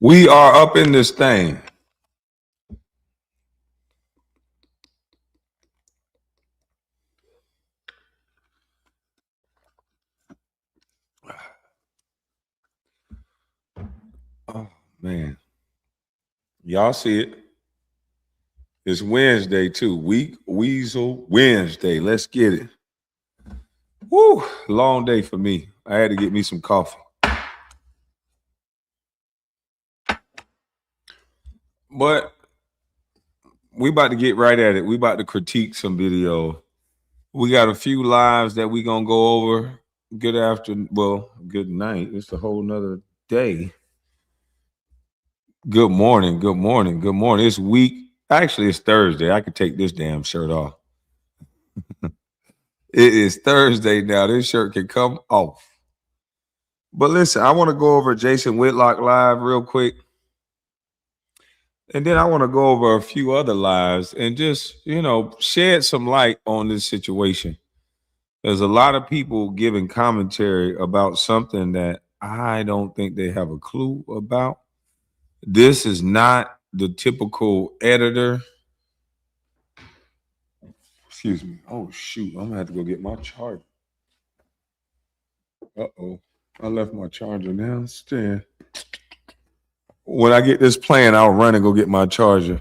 We are up in this thing. Oh, man. Y'all see it. It's Wednesday, too. Weasel Wednesday. Let's get it. Woo! Long day for me. I had to get me some coffee. But we about to get right at it. We about to critique some video. We got a few lives that we gonna go over. Good afternoon. Well, good night. It's a whole nother day. Good morning. Good morning. Good morning. It's week. Actually, it's Thursday. I could take this damn shirt off. It is Thursday now. This shirt can come off. But listen, I want to go over Jason Whitlock live real quick. And then I want to go over a few other lives and just, shed some light on this situation. There's a lot of people giving commentary about something that I don't think they have a clue about. This is not the typical editor. Excuse me. Oh, shoot. I'm going to have to go get my charger. Uh-oh. I left my charger downstairs. When I get this playing, I'll run and go get my charger.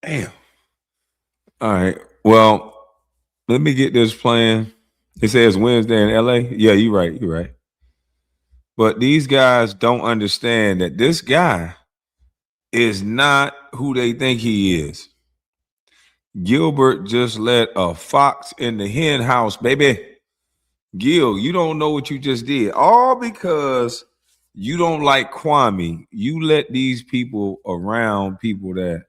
Damn. All right. Well, let me get this playing. It says Wednesday in LA. Yeah, you're right. You're right. But these guys don't understand that this guy is not who they think he is. Gilbert just let a fox in the hen house, baby. Gil, you don't know what you just did. All because you don't like Kwame. You let these people around people that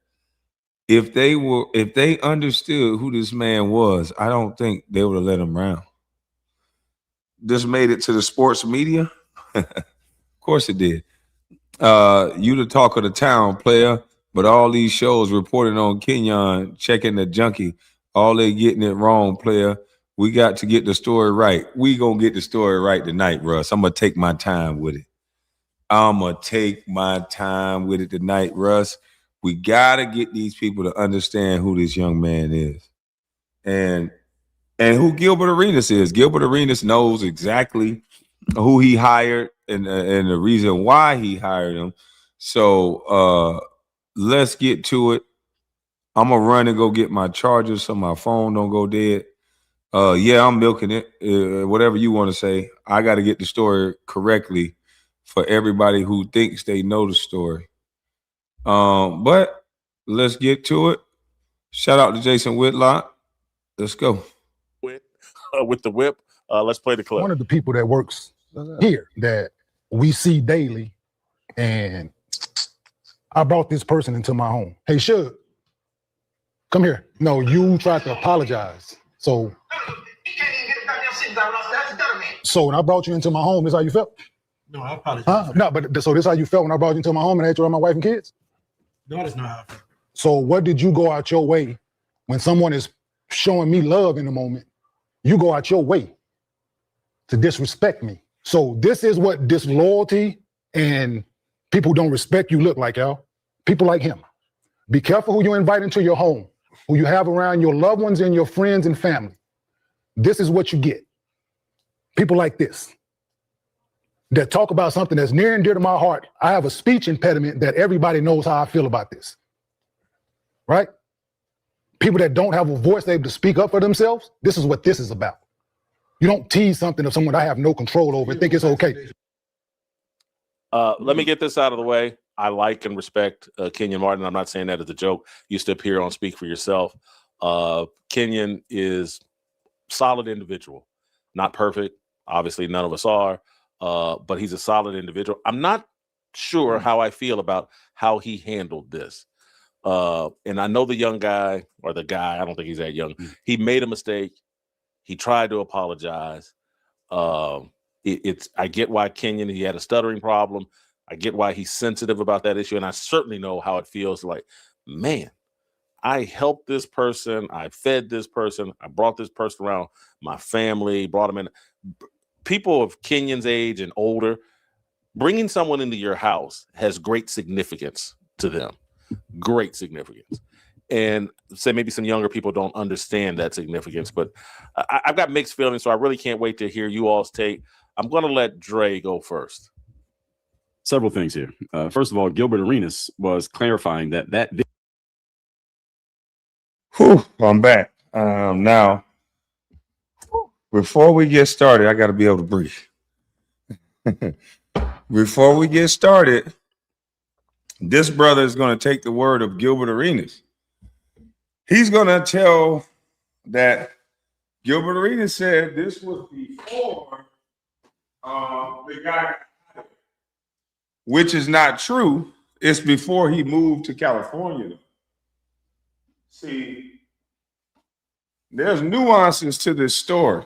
if they understood who this man was, I don't think they would have let him around. This made it to the sports media. Of course it did. You the talk of the town, player, but all these shows reporting on Kenyon checking the junkie. All they getting it wrong, player. We got to get the story right. We gonna get the story right tonight, Russ. I'm gonna take my time with it. Tonight, Russ. We gotta get these people to understand who this young man is, and who Gilbert Arenas is. Gilbert Arenas knows exactly who he hired and the reason why he hired him. So let's get to it. I'm gonna run and go get my charger so my phone don't go dead. Yeah, I'm milking it. Whatever you want to say. I got to get the story correctly for everybody who thinks they know the story. But let's get to it. Shout out to Jason Whitlock. Let's go. With the whip. Let's play the clip. One of the people that works here that we see daily, and I brought this person into my home. Hey, Suge, come here. No, you tried to apologize. So when I brought you into my home, this how you felt? No, I apologize. No, but so this how you felt when I brought you into my home and I had you around my wife and kids? No, that's not how I felt. So what did you go out your way when someone is showing me love in the moment? You go out your way to disrespect me. So this is what disloyalty and people who don't respect you look like, y'all. People like him. Be careful who you invite into your home, who you have around your loved ones and your friends and family. This is what you get. People like this that talk about something that's near and dear to my heart. I have a speech impediment that everybody knows how I feel about this, right? People that don't have a voice able to speak up for themselves. This is what this is about. You don't tease something of someone I have no control over and think it's okay. Let me get this out of the way. I like and respect Kenyon Martin. I'm not saying that as a joke. You step here on Speak for Yourself. Kenyon is solid individual, not perfect. Obviously, none of us are, but he's a solid individual. I'm not sure how I feel about how he handled this. And I know the young guy, or the guy, I don't think he's that young. He made a mistake. He tried to apologize. I get why Kenyon, he had a stuttering problem. I get why he's sensitive about that issue. And I certainly know how it feels like, man, I helped this person. I fed this person. I brought this person around my family, brought them in. People of Kenyon's age and older, bringing someone into your house has great significance to them. Great significance. And say maybe some younger people don't understand that significance, but I've got mixed feelings, so I really can't wait to hear you all's take. I'm going to let Dre go first. Several things here. First of all, Gilbert Arenas was clarifying that Whew, I'm back. Now, before we get started, I got to be able to breathe. Before we get started, this brother is going to take the word of Gilbert Arenas. He's going to tell that Gilbert Arenas said this was before the guy, which is not true. It's before he moved to California. See, there's nuances to this story.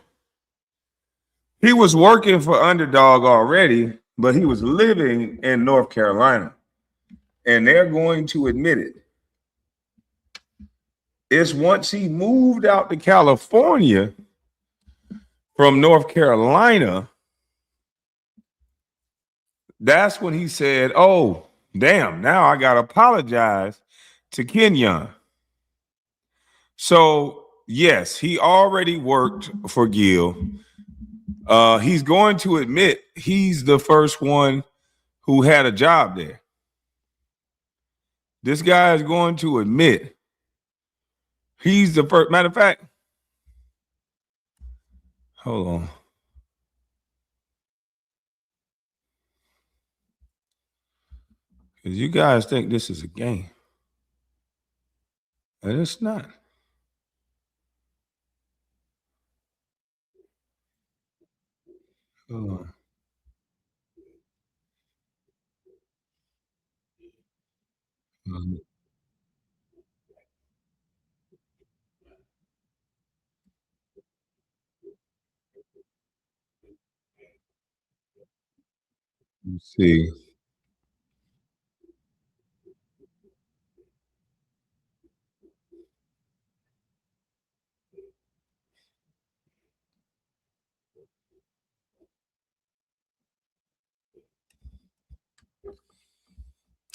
He was working for Underdog already, but he was living in North Carolina, and they're going to admit it. It's once he moved out to California from North Carolina, that's when he said, oh, damn, now I got to apologize to Kenyon. So, yes, he already worked for Gil. He's going to admit he's the first one who had a job there. This guy is going to admit he's the first. Matter of fact, hold on. Because you guys think this is a game. And it's not. Hold on. Let's see.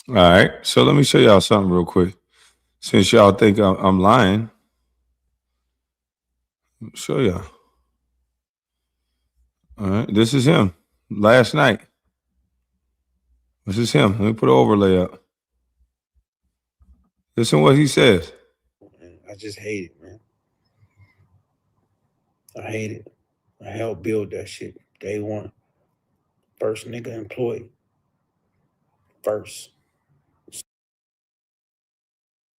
All right. So let me show y'all something real quick. Since y'all think I'm lying, I'll show y'all. All right. This is him last night. This is him. Let me put an overlay up. Listen what he says. I just hate it, man. I hate it. I helped build that shit day one. First nigga employed. First.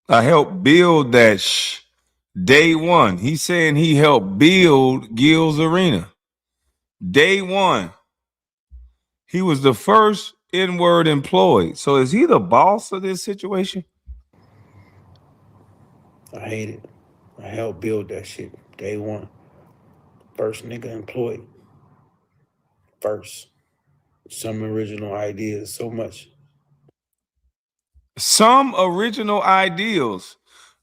I helped build that day one. He's saying he helped build GilLs Arena. Day one. He was the first N-word employed. So is he the boss of this situation? I hate it. I helped build that shit day one. First nigga employed. First. Some original ideas, so much. Some original ideals.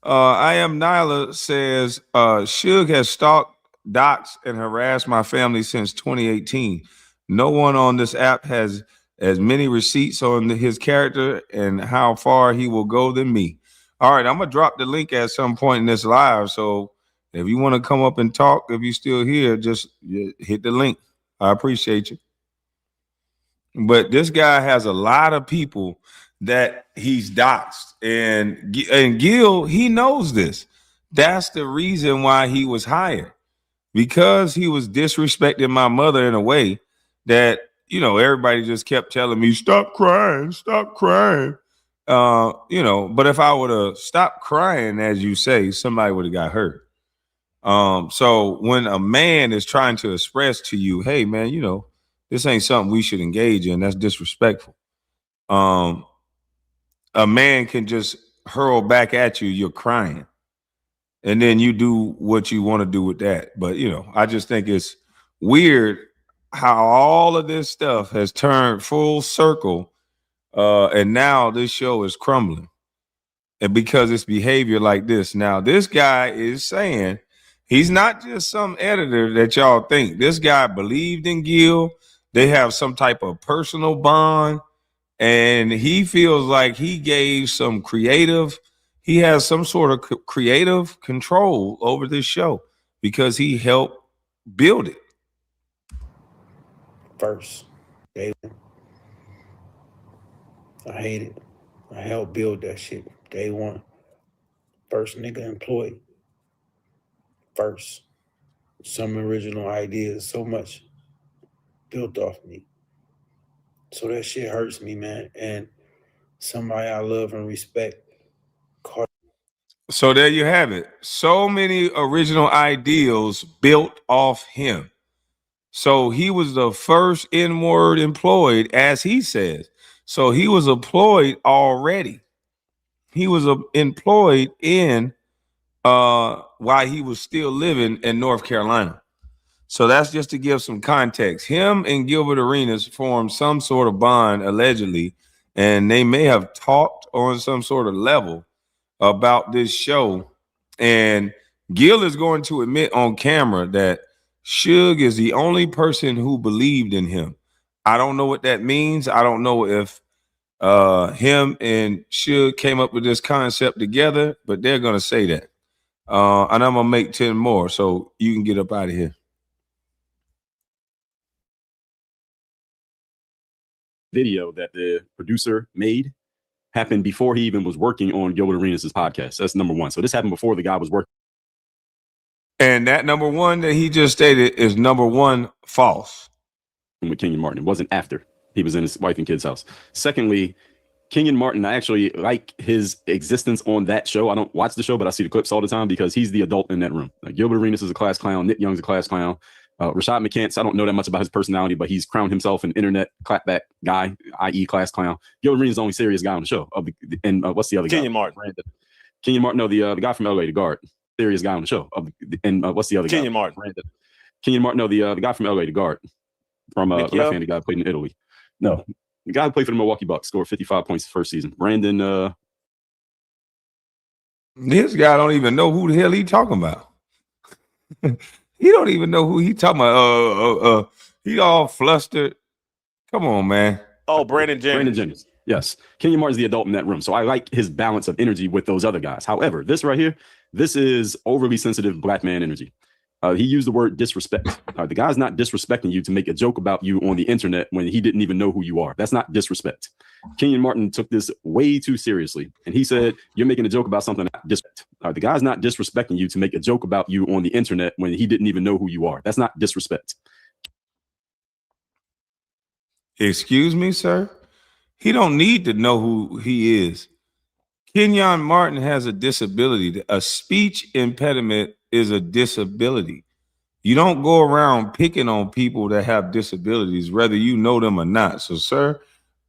I am Nyla says, Suge has stalked, doxed, and harassed my family since 2018. No one on this app has as many receipts on his character and how far he will go than me. All right, I'm going to drop the link at some point in this live. So if you want to come up and talk, if you're still here, just hit the link. I appreciate you. But this guy has a lot of people that he's doxed, and Gil, he knows this. That's the reason why he was hired, because he was disrespecting my mother in a way that, you know, everybody just kept telling me, stop crying, stop crying. You know, but if I would have stopped crying, as you say, somebody would have got hurt. So when a man is trying to express to you, hey man, you know, this ain't something we should engage in, that's disrespectful. A man can just hurl back at you, you're crying, and then you do what you want to do with that. But, you know, I just think it's weird how all of this stuff has turned full circle, and now this show is crumbling. And because it's behavior like this. Now, this guy is saying he's not just some editor that y'all think. This guy believed in Gil. They have some type of personal bond, and he feels like he gave some creative. He has some sort of creative control over this show because he helped build it. First, day one. I hate it. I helped build that shit day one. First nigga employed. First. Some original ideas, so much built off me. So that shit hurts me, man. And somebody I love and respect. So there you have it. So many original ideals built off him. So he was the first N-word employed, as he says. So he was employed already. He was employed in while he was still living in North Carolina. So that's just to give some context. Him and Gilbert Arenas formed some sort of bond, allegedly, and they may have talked on some sort of level about this show. And Gil is going to admit on camera that Suge is the only person who believed in him. I don't know what that means. I don't know if him and Suge came up with this concept together, but they're going to say that. And I'm going to make 10 more so you can get up out of here. Video that the producer made happened before he even was working on Gilbert Arenas' podcast. That's number one. So this happened before the guy was working. And that number one that he just stated is number one false. With Kenyon Martin. It wasn't after he was in his wife and kids' house. Secondly, Kenyon Martin, I actually like his existence on that show. I don't watch the show, but I see the clips all the time because he's the adult in that room. Gilbert Arenas is a class clown. Nick Young's a class clown. Rashad McCants, I don't know that much about his personality, but he's crowned himself an internet clapback guy, i.e. class clown. Gilbert Arenas is the only serious guy on the show. And what's the other guy? Kenyon Martin. Kenyon Martin, no, the guy from LA, the guard. Serious guy on the show. And what's the other guy? Kenyon Martin. Kenyon Martin, no, the guy from LA, the guard. From left-handed guy played in Italy. No, the guy who played for the Milwaukee Bucks, scored 55 points the first season. Brandon. This guy don't even know who the hell he talking about. He don't even know who he talking about. He all flustered. Come on, man. Oh, Brandon Jennings. Brandon Jennings. Yes. Kenyon Martin's the adult in that room. So I like his balance of energy with those other guys. However, this right here, this is overly sensitive black man energy. He used the word disrespect. The guy's not disrespecting you to make a joke about you on the internet when he didn't even know who you are. That's not disrespect. Kenyon Martin took this way too seriously. And he said, you're making a joke about something. The guy's not disrespecting you to make a joke about you on the internet when he didn't even know who you are. That's not disrespect. Excuse me, sir? He don't need to know who he is. Kenyon Martin has a disability. A speech impediment is a disability. You don't go around picking on people that have disabilities, whether you know them or not. So, sir,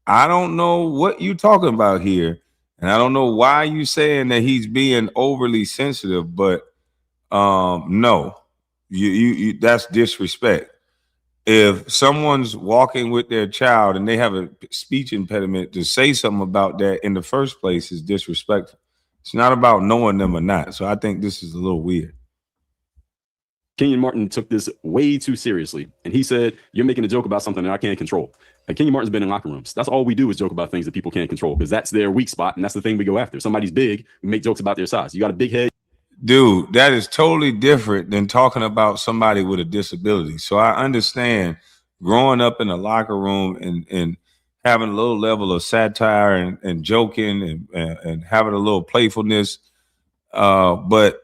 I don't know what you're talking about here. And I don't know why you're saying that he's being overly sensitive, but no, you that's disrespect. If someone's walking with their child and they have a speech impediment, to say something about that in the first place is disrespectful. It's not about knowing them or not. So I think this is a little weird. Kenyon Martin took this way too seriously. And he said, you're making a joke about something that I can't control. And Kenyon Martin's been in locker rooms. That's all we do is joke about things that people can't control because that's their weak spot. And that's the thing we go after. Somebody's big, we make jokes about their size. You got a big head. Dude, that is totally different than talking about somebody with a disability. So I understand growing up in a locker room and having a little level of satire and joking and having a little playfulness, but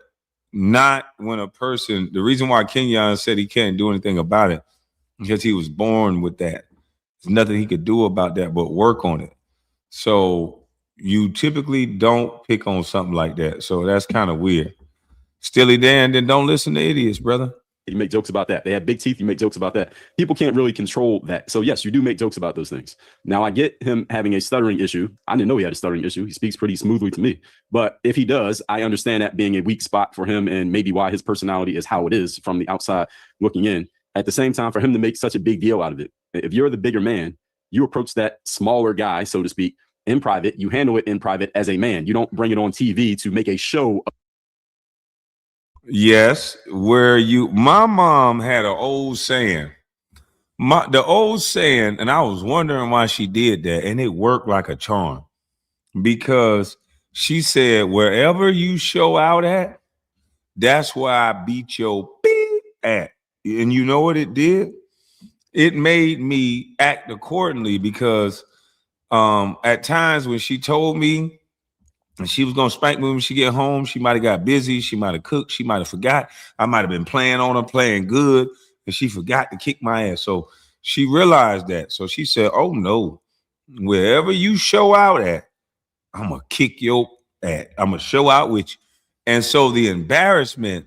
not when a person, the reason why Kenyon said he can't do anything about it, because he was born with that. There's nothing he could do about that but work on it. So you typically don't pick on something like that. So that's kind of weird. Steely Dan, then don't listen to idiots, brother. You make jokes about that. They have big teeth. You make jokes about that. People can't really control that. So yes, you do make jokes about those things. Now I get him having a stuttering issue. I didn't know he had a stuttering issue. He speaks pretty smoothly to me. But if he does, I understand that being a weak spot for him and maybe why his personality is how it is from the outside looking in. At the same time, for him to make such a big deal out of it. If you're the bigger man, you approach that smaller guy, so to speak, in private. You handle it in private as a man. You don't bring it on TV to make a show. Yes, my mom had an old saying. The old saying, and I was wondering why she did that, and it worked like a charm because she said, wherever you show out at, that's where I beat your beep at. And you know what it did? It made me act accordingly because at times when she told me and she was gonna spank me when she get home, she might have got busy, she might have cooked, she might have forgot. I might have been playing on her, playing good, and she forgot to kick my ass. So she realized that. So she said, "Oh no, wherever you show out at, I'm gonna kick your ass. I'm gonna show out with you." And so the embarrassment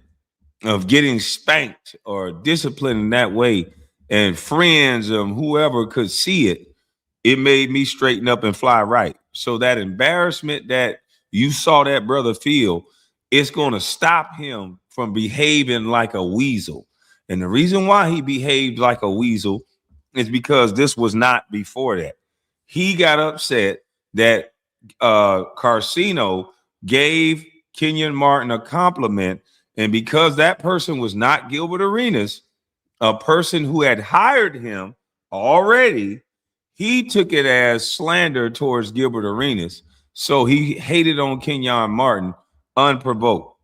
of getting spanked or disciplined in that way, and friends of whoever could see it, it made me straighten up and fly right. So that embarrassment that you saw that brother feel, it's going to stop him from behaving like a weasel. And the reason why he behaved like a weasel is because this was not before that. He got upset that Carcino gave Kenyon Martin a compliment. And because that person was not Gilbert Arenas, a person who had hired him already, he took it as slander towards Gilbert Arenas. So he hated on Kenyon Martin unprovoked.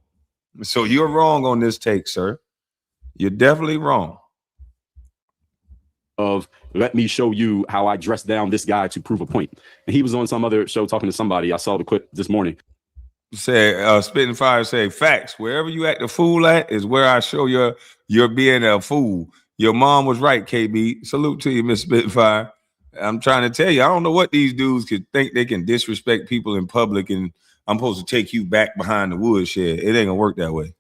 So you're wrong on this take, sir. You're definitely wrong. Of let me show you how I dress down this guy to prove a point. And he was on some other show talking to somebody. I saw the clip this morning. Say spitting fire, say facts. Wherever you act a fool at is where I show you're being a fool. Your mom was right, KB. Salute to you, Miss Spitfire. I'm trying to tell you, I don't know what these dudes could think they can disrespect people in public, and I'm supposed to take you back behind the woodshed. It ain't gonna work that way.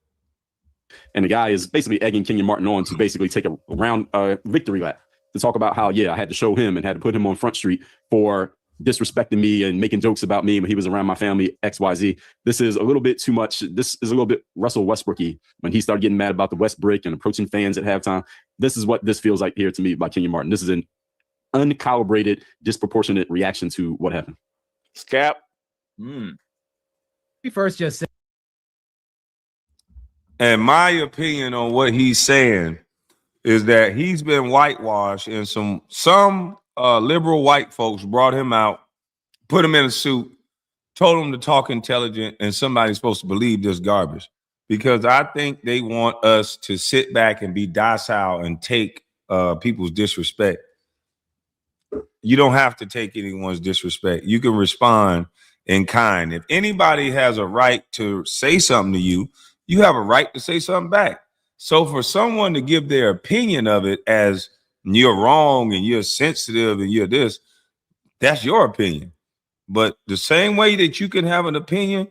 And the guy is basically egging Kenyon Martin on to basically take a round victory lap to talk about how, yeah, I had to show him and had to put him on Front Street for disrespecting me and making jokes about me when he was around my family, XYZ. This is a little bit too much. This is a little bit Russell Westbrooky when he started getting mad about the West Brick and approaching fans at halftime. This is what this feels like here to me by Kenyon Martin. This is an uncalibrated, disproportionate reaction to what happened. Scap. First, just say, and my opinion on what he's saying is that he's been whitewashed, and some liberal white folks brought him out, put him in a suit, told him to talk intelligent, and somebody's supposed to believe this garbage. Because I think they want us to sit back and be docile and take people's disrespect. You don't have to take anyone's disrespect. You can respond in kind. If anybody has a right to say something to you, you have a right to say something back. So for someone to give their opinion of it as you're wrong and you're sensitive and you're this, that's your opinion. But the same way that you can have an opinion,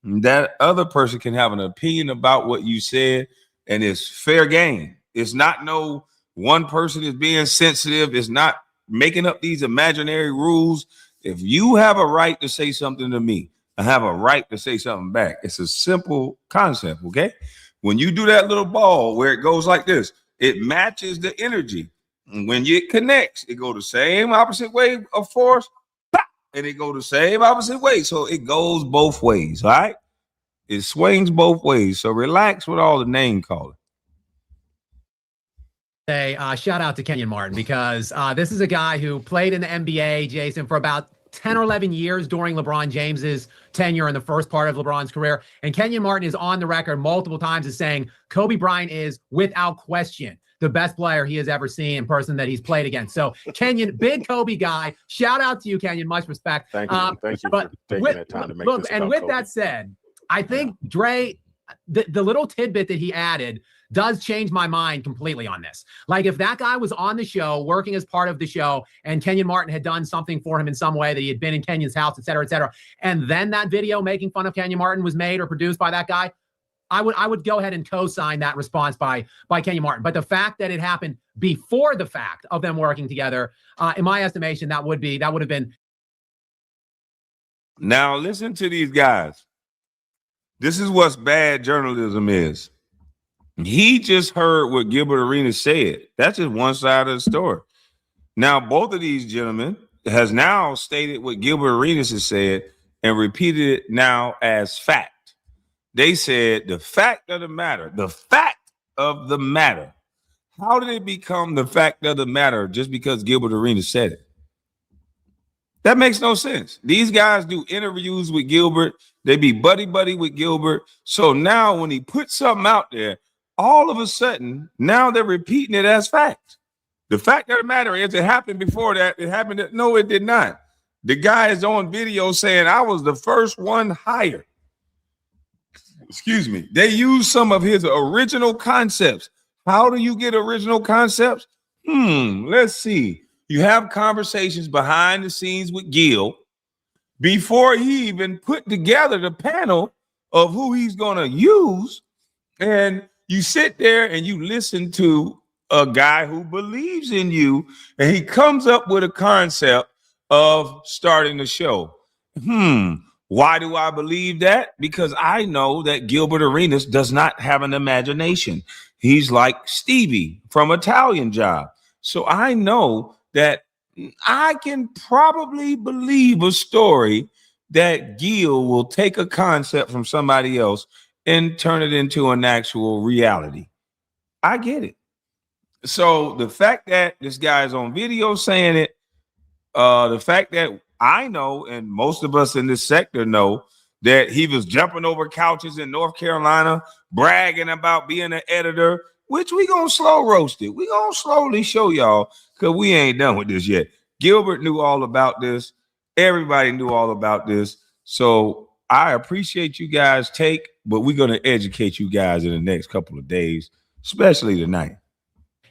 that other person can have an opinion about what you said, and it's fair game. It's not no one person is being sensitive. It's not making up these imaginary rules. If you have a right to say something to me, I have a right to say something back. It's a simple concept, okay? When you do that little ball where it goes like this, it matches the energy. And when it connects, it go the same opposite way of force, and it go the same opposite way. So it goes both ways, all right? It swings both ways. So relax with all the name calling. Shout out to Kenyon Martin, because this is a guy who played in the NBA, Jason, for about 10 or 11 years during LeBron James's tenure in the first part of LeBron's career. And Kenyon Martin is on the record multiple times as saying Kobe Bryant is, without question, the best player he has ever seen in person that he's played against. So Kenyon, big Kobe guy. Shout out to you, Kenyon. Much respect. Thank you. Thank you for taking that time to make this and about with Kobe. that said, I think Dre, the little tidbit that he added does change my mind completely on this. Like, if that guy was on the show, working as part of the show, and Kenyon Martin had done something for him in some way, that he had been in Kenyon's house, et cetera, and then that video making fun of Kenyon Martin was made or produced by that guy, I would go ahead and co-sign that response by Kenyon Martin. But the fact that it happened before the fact of them working together, in my estimation, that would have been. Now listen to these guys. This is what bad journalism is. He just heard what Gilbert Arenas said. That's just one side of the story. Now, both of these gentlemen has now stated what Gilbert Arenas has said and repeated it now as fact. They said the fact of the matter, How did it become the fact of the matter just because Gilbert Arenas said it? That makes no sense. These guys do interviews with Gilbert. They be buddy with Gilbert. So now when he puts something out there, all of a sudden, now they're repeating it as fact. The fact of the matter is it happened before that. It happened. No, it did not. The guy is on video saying, I was the first one hired. Excuse me. They use some of his original concepts. How do you get original concepts? Let's see. You have conversations behind the scenes with Gil before he even put together the panel of who he's going to use. And you sit there and you listen to a guy who believes in you, and he comes up with a concept of starting the show. Why do I believe that? Because I know that Gilbert Arenas does not have an imagination. He's like Stevie from Italian Job. So I know that I can probably believe a story that Gil will take a concept from somebody else and turn it into an actual reality. I get it. So the fact that this guy is on video saying it, the fact that I know, and most of us in this sector know, that he was jumping over couches in North Carolina, bragging about being an editor, which we gonna slow roast it. We gonna slowly show y'all, because we ain't done with this yet. Gilbert knew all about this. Everybody knew all about this. So I appreciate you guys' take, but we're gonna educate you guys in the next couple of days, especially tonight.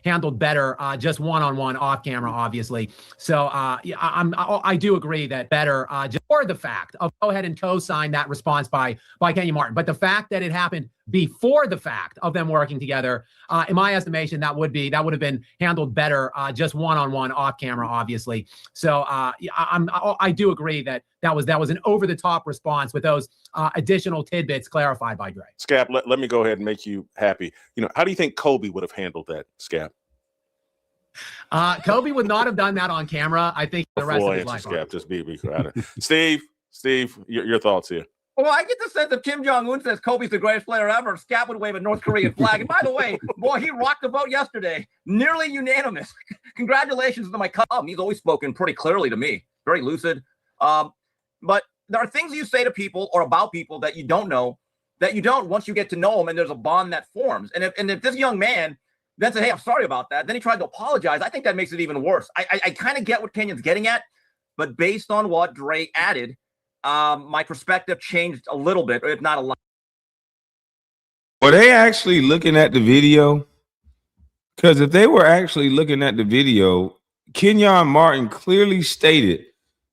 Handled better just one-on-one off camera, obviously. So yeah, I do agree that better just for the fact of go ahead and co-sign that response by Kenyon Martin. But the fact that it happened before the fact of them working together, in my estimation, that would have been handled better just one-on-one off camera, obviously. So yeah, I do agree that was an over-the-top response with those additional tidbits clarified by Dre. Scap, let me go ahead and make you happy. How do you think Kobe would have handled that, Scap? Kobe would not have done that on camera. I think the rest of his life. Scap, just be quiet. Steve, your thoughts here. Well, I get the sense if Kim Jong-un says Kobe's the greatest player ever, Scap would wave a North Korean flag. And by the way, boy, he rocked the vote yesterday. Nearly unanimous. Congratulations to my cousin. He's always spoken pretty clearly to me. Very lucid. But there are things you say to people or about people that you don't know, that you don't once you get to know them, and there's a bond that forms. And if this young man then said, hey, I'm sorry about that, then he tried to apologize, I think that makes it even worse. I kind of get what Kenyon's getting at, but based on what Dre added, my perspective changed a little bit, if not a lot. Were they actually looking at the video? Because if they were actually looking at the video, Kenyon Martin clearly stated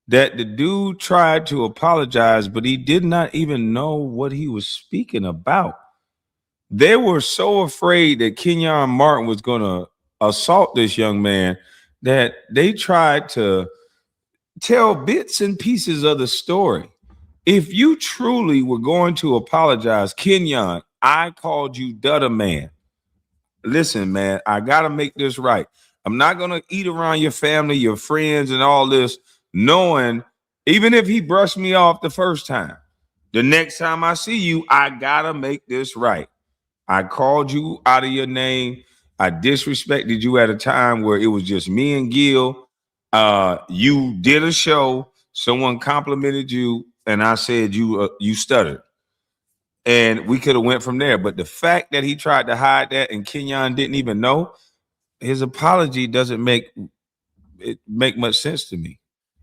that the dude tried to apologize, but he did not even know what he was speaking about. They were so afraid that Kenyon Martin was going to assault this young man that they tried to tell bits and pieces of the story. If you truly were going to apologize, Kenyon, I called you Dutta Man. Listen, man, I got to make this right. I'm not going to eat around your family, your friends, and all this, knowing even if he brushed me off the first time, the next time I see you, I got to make this right. I called you out of your name. I disrespected you at a time where it was just me and Gil. You did a show. Someone complimented you, and I said you stuttered. And we could have went from there. But the fact that he tried to hide that and Kenyon didn't even know, his apology doesn't make much sense to me.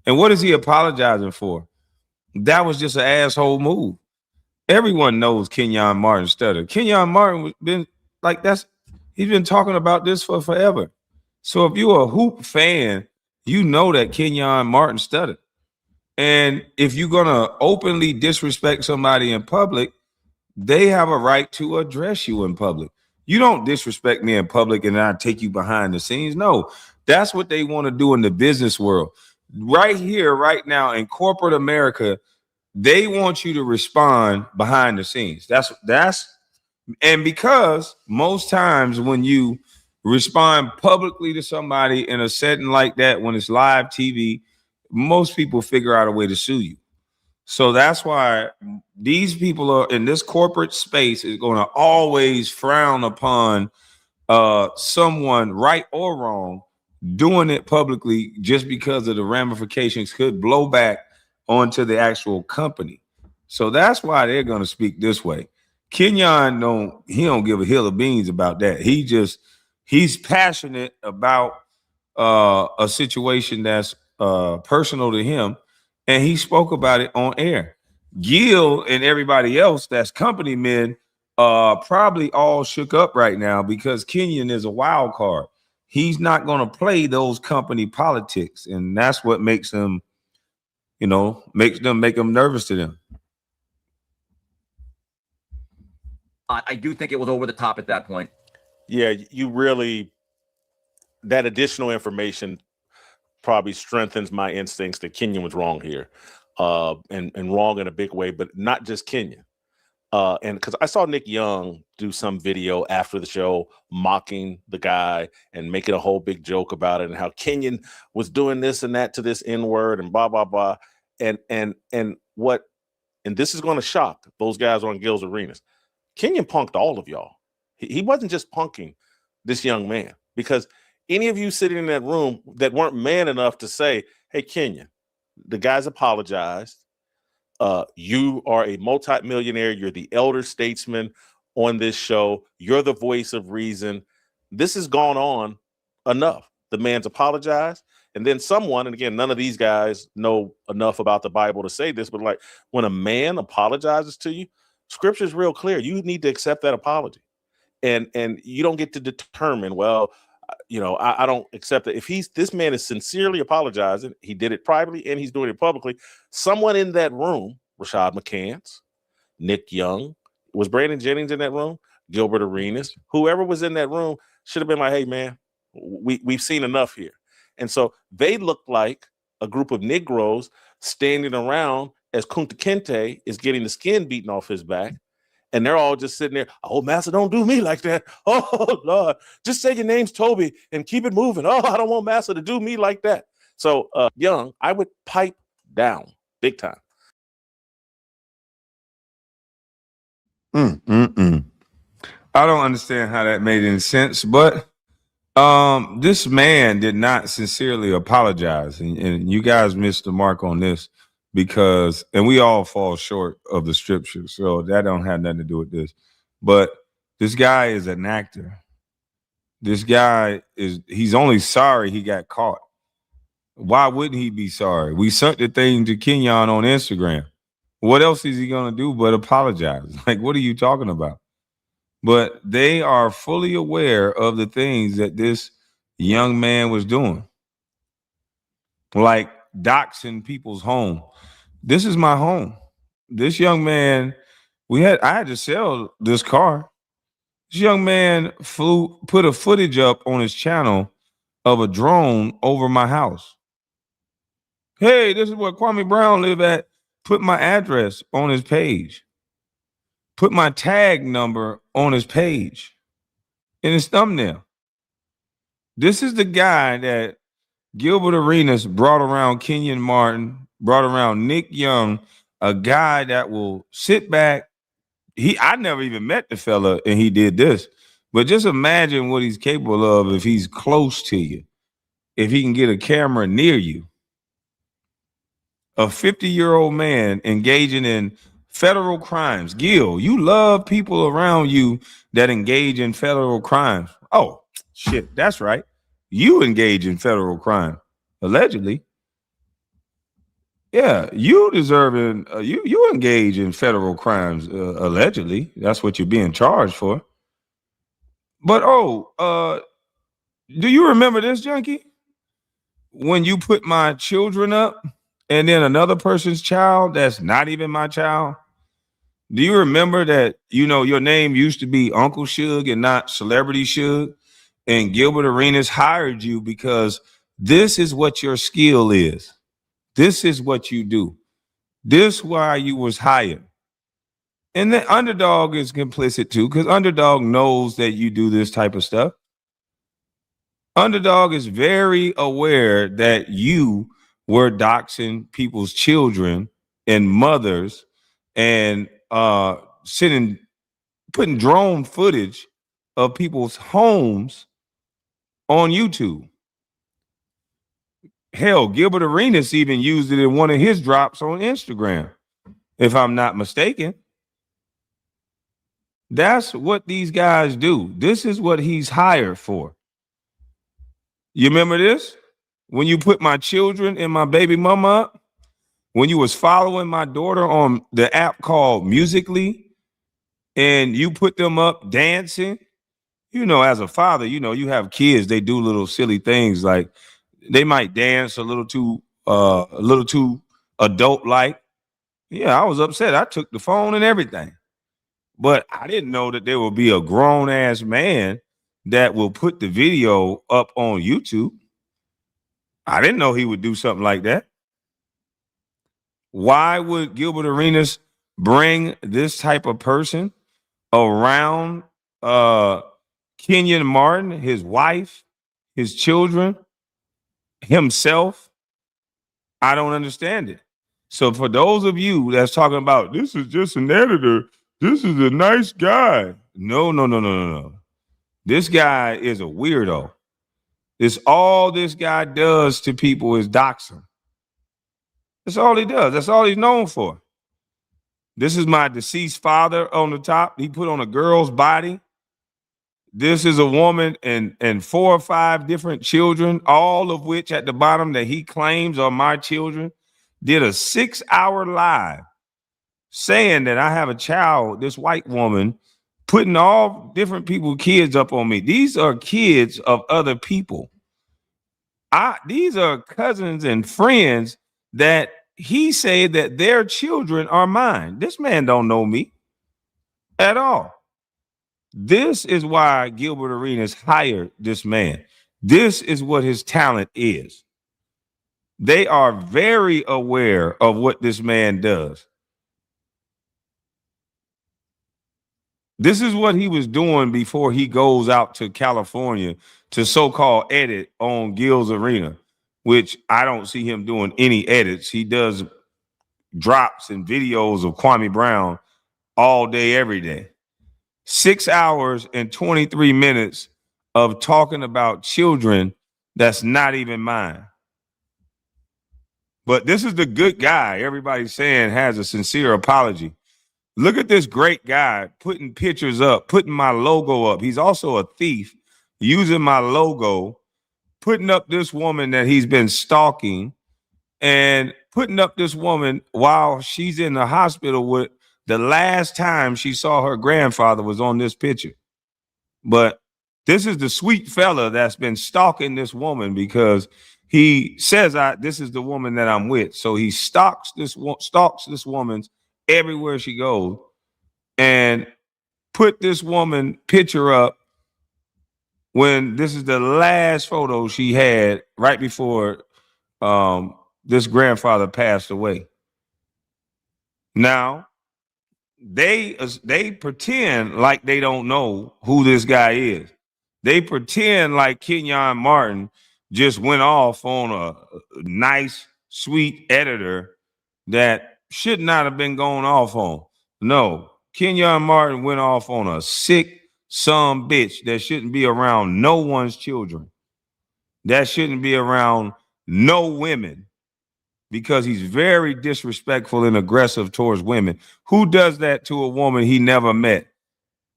And what is he apologizing for? That was just an asshole move. Everyone knows Kenyon Martin stuttered. Kenyon Martin he's been talking about this for forever. So if you're a hoop fan, you know that Kenyon Martin stuttered. And if you're gonna openly disrespect somebody in public, they have a right to address you in public. You don't disrespect me in public and I take you behind the scenes. No, that's what they want to do in the business world. Right here, right now in corporate America, they want you to respond behind the scenes. And because most times when you respond publicly to somebody in a setting like that, when it's live TV, most people figure out a way to sue you. So that's why these people are in this corporate space is going to always frown upon someone, right or wrong, doing it publicly just because of the ramifications could blow back onto the actual company. So that's why they're going to speak this way. Kenyon don't give a hill of beans about that. He's passionate about a situation that's personal to him, and he spoke about it on air. Gil and everybody else that's company men probably all shook up right now because Kenyon is a wild card. He's not going to play those company politics, and that's what makes them, make them nervous to them. I do think it was over the top at that point. Yeah, that additional information probably strengthens my instincts that Kenyon was wrong here, and wrong in a big way, but not just Kenyon. And because I saw Nick Young do some video after the show mocking the guy and making a whole big joke about it and how Kenyon was doing this and that to this N-word and blah, blah, blah. And this is going to shock those guys on GilLs Arenas. Kenyon punked all of y'all. He wasn't just punking this young man, because any of you sitting in that room that weren't man enough to say, hey, Kenyon, the guy's apologized. You are a multimillionaire. You're the elder statesman on this show. You're the voice of reason. This has gone on enough. The man's apologized. And then someone, and again, none of these guys know enough about the Bible to say this, but like when a man apologizes to you, scripture is real clear. You need to accept that apology. And you don't get to determine, well, I don't accept it. If this man is sincerely apologizing, he did it privately and he's doing it publicly. Someone in that room, Rashad McCants, Nick Young, was Brandon Jennings in that room, Gilbert Arenas, whoever was in that room should have been like, hey man, we've seen enough here. And so they look like a group of Negroes standing around as Kunta Kinte is getting the skin beaten off his back. And they're all just sitting there. Oh, Master, don't do me like that. Oh, Lord, just say your name's Toby and keep it moving. Oh, I don't want Master to do me like that. So, Young, I would pipe down big time. I don't understand how that made any sense, but this man did not sincerely apologize. And you guys missed the mark on this. And we all fall short of the scripture, so that don't have nothing to do with this. But this guy is an actor. This guy he's only sorry he got caught. Why wouldn't he be sorry? We sent the thing to Kenyon on Instagram. What else is he gonna do but apologize? Like, what are you talking about? But they are fully aware of the things that this young man was doing, like doxing people's home. This is my home. This young man, I had to sell this car. This young man put a footage up on his channel of a drone over my house. Hey, this is where Kwame Brown live at. Put my address on his page. Put my tag number on his page in his thumbnail. This is the guy that Gilbert Arenas brought around Kenyon Martin, brought around Nick Young, a guy that will sit back. I never even met the fella and he did this, but just imagine what he's capable of if he's close to you, if he can get a camera near you. A 50-year-old man engaging in federal crimes. Gil, you love people around you that engage in federal crimes. Oh, shit, that's right. You engage in federal crime, allegedly. Yeah, you deserving. You engage in federal crimes, allegedly. That's what you're being charged for. But do you remember this, Junkie? When you put my children up, and then another person's child that's not even my child. Do you remember that? Your name used to be Uncle Suge and not Celebrity Suge, and Gilbert Arenas hired you because this is what your skill is. This is what you do. This why you was hired. And then Underdog is complicit too, because Underdog knows that you do this type of stuff. Underdog is very aware that you were doxing people's children and mothers and putting drone footage of people's homes on YouTube. Hell, Gilbert Arenas even used it in one of his drops on Instagram, if I'm not mistaken. That's what these guys do. This is what he's hired for. You remember this? When you put my children and my baby mama up, when you was following my daughter on the app called Musical.ly, and you put them up dancing, you know, as a father, you know, you have kids, they do little silly things like they might dance a little too adult like. Yeah, I was upset. I took the phone and everything. But I didn't know that there would be a grown ass man that will put the video up on YouTube. I didn't know he would do something like that. Why would Gilbert Arenas bring this type of person around Kenyon Martin, his wife, his children, himself? I don't understand it. So for those of you that's talking about this is just an editor, this is a nice guy. No. This guy is a weirdo. All this guy does to people is doxing. That's all he does. That's all he's known for. This is my deceased father on the top. He put on a girl's body. This is a woman and 4 or 5 different children, all of which at the bottom that he claims are my children. Did a 6-hour live saying that I have a child, this white woman, putting all different people's kids up on me. These are kids of other people. These are cousins and friends that he said that their children are mine. This man don't know me at all. This is why Gilbert Arenas hired this man. This is what his talent is. They are very aware of what this man does. This is what he was doing before he goes out to California to so-called edit on GilLs Arena, which I don't see him doing any edits. He does drops and videos of Kwame Brown all day, every day. 6 hours and 23 minutes of talking about children that's not even mine. But this is the good guy everybody's saying has a sincere apology. Look at this great guy putting pictures up, putting my logo up. He's also a thief, using my logo, putting up this woman that he's been stalking, and putting up this woman while she's in the hospital with the last time she saw her grandfather was on this picture. But this is the sweet fella that's been stalking this woman because he says this is the woman that I'm with. So he stalks this woman's everywhere she goes and put this woman picture up when this is the last photo she had right before this grandfather passed away. Now, they pretend like they don't know who this guy is. They pretend like Kenyon Martin just went off on a nice, sweet editor that should not have been going off on. No, Kenyon Martin went off on a sick some bitch that shouldn't be around no one's children. That shouldn't be around no women because he's very disrespectful and aggressive towards women. Who does that to a woman he never met?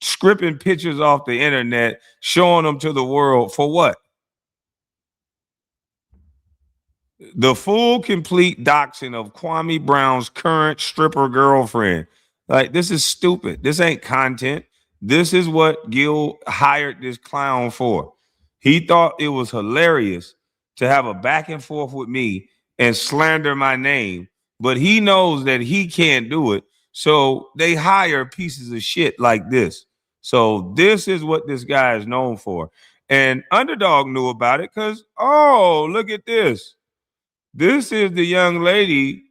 Scripting pictures off the internet, showing them to the world for what? The full, complete doxing of Kwame Brown's current stripper girlfriend. Like, this is stupid. This ain't content. This is what Gil hired this clown for. He thought it was hilarious to have a back and forth with me and slander my name, but he knows that he can't do it. So they hire pieces of shit like this. So this is what this guy is known for. And Underdog knew about it because, oh, look at this. This is the young lady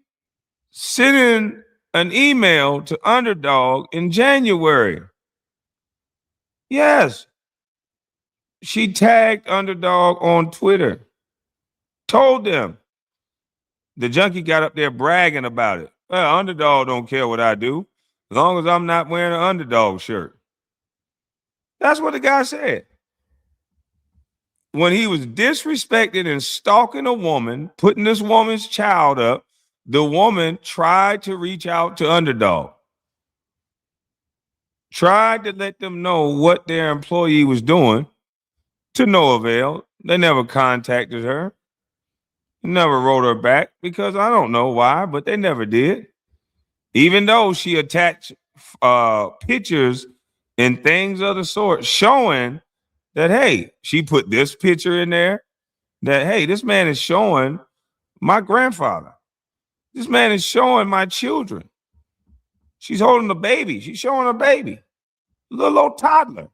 sending an email to Underdog in January. Yes. She tagged Underdog on Twitter. Told them. The junkie got up there bragging about it. Well, Underdog don't care what I do as long as I'm not wearing an Underdog shirt. That's what the guy said. When he was disrespected and stalking a woman, putting this woman's child up, the woman tried to reach out to Underdog. Tried to let them know what their employee was doing, to no avail. They never contacted her. Never wrote her back because I don't know why, but they never did. Even though she attached pictures and things of the sort showing that, hey, she put this picture in there, that, hey, this man is showing my grandfather. This man is showing my children. She's holding a baby. She's showing a baby, a little old toddler.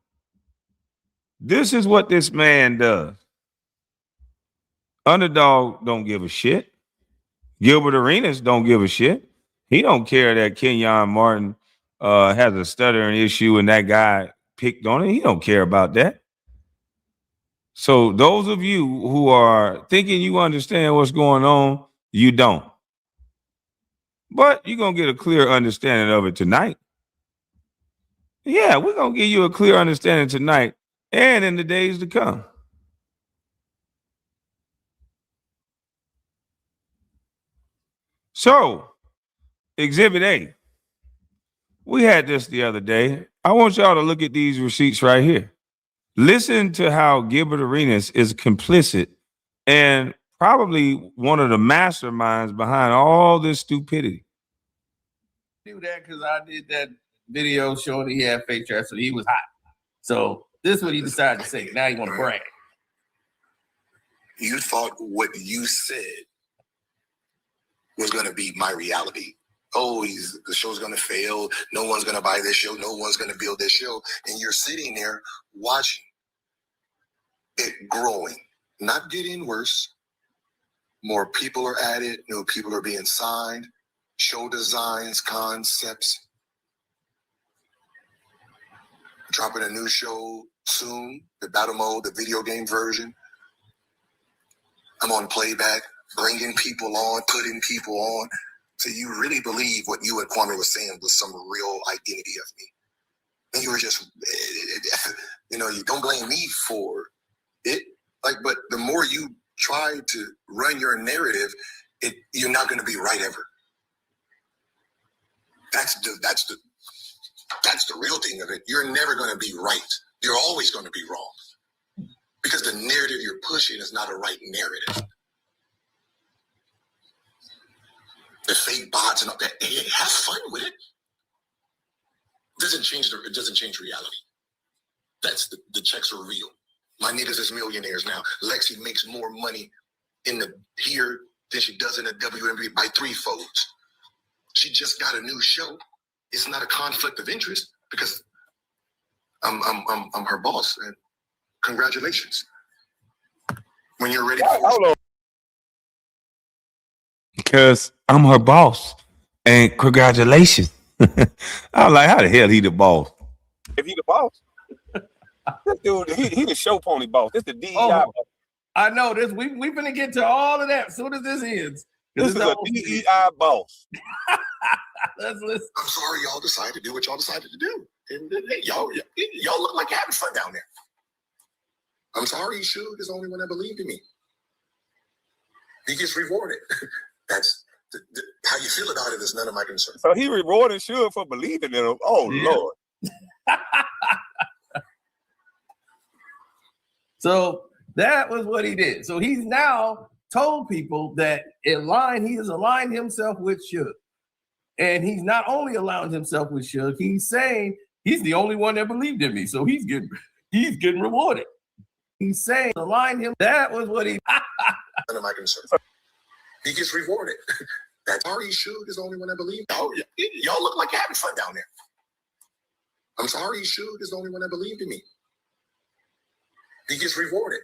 This is what this man does. Underdog don't give a shit. Gilbert Arenas don't give a shit. He don't care that Kenyon Martin has a stuttering issue and that guy picked on it. He don't care about that. So those of you who are thinking you understand what's going on, you don't. But you're going to get a clear understanding of it tonight. Yeah, we're going to give you a clear understanding tonight and in the days to come. So, Exhibit A. We had this the other day. I want y'all to look at these receipts right here. Listen to how Gilbert Arenas is complicit and probably one of the masterminds behind all this stupidity. Do that because I did that video showing that he had fake traps and he was hot. So this is what he decided to say. Now you want to brag. You thought what you said was going to be my reality. Oh, the show's going to fail. No one's going to buy this show. No one's going to build this show. And you're sitting there watching it growing, not getting worse. More people are added. New people are being signed. Show designs, concepts. Dropping a new show soon, the battle mode, the video game version. I'm on playback, bringing people on, putting people on. So you really believe what you and Kwame was saying was some real identity of me. And you were just, you don't blame me for it. But the more you try to run your narrative, you're not going to be right ever. That's the real thing of it. You're never going to be right. You're always going to be wrong because the narrative you're pushing is not a right narrative. The fake bots and all that. Hey, have fun with it. It doesn't change reality. That's the checks are real. My niggas is millionaires now. Lexi makes more money here than she does in the WNBA by 3-folds. She just got a new show. It's not a conflict of interest because I'm her boss. And congratulations. When you're ready. Because I'm her boss. And congratulations. I was like, how the hell he the boss? If he the boss, this dude, he the show pony boss. This the DEI boss. I know this. We finna get to all of that as soon as this ends. This is a DEI boss. I'm sorry y'all decided to do what y'all decided to do. And y'all look like having fun down there. I'm sorry, Suge is the only one that believed in me. He gets rewarded. That's how you feel about it is none of my concern. So he rewarded Suge for believing in him. Oh, yeah. Lord. So that was what he did. So he's now told people that he has aligned himself with Suge. And he's not only aligned himself with Suge, he's saying he's the only one that believed in me. So he's getting rewarded. He's saying align him. That was what he none of my concern. He gets rewarded. That's sorry, Suge is the only one that believed. Oh, y'all look like having fun down there. I'm sorry, Suge is the only one that believed in me. He gets rewarded.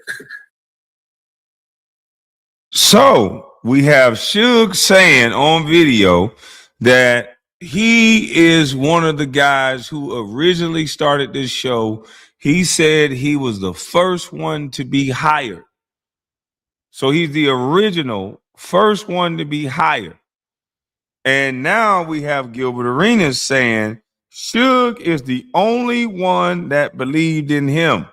So we have Suge saying on video that he is one of the guys who originally started this show. He said he was the first one to be hired. So he's the original first one to be hired. And now we have Gilbert Arenas saying Suge is the only one that believed in him.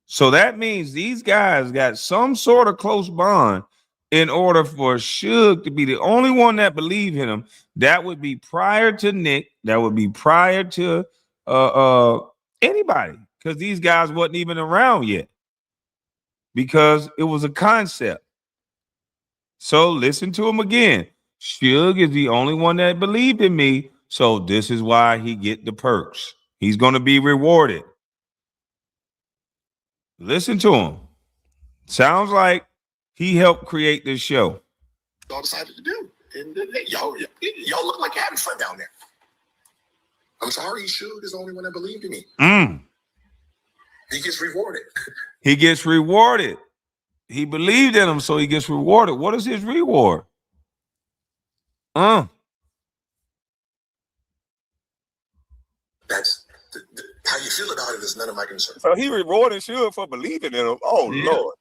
So that means these guys got some sort of close bond in order for Suge to be the only one that believed in him. That would be prior to Nick. That would be prior to anybody, because these guys wasn't even around yet, because it was a concept. So listen to him again. Suge is the only one that believed in me, so this is why he get the perks. He's going to be rewarded. Listen to him. Sounds like he helped create this show. Y'all decided to do. And y'all look like having fun down there. I'm sorry, Suge is the only one that believed in me. He gets rewarded. He gets rewarded. He believed in him, so he gets rewarded. What is his reward? That's how you feel about it is none of my concern. So he rewarding Suge for believing in him. Oh, yeah. Lord.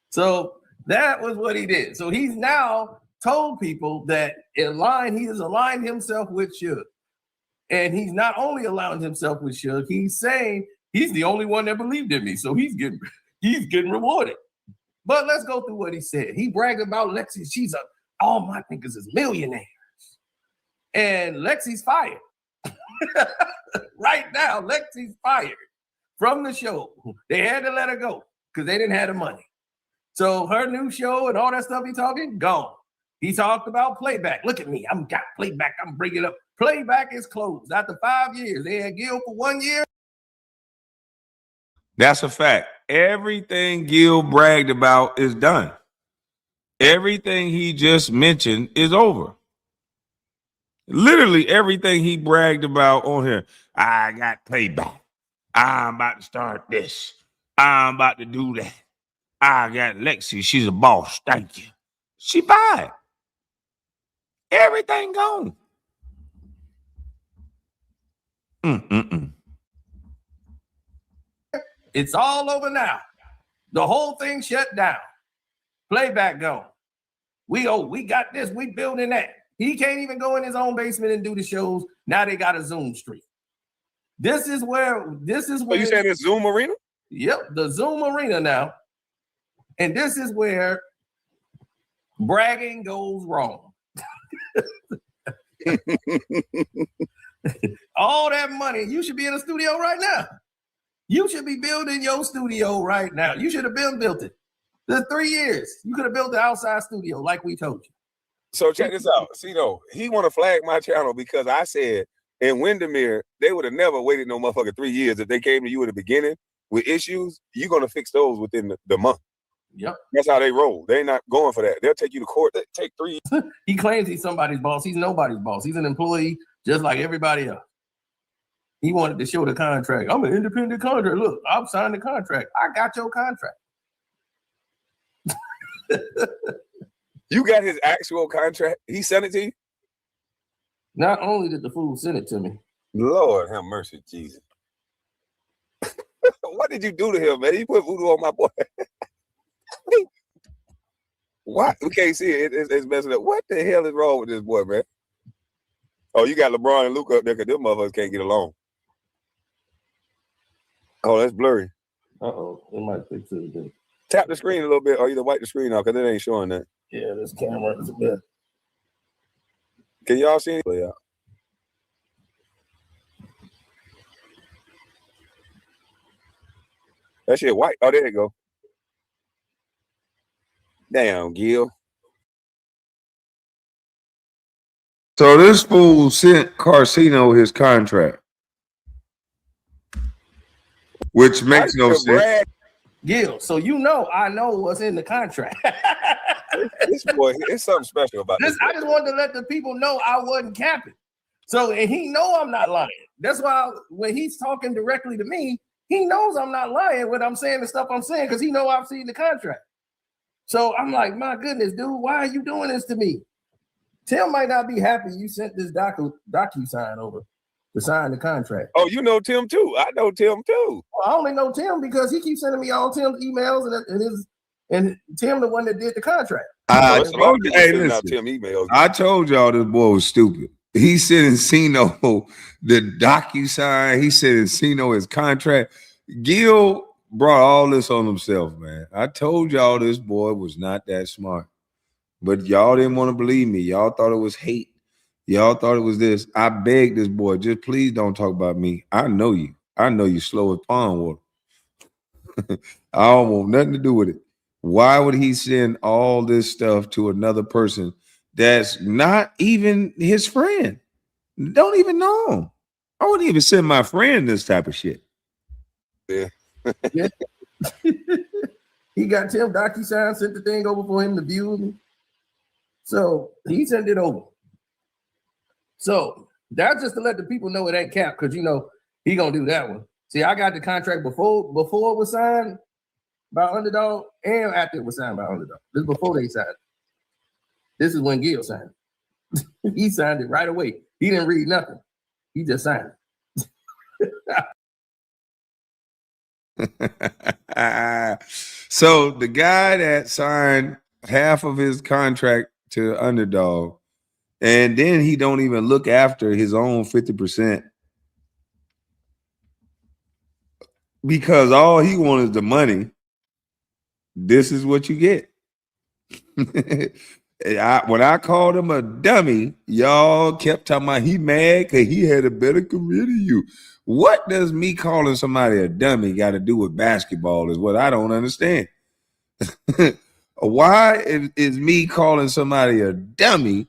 So that was what he did. So he's now told people that he has aligned himself with Suge. And he's not only aligned himself with Suge, he's saying he's the only one that believed in me. So he's getting rewarded. But let's go through what he said. He bragged about Lexi. All my niggas is millionaires. And Lexi's fired. Right now, Lexi's fired from the show. They had to let her go because they didn't have the money. So her new show and all that stuff he talking, gone. He talked about playback. Look at me. I'm got playback. I'm bringing it up. Playback is closed. After 5 years, they had Gil for 1 year. That's a fact. Everything Gil bragged about is done. Everything he just mentioned is over. Literally everything he bragged about on here. I got playback. I'm about to start this. I'm about to do that. I got Lexi. She's a boss. Thank you. She fired. Everything gone. It's all over now. The whole thing shut down. Playback gone. We got this. We building that. He can't even go in his own basement and do the shows. Now they got a Zoom stream. This is where you saying it's Zoom Arena? Yep, the Zoom Arena now. And this is where bragging goes wrong. All that money, you should be in a studio right now. You should be building your studio right now. You should have built it. The 3 years, you could have built the outside studio like we told you. So check this out. See, he want to flag my channel because I said in Windermere, they would have never waited no motherfucker 3 years. If they came to you at the beginning with issues, you're going to fix those within the month. Yep. That's how they roll. They're not going for that. They'll take you to court. They take 3 years. He claims he's somebody's boss. He's nobody's boss. He's an employee just like everybody else. He wanted to show the contract. I'm an independent contractor. Look, I've signed the contract. I got your contract. You got his actual contract? He sent it to you? Not only did the fool send it to me. Lord have mercy, Jesus. What did you do to him, man? You put voodoo on my boy. What? We can't see it. It's messing up. What the hell is wrong with this boy, man? Oh, you got LeBron and Luka up there because them motherfuckers can't get along. Oh, that's blurry. Uh-oh. It might fix it again. Tap the screen a little bit or either wipe the screen off because it ain't showing that. Yeah, this camera is a bit. Can y'all see it? Yeah. That shit white. Oh, there you go. Damn, Gil. So this fool sent Carcino his contract, which makes no sense. Gil, so I know what's in the contract. This boy, it's something special about this. I just wanted to let the people know I wasn't capping. So, and he know I'm not lying. That's why when he's talking directly to me, he knows I'm not lying when I'm saying the stuff I'm saying because he know I've seen the contract. So I'm like, my goodness, dude, why are you doing this to me? Tim might not be happy you sent this docu-sign over to sign the contract. Oh, you know Tim too. I know Tim too. Well, I only know Tim because he keeps sending me all Tim's emails and Tim the one that did the contract. I That's a lot of told you, people hey, sending out listen, Tim emails. I told y'all this boy was stupid. He said Encino, the DocuSign, he said Encino his contract. Gil brought all this on himself, man. I told y'all this boy was not that smart. But y'all didn't want to believe me. Y'all thought it was hate. Y'all thought it was this. I begged this boy, just please don't talk about me. I know you. I know you slow as pond water. I don't want nothing to do with it. Why would he send all this stuff to another person that's not even his friend? Don't even know him. I wouldn't even send my friend this type of shit. Yeah. Yeah. He got Tim DocuSign, sent the thing over for him to view. So he sent it over. So that's just to let the people know it ain't cap, because you know he gonna do that one. See, I got the contract before it was signed by Underdog and after it was signed by Underdog. This is before they signed it. This is when Gil signed it. He signed it right away. He didn't read nothing. He just signed it. So the guy that signed half of his contract to Underdog, and then he don't even look after his own 50%. Because all he wants is the money. This is what you get. When I called him a dummy, y'all kept talking about he mad because he had a better career than you. What does me calling somebody a dummy got to do with basketball is what I don't understand. Why is me calling somebody a dummy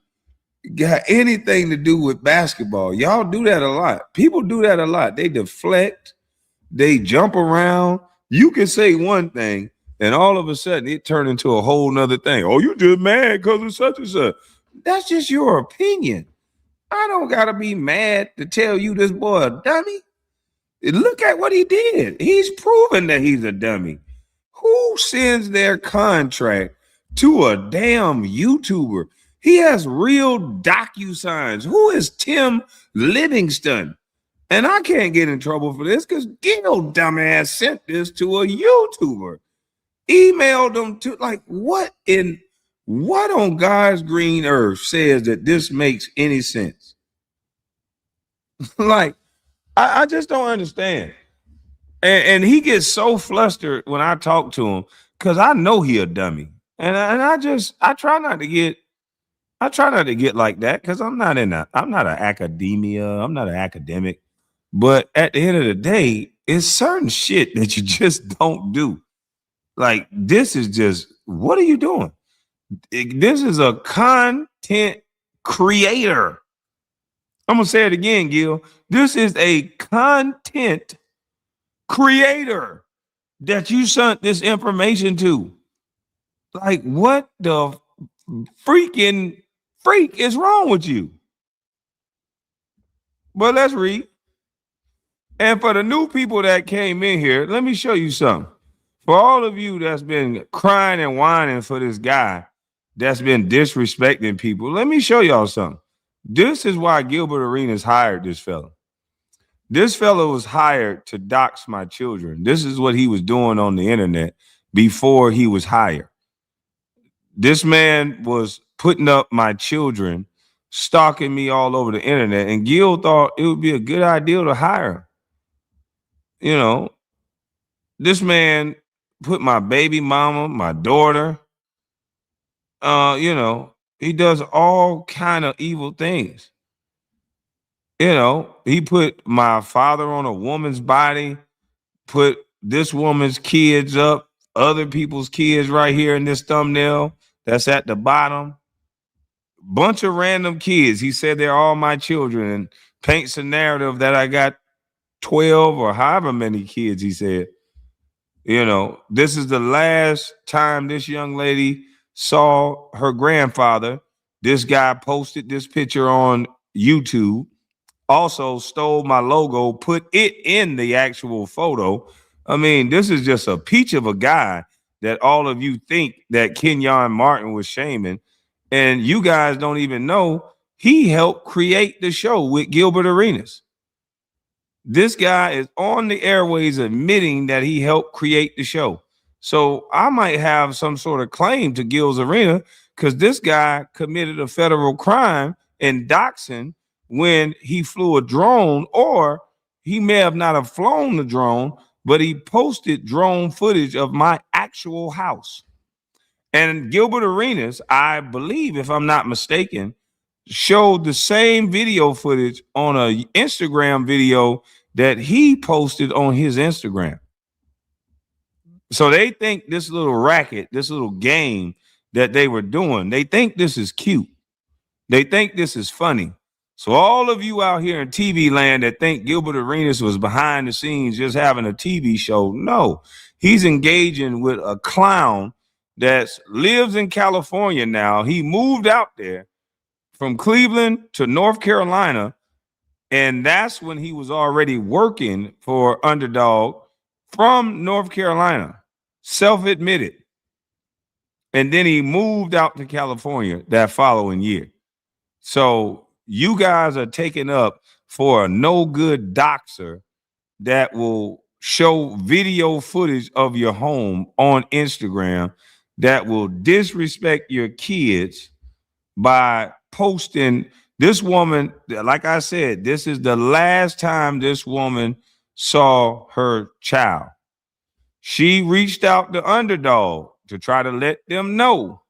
got anything to do with basketball? Y'all do that a lot. People do that a lot. They deflect. They jump around. You can say one thing, and all of a sudden it turned into a whole nother thing. Oh, you just mad because of such and such. That's just your opinion. I don't gotta be mad to tell you this boy a dummy. Look at what he did. He's proven that he's a dummy. Who sends their contract to a damn YouTuber? He has real DocuSigns. Who is Tim Livingston? And I can't get in trouble for this because Gil dumbass sent this to a YouTuber. Emailed them to, like, what on God's green earth says that this makes any sense? Like, I just don't understand. And he gets so flustered when I talk to him because I know he a dummy. And I try not to get like that because I'm not an academia. I'm not an academic. But at the end of the day, it's certain shit that you just don't do. Like, this is just, what are you doing? This is a content creator. I'm going to say it again, Gil. This is a content creator that you sent this information to. Like, what the freaking freak is wrong with you? But let's read. And for the new people that came in here, let me show you something. For all of you that's been crying and whining for this guy that's been disrespecting people, let me show y'all something. This is why Gilbert Arenas hired this fella. This fella was hired to dox my children. This is what he was doing on the internet before he was hired. This man was putting up my children, stalking me all over the internet, and Gil thought it would be a good idea to hire him. You know, this man put my baby mama, my daughter, he does all kind of evil things. He put my father on a woman's body, put this woman's kids up, other people's kids right here in this thumbnail that's at the bottom. Bunch of random kids. He said they're all my children and paints a narrative that I got 12 or however many kids, he said. This is the last time this young lady saw her grandfather. This guy posted this picture on YouTube, also stole my logo, put it in the actual photo. I mean, this is just a peach of a guy that all of you think that Kenyon Martin was shaming. And you guys don't even know he helped create the show with Gilbert Arenas. This guy is on the airways admitting that he helped create the show. So I might have some sort of claim to GilLs Arena because this guy committed a federal crime in doxing when he flew a drone, or he may have not have flown the drone, but he posted drone footage of my actual house. And Gilbert Arenas, I believe, if I'm not mistaken, showed the same video footage on a Instagram video that he posted on his Instagram. So they think this little racket, this little game that they were doing, they think this is cute. They think this is funny. So all of you out here in TV land that think Gilbert Arenas was behind the scenes just having a TV show, no. He's engaging with a clown that lives in California now. He moved out there from Cleveland to North Carolina, and that's when he was already working for Underdog from North Carolina. Self-admitted. And then he moved out to California that following year. So you guys are taking up for a no good doxer that will show video footage of your home on Instagram that will disrespect your kids by posting this woman. Like I said, this is the last time this woman saw her child. She reached out to Underdog to try to let them know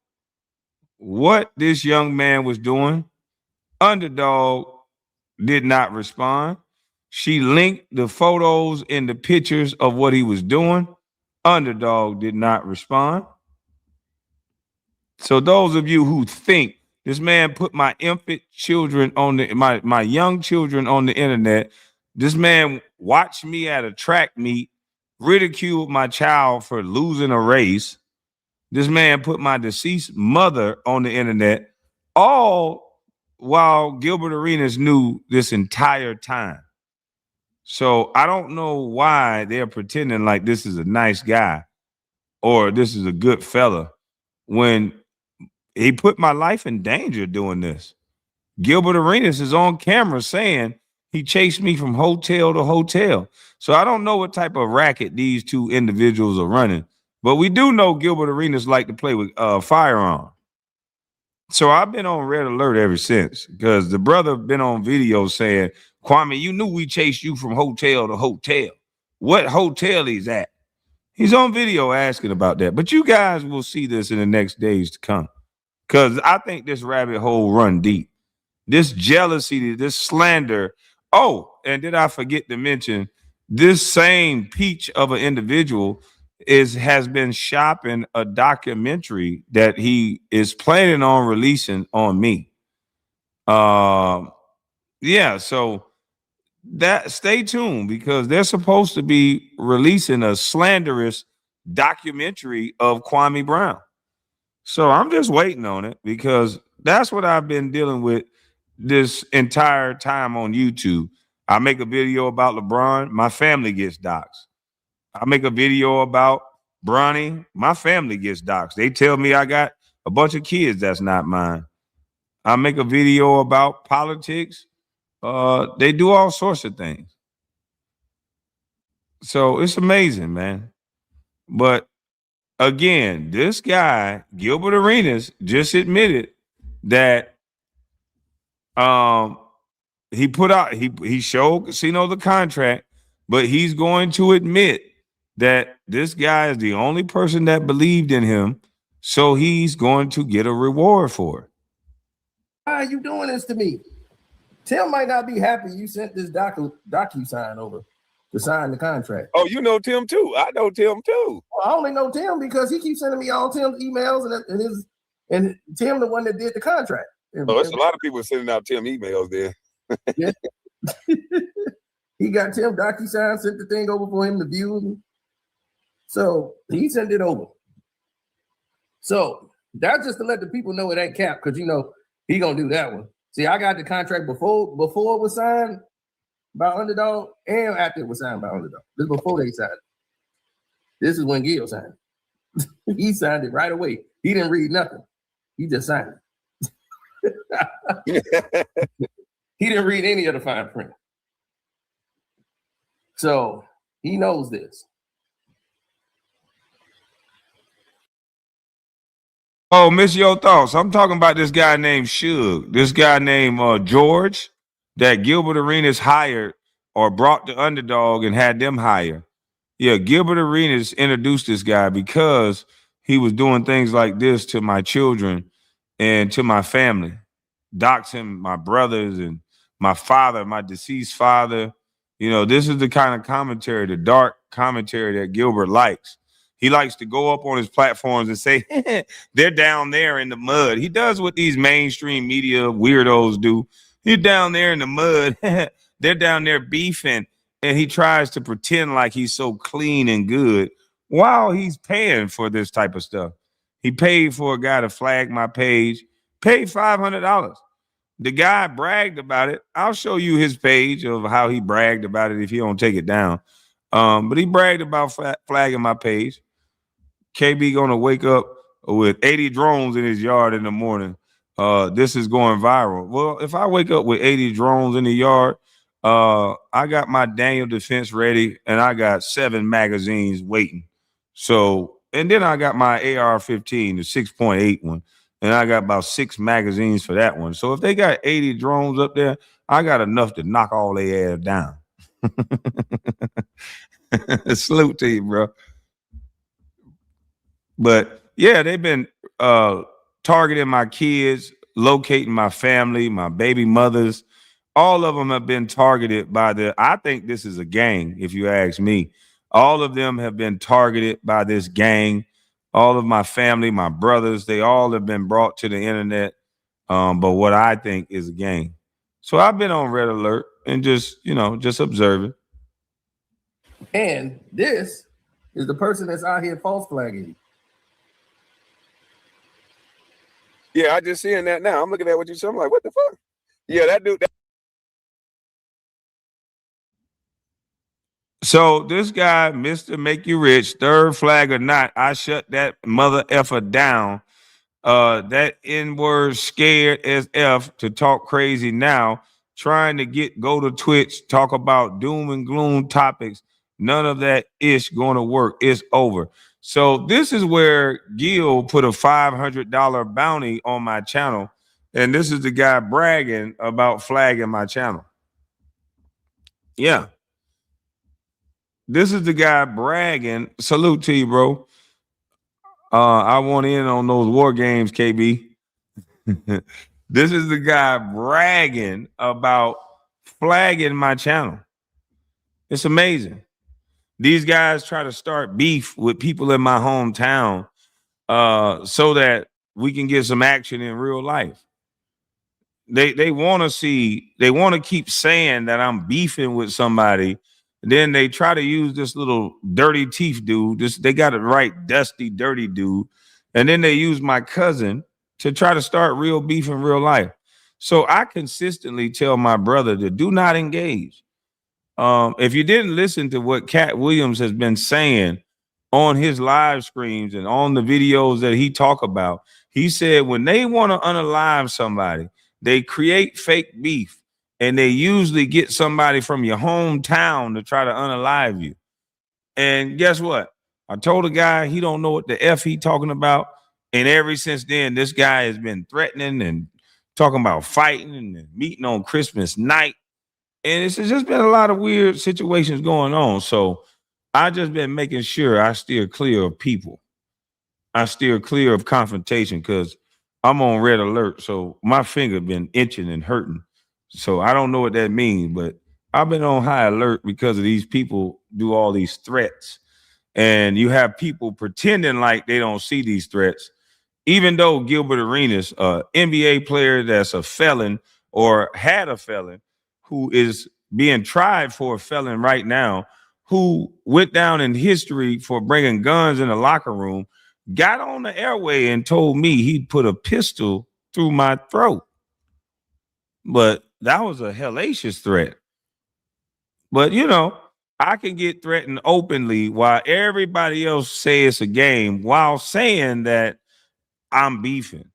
what this young man was doing. Underdog did not respond. She linked the photos and the pictures of what he was doing. Underdog did not respond. So those of you who think this man put my infant children on my young children on the internet, this man watched me at a track meet, ridiculed my child for losing a race. This man put my deceased mother on the internet, all while Gilbert Arenas knew this entire time. So I don't know why they're pretending like this is a nice guy or this is a good fella when he put my life in danger doing this. Gilbert Arenas is on camera saying he chased me from hotel to hotel. So I don't know what type of racket these two individuals are running, but we do know Gilbert Arenas like to play with firearms. So I've been on red alert ever since because the brother been on video saying, Kwame, you knew we chased you from hotel to hotel. What hotel he's at? He's on video asking about that. But you guys will see this in the next days to come because I think this rabbit hole run deep. This jealousy, this slander. Oh, and did I forget to mention this same peach of an individual has been shopping a documentary that he is planning on releasing on me. Yeah, so that stay tuned because they're supposed to be releasing a slanderous documentary of Kwame Brown. So I'm just waiting on it because that's what I've been dealing with this entire time on YouTube. I make a video about LeBron, my family gets doxxed. I make a video about Bronny, my family gets doxxed. They tell me I got a bunch of kids that's not mine. I make a video about politics. They do all sorts of things. So it's amazing, man. But again, this guy, Gilbert Arenas, just admitted that he put out, he showed Casino the contract, but he's going to admit that this guy is the only person that believed in him, so he's going to get a reward for it. Why are you doing this to me? Tim might not be happy you sent this docu-sign over to sign the contract. Oh, you know Tim too. I know Tim too. Well, I only know Tim because he keeps sending me all Tim's emails and Tim the one that did the contract. Oh, it's a lot of people sending out Tim emails there. Yeah. He got Tim DocuSign, sent the thing over for him to view. So he sent it over. So that's just to let the people know it ain't cap, because you know he gonna do that one. See, I got the contract before it was signed by Underdog and after it was signed by Underdog. This is before they signed it. This is when Gil signed it. He signed it right away. He didn't read nothing. He just signed it. He didn't read any of the fine print. So he knows this. Oh, miss your thoughts. I'm talking about this guy named Suge, this guy named George, that Gilbert Arenas hired or brought the Underdog and had them hire. Yeah, Gilbert Arenas introduced this guy because he was doing things like this to my children and to my family, doxing my brothers and my father, my deceased father. You know, this is the kind of commentary, the dark commentary that Gilbert likes. He likes to go up on his platforms and say, they're down there in the mud. He does what these mainstream media weirdos do. He's down there in the mud. They're down there beefing. And he tries to pretend like he's so clean and good while he's paying for this type of stuff. He paid for a guy to flag my page, paid $500. The guy bragged about it. I'll show you his page of how he bragged about it if he don't take it down. But he bragged about flagging my page. KB gonna wake up with 80 drones in his yard in the morning. This is going viral. Well, if I wake up with 80 drones in the yard, I got my Daniel defense ready and I got 7 magazines waiting. So, and then I got my AR-15, the 6.8 one, and I got about 6 magazines for that one. So if they got 80 drones up there, I got enough to knock all their ass down. Salute to you, bro. But yeah, they've been targeting my kids, locating my family, my baby mothers. All of them have been targeted by I think this is a gang, if you ask me. All of them have been targeted by this gang. All of my family, my brothers, they all have been brought to the internet. But what I think is a gang. So I've been on red alert and just observing. And this is the person that's out here false flagging you. Yeah, I just seeing that now. I'm looking at what you said. I'm like, what the fuck? Yeah, that dude. So this guy, Mr. Make You Rich, third flag or not, I shut that mother effer down. That N-word scared as F to talk crazy now, trying to go to Twitch, talk about doom and gloom topics. None of that ish going to work. It's over. So this is where Gil put a $500 bounty on my channel. And this is the guy bragging about flagging my channel. Yeah. This is the guy bragging. Salute to you, bro. I want in on those war games, KB. This is the guy bragging about flagging my channel. It's amazing. These guys try to start beef with people in my hometown so that we can get some action in real life. They want to keep saying that I'm beefing with somebody. Then they try to use this little dirty teeth dude. They got it right, dusty, dirty dude. And then they use my cousin to try to start real beef in real life. So I consistently tell my brother to do not engage. If you didn't listen to what Cat Williams has been saying on his live streams and on the videos that he talk about, he said when they want to unalive somebody, they create fake beef. And they usually get somebody from your hometown to try to unalive you. And guess what? I told a guy he don't know what the F he talking about. And ever since then, this guy has been threatening and talking about fighting and meeting on Christmas night. And it's just been a lot of weird situations going on. So I just been making sure I steer clear of people. I steer clear of confrontation because I'm on red alert. So my finger been itching and hurting. So I don't know what that means, but I've been on high alert because of these people do all these threats. And you have people pretending like they don't see these threats, even though Gilbert Arenas, NBA player that's a felon or had a felon, who is being tried for a felon right now, who went down in history for bringing guns in the locker room, got on the airway and told me he'd put a pistol through my throat. But that was a hellacious threat. But, I can get threatened openly while everybody else say it's a game while saying that I'm beefing.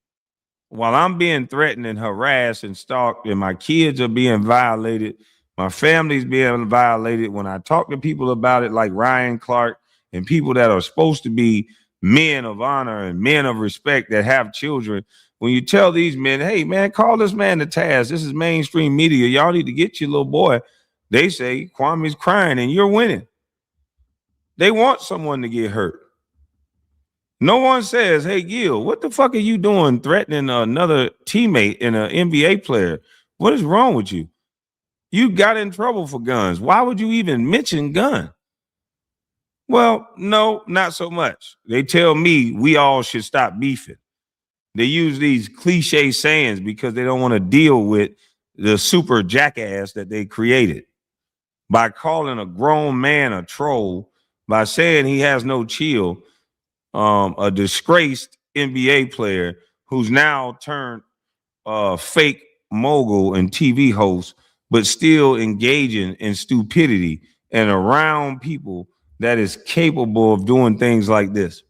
While I'm being threatened and harassed and stalked and my kids are being violated, my family's being violated. When I talk to people about it like Ryan Clark and people that are supposed to be men of honor and men of respect that have children, when you tell these men, hey, man, call this man to task. This is mainstream media. Y'all need to get your little boy. They say Kwame's crying and you're winning. They want someone to get hurt. No one says, hey, Gil, what the fuck are you doing threatening another teammate and an NBA player? What is wrong with you? You got in trouble for guns. Why would you even mention gun? Well, no, not so much. They tell me we all should stop beefing. They use these cliche sayings because they don't want to deal with the super jackass that they created by calling a grown man a troll, by saying he has no chill, a disgraced NBA player who's now turned fake mogul and TV host, but still engaging in stupidity and around people that is capable of doing things like this.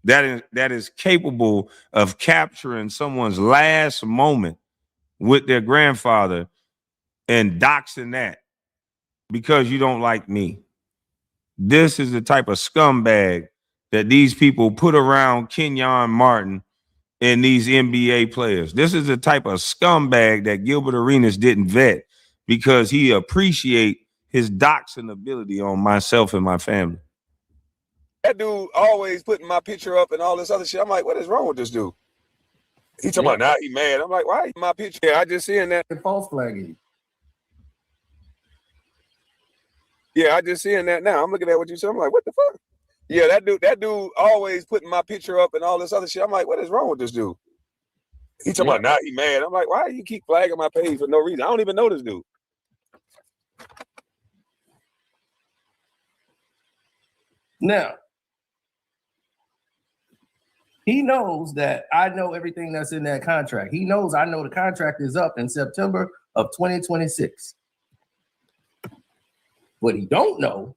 That is capable of capturing someone's last moment with their grandfather and doxing that because you don't like me. This is the type of scumbag that these people put around Kenyon Martin and these NBA players. This is the type of scumbag that Gilbert Arenas didn't vet because he appreciate his doxing ability on myself and my family. That dude always putting my picture up and all this other shit. I'm like, what is wrong with this dude? He talking about now he mad. I'm like, why my picture? Yeah, I just seeing that. False flagging. Yeah, I just seeing that now. I'm looking at what you said. I'm like, what the fuck? Yeah, that dude always putting my picture up and all this other shit. I'm like, what is wrong with this dude? He talking about now he mad. I'm like, why do you keep flagging my page for no reason? I don't even know this dude. Now, he knows that I know everything that's in that contract. He knows I know the contract is up in September of 2026. What he don't know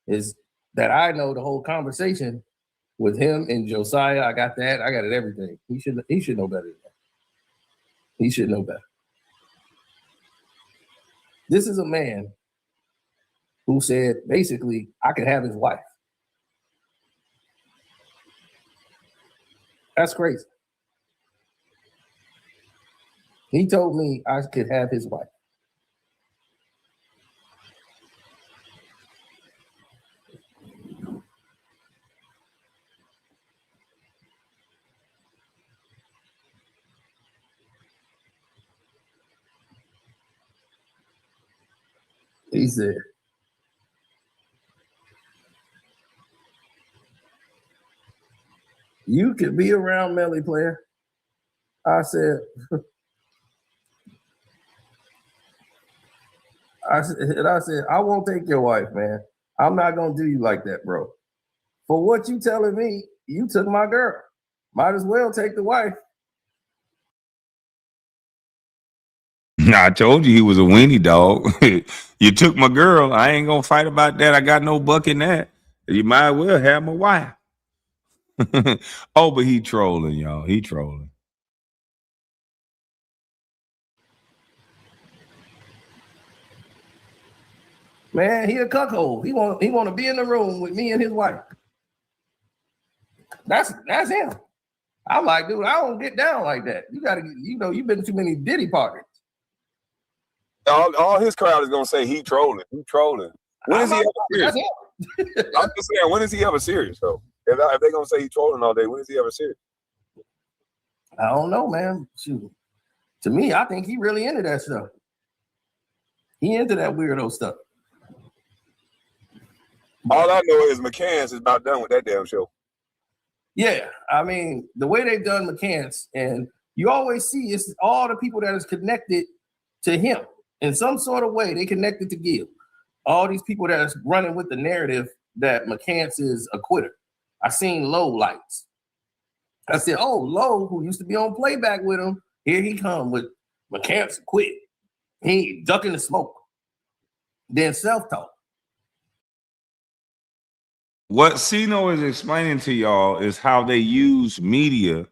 is that I know the whole conversation with him and Josiah. I got that. I got it, everything. He should know better than that. He should know better. This is a man who said, basically, I could have his wife. That's crazy. He told me I could have his wife. He said, you could be around Melly player. I said, I won't take your wife, man. I'm not gonna do you like that, bro. For what you telling me, you took my girl. Might as well take the wife. I told you he was a weenie dog. You took my girl. I ain't gonna fight about that. I got no buck in that. You might well have my wife. Oh, but he trolling, y'all. He trolling. Man, he a cuckold. He want to be in the room with me and his wife. That's him. I'm like, dude, I don't get down like that. You gotta, you've been to too many Diddy parties. All his crowd is gonna say he trolling. He trolling. When is he ever serious? I'm just saying, when is he ever serious though? If they're gonna say he trolling all day, when is he ever serious? I don't know, man. Shoot. To me, I think he really into that stuff. He into that weirdo stuff. All I know is McCann's is about done with that damn show. Yeah, I mean, the way they've done McCann's, and you always see it's all the people that is connected to him in some sort of way. They connected to Gil. All these people that is running with the narrative that McCann's is a quitter. I seen Low lights. I said, oh, Low, who used to be on playback with him, here he come with McCann's quit. He ducking the smoke. Then self-talk. What Sino is explaining to y'all is how they use media.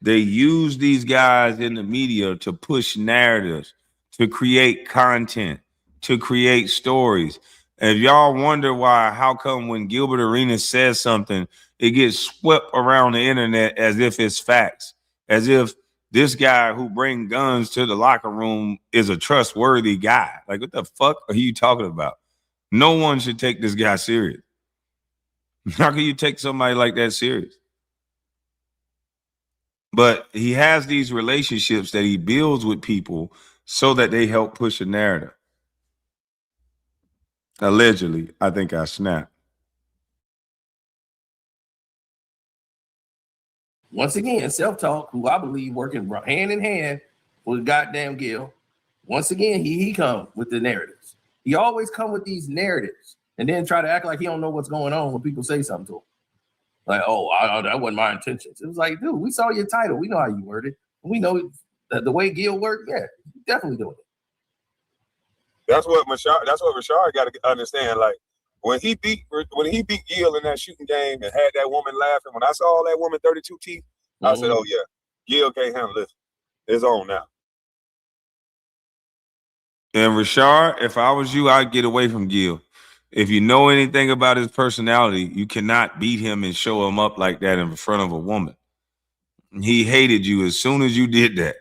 They use these guys in the media to push narratives, to create content, to create stories. And if y'all wonder how come when Gilbert Arenas says something, it gets swept around the internet as if it's facts, as if this guy who bring guns to the locker room is a trustworthy guy. Like, what the fuck are you talking about? No one should take this guy serious. How can you take somebody like that serious? But he has these relationships that he builds with people so that they help push a narrative. Allegedly, I think I snapped. Once again, self-talk, who I believe working hand in hand with goddamn Gil. Once again, he come with the narratives. He always come with these narratives and then try to act like he don't know what's going on when people say something to him. Like, that wasn't my intentions. It was like, dude, we saw your title. We know how you worded. We know that the way Gil worked. Yeah, definitely doing it. That's what Rashard got to understand. Like, when he beat Gil in that shooting game and had that woman laughing, when I saw that woman 32 teeth, I said, oh yeah, Gil can't handle this. It's on now. And Rashard, if I was you, I'd get away from Gil. If you know anything about his personality, you cannot beat him and show him up like that in front of a woman. He hated you as soon as you did that.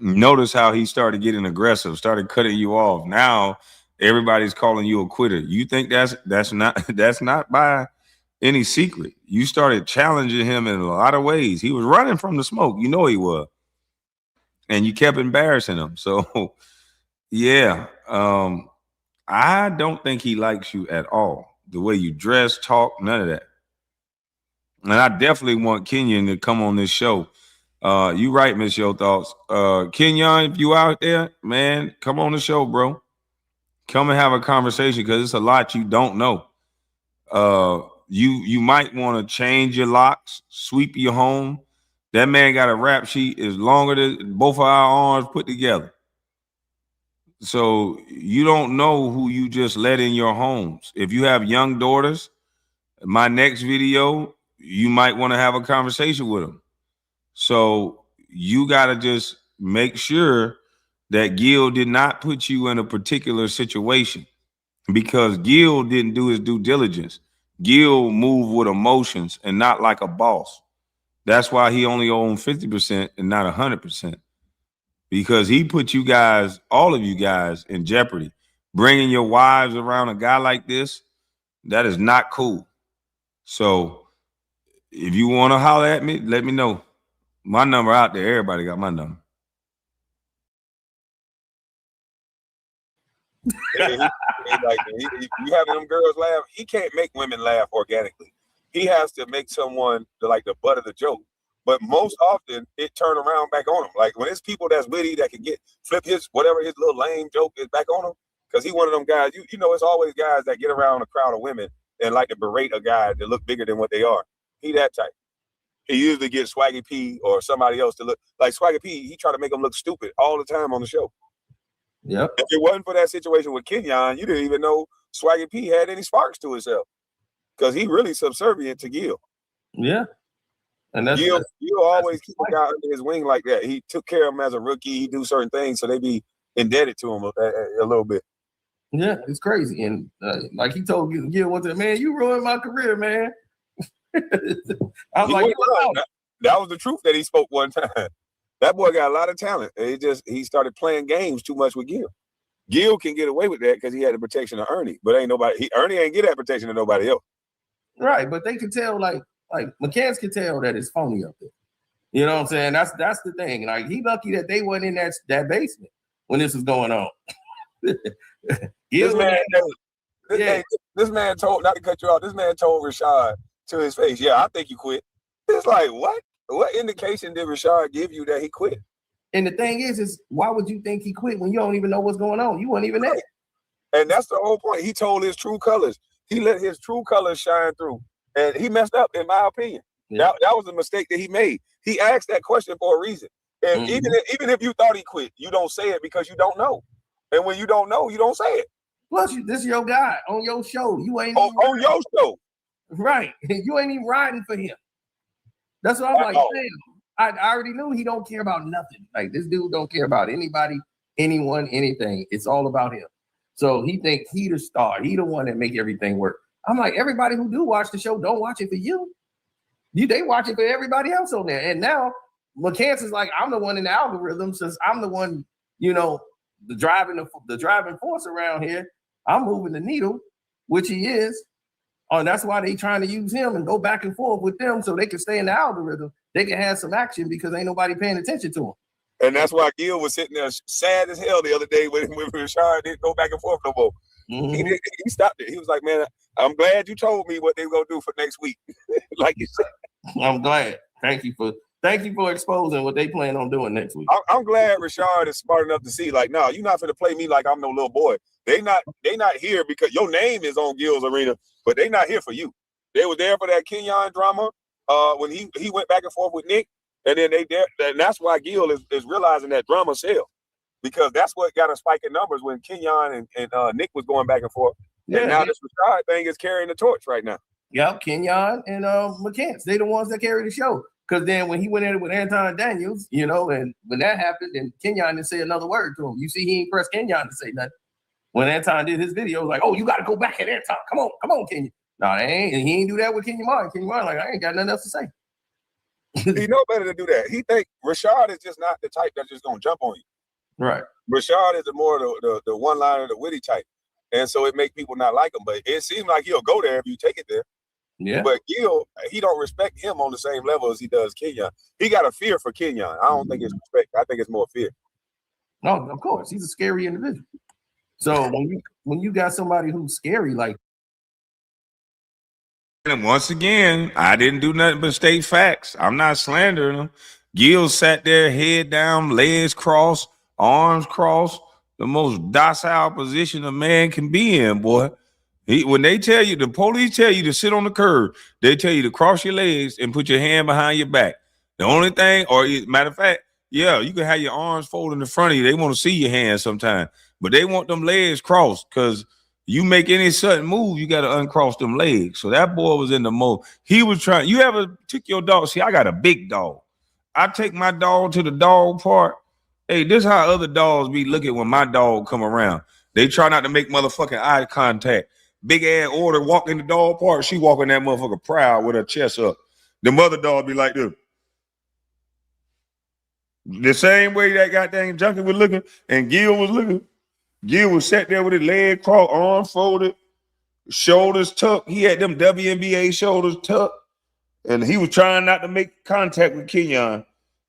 Notice how he started getting aggressive, started cutting you off. Now everybody's calling you a quitter. You think that's not by any secret. You started challenging him in a lot of ways. He was running from the smoke. You know he was. And you kept embarrassing him. So yeah. I don't think he likes you at all. The way you dress, talk, none of that. And I definitely want Kenyon to come on this show. You right, Miss Your Thoughts. Kenyon, if you out there, man, come on the show, bro. Come and have a conversation because it's a lot you don't know. You might want to change your locks, sweep your home. That man got a rap sheet is longer than both of our arms put together. So you don't know who you just let in your homes. If you have young daughters, my next video, you might want to have a conversation with them. So you got to just make sure that Gil did not put you in a particular situation because Gil didn't do his due diligence. Gil moved with emotions and not like a boss. That's why he only owned 50% and not 100%. Because he put you guys, all of you guys, in jeopardy. Bringing your wives around a guy like this, that is not cool. So if you want to holler at me, let me know. My number out there. Everybody got my number. You having them girls laugh, he can't make women laugh organically. He has to make someone the butt of the joke. But most often it turn around back on him. Like when it's people that's witty that can flip his little lame joke is back on him. Because he one of them guys, you know, it's always guys that get around a crowd of women and like to berate a guy that look bigger than what they are. He that type. He usually gets Swaggy P or somebody else to look like Swaggy P. He try to make him look stupid all the time on the show. Yep. If it wasn't for that situation with Kenyon, you didn't even know Swaggy P had any sparks to himself. Because he really subservient to Gil. Yeah. And that's Gil always keep a guy under his wing like that. He took care of him as a rookie. He do certain things, so they be indebted to him a little bit. Yeah, it's crazy. And like he told Gil one time, man, you ruined my career, man. I was like, that was the truth that he spoke one time. That boy got a lot of talent. He started playing games too much with Gil. Gil can get away with that because he had the protection of Ernie, but Ernie ain't get that protection to nobody else. Right, but they can tell, like mechanics can tell that it's phony up there. You know what I'm saying? That's the thing. Like he lucky that they wasn't in that basement when this was going on. This man told, not to cut you off, this man told Rashad to his face, yeah, I think you quit. It's like, what? What indication did Rashad give you that he quit? And the thing is why would you think he quit when you don't even know what's going on? You weren't even there. And that's the whole point. He told his true colors. He let his true colors shine through. And he messed up, in my opinion. Yeah. That was a mistake that he made. He asked that question for a reason. And even if you thought he quit, you don't say it because you don't know. And when you don't know, you don't say it. Plus, this is your guy on your show. You ain't on your show. Right. You ain't even riding for him. That's what I'm like, damn. I already knew he don't care about nothing. Like this dude don't care about anybody, anyone, anything. It's all about him. So he think he the star. He the one that make everything work. I'm like, everybody who do watch the show don't watch it for you. They watch it for everybody else on there. And now McCants is like, I'm the one in the algorithm, since I'm the one, the driving force around here. I'm moving the needle, which he is. And that's why they trying to use him and go back and forth with them so they can stay in the algorithm. They can have some action because ain't nobody paying attention to him. And that's why Gil was sitting there sad as hell the other day when Rashard didn't go back and forth no more. Mm-hmm. He stopped it. He was like, man, I'm glad you told me what they were going to do for next week. Like you said. I'm glad. Thank you for exposing what they plan on doing next week. I'm glad Rashard is smart enough to see, like, no, you're not going to play me like I'm no little boy. They not here because your name is on Gil's Arena, but they not here for you. They were there for that Kenyon drama when he went back and forth with Nick. And then and that's why Gil is realizing that drama sell, because that's what got a spike in numbers when Kenyon and Nick was going back and forth. Yeah, and now this Rashard thing is carrying the torch right now. Yep, Kenyon and McCants, they the ones that carry the show. Because then when he went in with Anton Daniels, and when that happened, then Kenyon didn't say another word to him. You see, he ain't pressed Kenyon to say nothing. When Anton did his video, like, oh, you got to go back at Anton. Come on, Kenyon. No, he ain't do that with Kenyon Martin. Kenyon Martin, like, I ain't got nothing else to say. He know better to do that. He think Rashard is just not the type that's just gonna jump on you. Right. Rashard is the more the one-liner, the witty type. And so it make people not like him. But it seems like he'll go there if you take it there. Yeah. But Gil, he don't respect him on the same level as he does Kenyon. He got a fear for Kenyon. I don't think it's respect. I think it's more fear. No, of course. He's a scary individual. So when you got somebody who's scary, like, and once again, I didn't do nothing but state facts. I'm not slandering him. Gil sat there, head down, legs crossed, arms crossed, the most docile position a man can be in, boy. When they tell you, the police tell you to sit on the curb, they tell you to cross your legs and put your hand behind your back. The only thing, or matter of fact, yeah, you can have your arms folded in the front of you. They want to see your hands sometimes, but they want them legs crossed because you make any sudden move, you got to uncross them legs. So that boy was in the mode. He was trying. You ever took your dog? See, I got a big dog. I take my dog to the dog park. Hey, this is how other dogs be looking when my dog come around. They try not to make motherfucking eye contact. Big ass order walk in the dog park. She walking that motherfucker proud with her chest up. The mother dog be like this. The same way that goddamn junkie was looking and Gil was looking. Gil was sat there with his leg crossed, arms folded, shoulders tucked. He had them WNBA shoulders tucked, and he was trying not to make contact with Kenyon.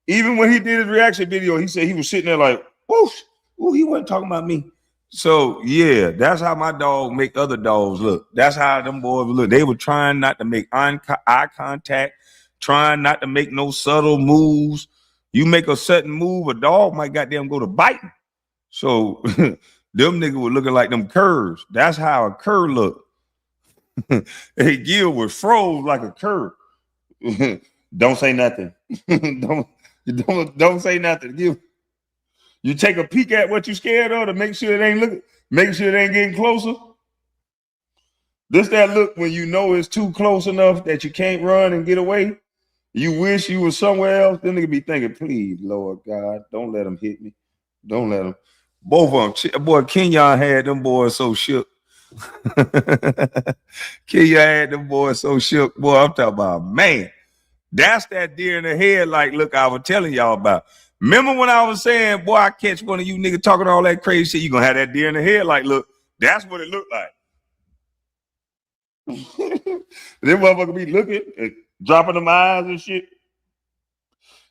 Even when he did his reaction video, he said he was sitting there like, whoosh, ooh, he wasn't talking about me. So, yeah, that's how my dog make other dogs look. That's how them boys look. They were trying not to make eye contact, trying not to make no subtle moves. You make a sudden move, a dog might goddamn go to biting. So, them niggas were looking like them curs. That's how a cur look. Hey, Gil was froze like a cur. Don't say nothing. don't say nothing. Gil, you take a peek at what you scared of to make sure it ain't looking, make sure it ain't getting closer. This that look when you know it's too close enough that you can't run and get away. You wish you were somewhere else. Then nigga be thinking, please, Lord God, don't let him hit me. Don't let him. Both of them. Boy, Kenyon had them boys so shook. Kenyon had them boys so shook. Boy, I'm talking about, man. That's that deer in the head like look I was telling y'all about. Remember when I was saying, boy, I catch one of you niggas talking all that crazy shit, you gonna have that deer in the head like look. That's what it looked like. Them motherfucker be looking and dropping them eyes and shit.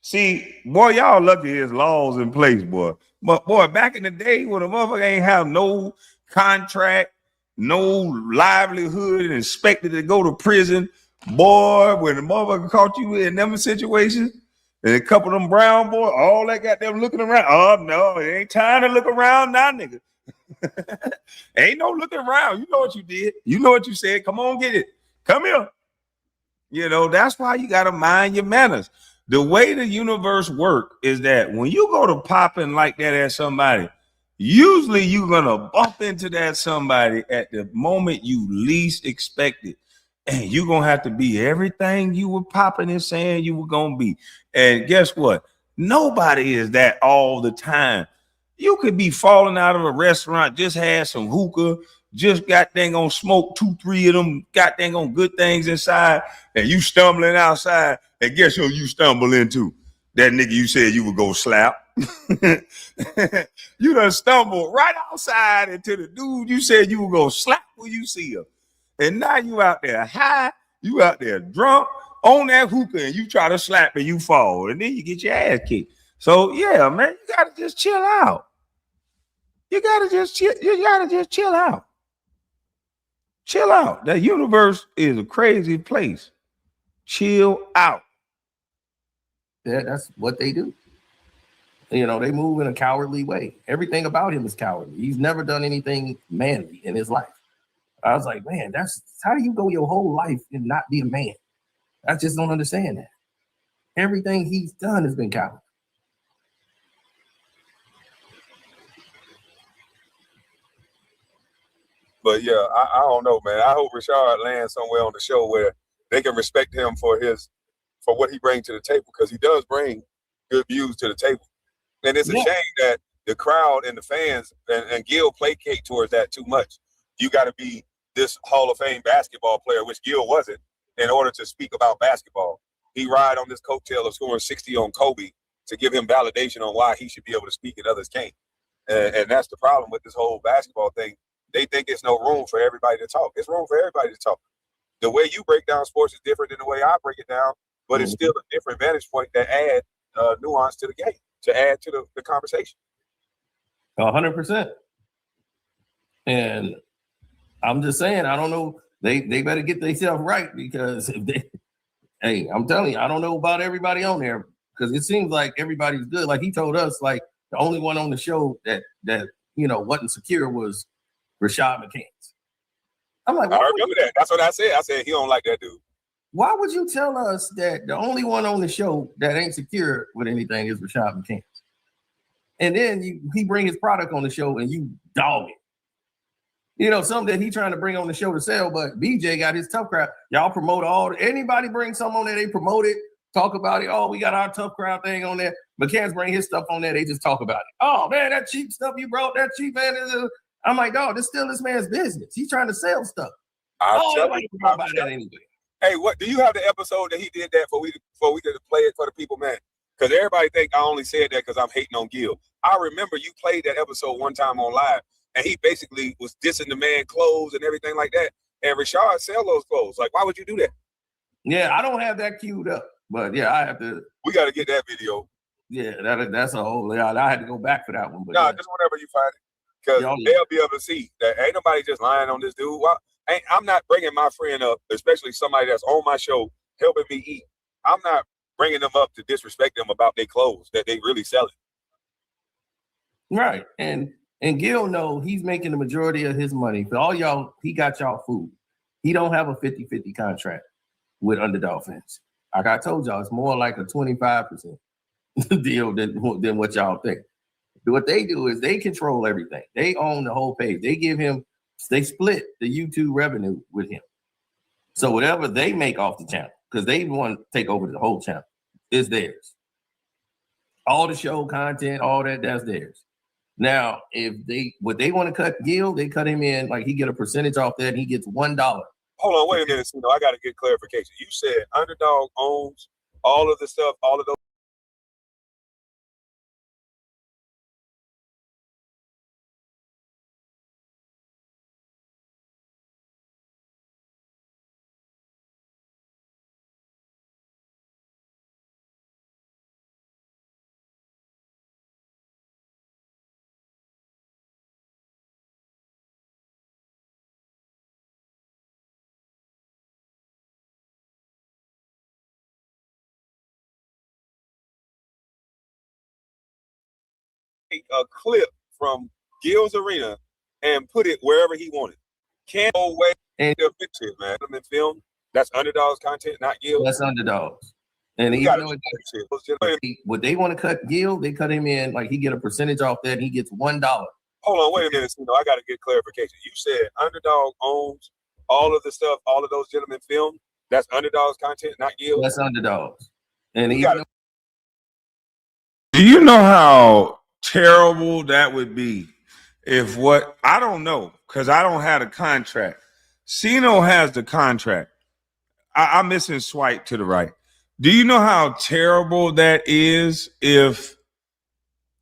See, boy, y'all lucky there's laws in place, boy. But boy, back in the day when a motherfucker ain't have no contract, no livelihood, and expected to go to prison, boy, when the motherfucker caught you in them situations, and a couple of them brown boys, all that got them looking around. Oh no, it ain't time to look around now, nigga. Ain't no looking around. You know what you did. You know what you said. Come on, get it. Come here. You know, that's why you got to mind your manners. The way the universe works is that when you go to popping like that at somebody, usually you're going to bump into that somebody at the moment you least expect it. And you're going to have to be everything you were popping and saying you were going to be. And guess what? Nobody is that all the time. You could be falling out of a restaurant, just had some hookah, just got dang on smoke 2-3 of them got dang on good things inside, and you stumbling outside, and guess who you stumble into? That nigga you said you would go slap. You done stumbled right outside into the dude you said you would go slap when you see him. And now you out there high, you out there drunk on that hookah, and you try to slap and you fall, and then you get your ass kicked. So yeah, man, you gotta just chill out. You gotta just chill out. Chill out. That universe is a crazy place. Chill out. Yeah, that's what they do. You know, they move in a cowardly way. Everything about him is cowardly. He's never done anything manly in his life. I was like, man, that's how do you go your whole life and not be a man? I just don't understand that. Everything he's done has been cowardly. But yeah, I don't know, man. I hope Rashard lands somewhere on the show where they can respect him for what he brings to the table, because he does bring good views to the table. And it's a shame that the crowd and the fans and Gil placate towards that too much. You got to be this Hall of Fame basketball player, which Gil wasn't, in order to speak about basketball. He ride on this coattail of scoring 60 on Kobe to give him validation on why he should be able to speak and others can't. And that's the problem with this whole basketball thing. They think it's no room for everybody to talk. It's room for everybody to talk. The way you break down sports is different than the way I break it down, but it's still a different vantage point that add nuance to the game, to add to the conversation. 100%. And I'm just saying, I don't know. They better get themselves right, because if they, hey, I'm telling you, I don't know about everybody on there, because it seems like everybody's good. Like he told us, like the only one on the show that you know wasn't secure was Rashad McCants. I'm like, I remember that. That's what I said. I said he don't like that dude. Why would you tell us that the only one on the show that ain't secure with anything is Rashad McCants? And then he bring his product on the show and you dog it. You know, something that he trying to bring on the show to sell, but BJ got his tough crowd. Y'all promote anybody bring something on there, they promote it, talk about it. Oh, we got our tough crowd thing on there. McCants bring his stuff on there, they just talk about it. Oh man, that cheap stuff you brought, that cheap man. I'm like, dog, this still this man's business. He's trying to sell stuff. Nobody know about that anyway. Hey, what do you have the episode that he did that for we could play it for the people, man? Because everybody think I only said that because I'm hating on Gil. I remember you played that episode one time on live, and he basically was dissing the man clothes and everything like that. And Rashard sell those clothes. Like, why would you do that? Yeah, I don't have that queued up, but yeah, I have to. We got to get that video. Yeah, that's a whole. Yeah, I had to go back for that one. But nah, just whenever you find it, because they'll be able to see that ain't nobody just lying on this dude. Well, I'm not bringing my friend up, especially somebody that's on my show helping me eat. I'm not bringing them up to disrespect them about their clothes that they really selling. Right, and Gil know he's making the majority of his money. For all y'all, he got y'all food. He don't have a 50-50 contract with Underdog fans. Like I told y'all, it's more like a 25% deal than what y'all think. What they do is they control everything. They own the whole page. They split the YouTube revenue with him. So whatever they make off the channel, because they want to take over the whole channel, is theirs. All the show content, all that's theirs. Now, if they want to cut Gil, they cut him in, like he get a percentage off that, and he gets $1. Hold on, wait a minute. I got to get clarification. You said Underdog owns all of the stuff, all of those. A clip from Gil's Arena and put it wherever he wanted. Can't go away and the picture, man. I'm in film. That's Underdog's content, not Gil. That's Underdog's. And even though what they want to cut Gil, they cut him in, like he get a percentage off that, and he gets $1. Hold on, wait a minute. I got to get clarification. You said Underdog owns all of the stuff, all of those gentlemen film. That's Underdog's content, not Gil. That's Underdog's. And do you know how terrible that would be if I don't know. because I don't have the contract. Sino has the contract. I'm missing swipe to the right. Do you know how terrible that is if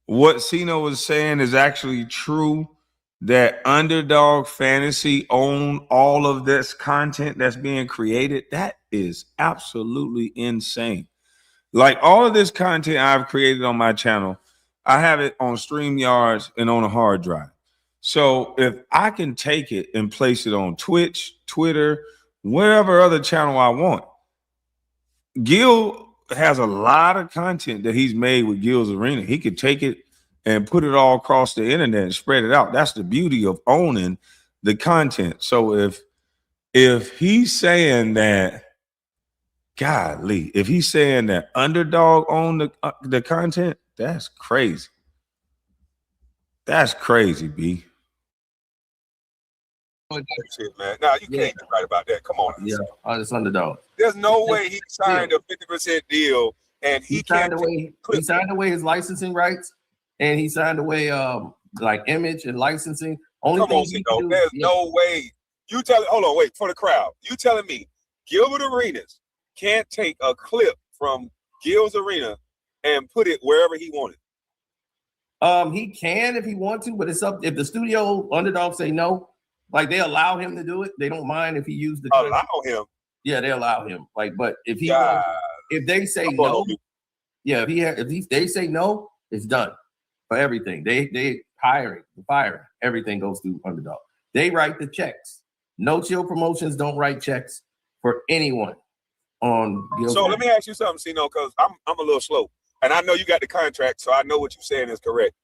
what Sino was saying is actually true? That Underdog Fantasy own all of this content that's being created? That is absolutely insane. Like all of this content I've created on my channel, I have it on StreamYards and on a hard drive. So if I can take it and place it on Twitch, Twitter, whatever other channel I want, Gil has a lot of content that he's made with Gil's Arena. He could take it and put it all across the internet and spread it out. That's the beauty of owning the content. So if he's saying that, golly, if he's saying that Underdog own the content, that's crazy. That's crazy, B. Shit, man. Nah, you can't be right about that. Come on. Yeah, it's Underdog. There's no way he signed a 50% deal and he signed away his licensing rights, and he signed away like image and licensing. Come on, Sino. There's no way. You hold on, wait for the crowd. You telling me Gilbert Arenas can't take a clip from Gil's Arena and put it wherever he wanted? He can if he wants to, but it's up if the studio Underdog say no. Like they allow him to do it. They don't mind if he used the allow him. Yeah, they allow him. Like, but if he if they say no, if they say no, it's done for everything. They hiring, firing, everything goes through Underdog. They write the checks. No Chill Promotions don't write checks for anyone on Gil's. So let me ask you something, Sino, because I'm a little slow. And I know you got the contract, so I know what you're saying is correct.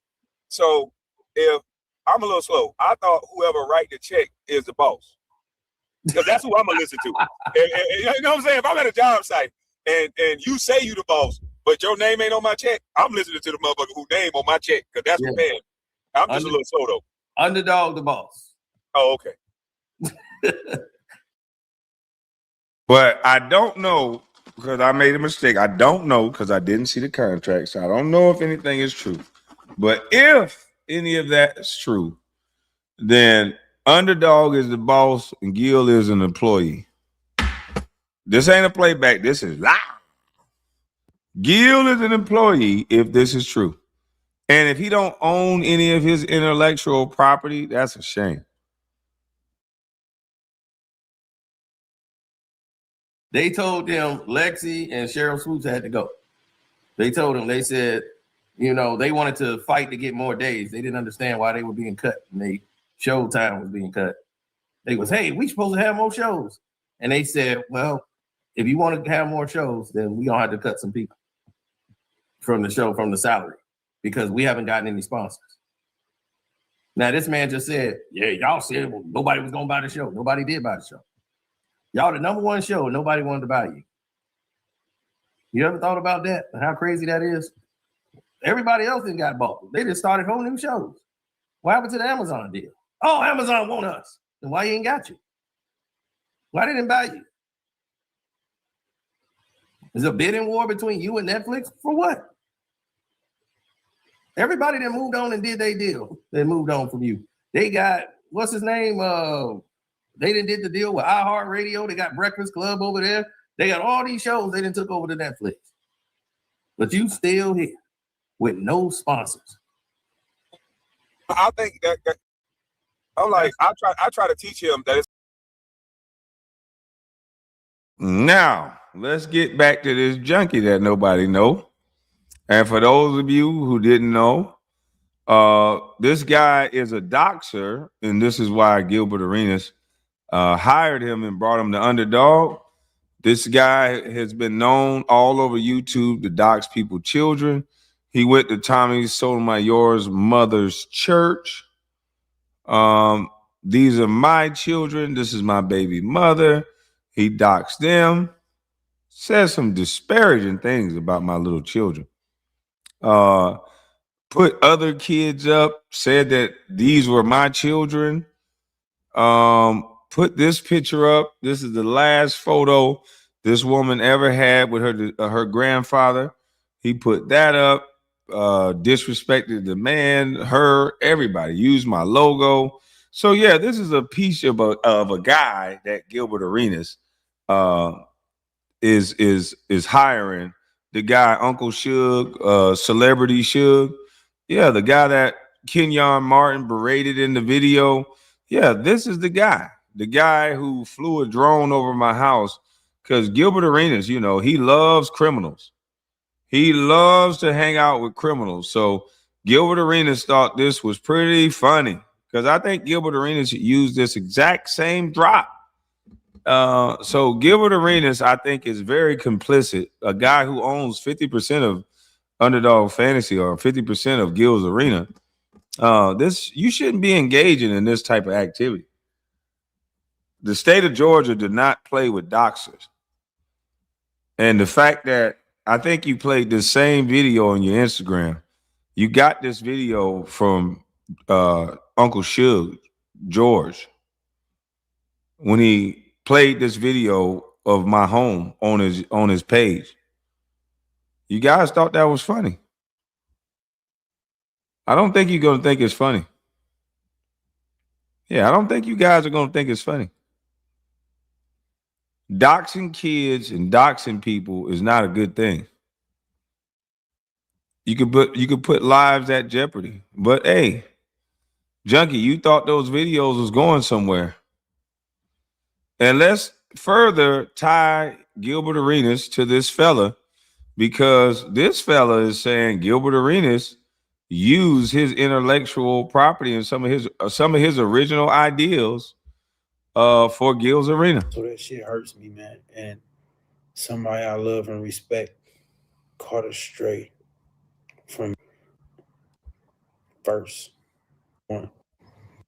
So if I'm a little slow, I thought whoever write the check is the boss. Because that's who I'm gonna listen to. And you know what I'm saying? If I'm at a job site and you say you the boss, but your name ain't on my check, I'm listening to the motherfucker whose name on my check, because that's who paying. I'm just a little slow though. Underdog the boss. Oh, okay. But I don't know, because I made a mistake. I don't know because I didn't see the contract. So I don't know if anything is true. But if any of that is true, then Underdog is the boss and Gil is an employee. This ain't a playback. This is live. Gil is an employee if this is true. And if he don't own any of his intellectual property, that's a shame. They told them Lexi and Cheryl Swoops had to go. They told them, they said, you know, they wanted to fight to get more days. They didn't understand why they were being cut. And they show time was being cut. They was, hey, we supposed to have more shows. And they said, well, if you want to have more shows, then we gonna have to cut some people from the show, from the salary, because we haven't gotten any sponsors. Now, this man just said, yeah, y'all said nobody was gonna buy the show. Nobody did buy the show. Y'all the number one show, nobody wanted to buy you. You ever thought about that? How crazy that is? Everybody else didn't got bought. They just started whole new shows. What happened to the Amazon deal? Oh, Amazon want us. Then why he ain't got you? Why they didn't buy you? Is a bidding war between you and Netflix? For what? Everybody that moved on and did their deal, they moved on from you. They got, what's his name? They didn't did the deal with iHeartRadio. They got Breakfast Club over there. They got all these shows they didn't took over to Netflix. But you still here with no sponsors. I think that I'm like, I try to teach him that it's. Now, let's get back to this junkie that nobody know. And for those of you who didn't know, this guy is a doxer, and this is why Gilbert Arenas hired him and brought him to Underdog. This guy has been known all over YouTube to dox people's children. He went to Tommy Sotomayor's mother's church. These are my children. This is my baby mother. He doxed them. Says some disparaging things about my little children. Put other kids up. Said that these were my children. Put this picture up. This is the last photo this woman ever had with her grandfather. He put that up. Disrespected the man, her, everybody. Used my logo. So yeah, this is a piece of a guy that Gilbert Arenas is hiring. The guy Uncle Suge, Celebrity Suge. Yeah, the guy that Kenyon Martin berated in the video. Yeah, this is the guy who flew a drone over my house because Gilbert Arenas, you know, he loves criminals. He loves to hang out with criminals. So Gilbert Arenas thought this was pretty funny because I think Gilbert Arenas used this exact same drop. So Gilbert Arenas, I think, is very complicit. A guy who owns 50% of Underdog Fantasy or 50% of GilLs Arena. This you shouldn't be engaging in this type of activity. The state of Georgia did not play with doxers. And the fact that I think you played the same video on your Instagram. You got this video from Uncle Suge, George, when he played this video of my home on his page. You guys thought that was funny. I don't think you're gonna think it's funny. Yeah, I don't think you guys are gonna think it's funny. Doxing kids and doxing people is not a good thing. You could put lives at jeopardy. But hey, Junkie, you thought those videos was going somewhere. And let's further tie Gilbert Arenas to this fella, because this fella is saying Gilbert Arenas used his intellectual property and some of his original ideals for GilLs Arena. So that shit hurts me, man. And somebody I love and respect caught us straight from first one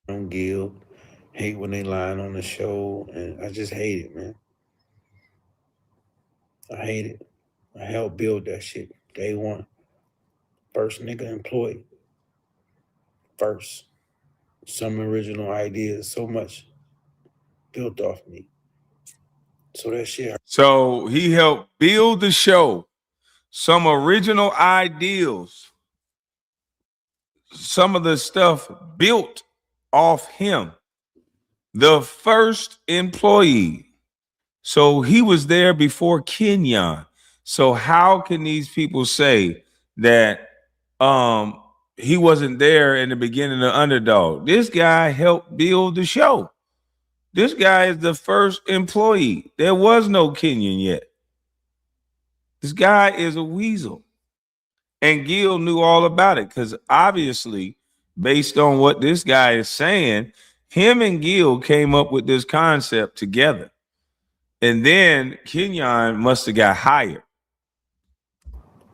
on Gil. Hate when they lying on the show, and I just hate it, man. I hate it. I helped build that shit day one. First nigga employed. First. Some original ideas, so much built off me. So that shit hurt. So he helped build the show. Some original ideals. Some of the stuff built off him. The first employee. So he was there before Kenyon. So how can these people say that he wasn't there in the beginning of Underdog? This guy helped build the show. This guy is the first employee. There was no Kenyon yet. This guy is a weasel. And Gil knew all about it because obviously, based on what this guy is saying, him and Gil came up with this concept together. And then Kenyon must have got hired.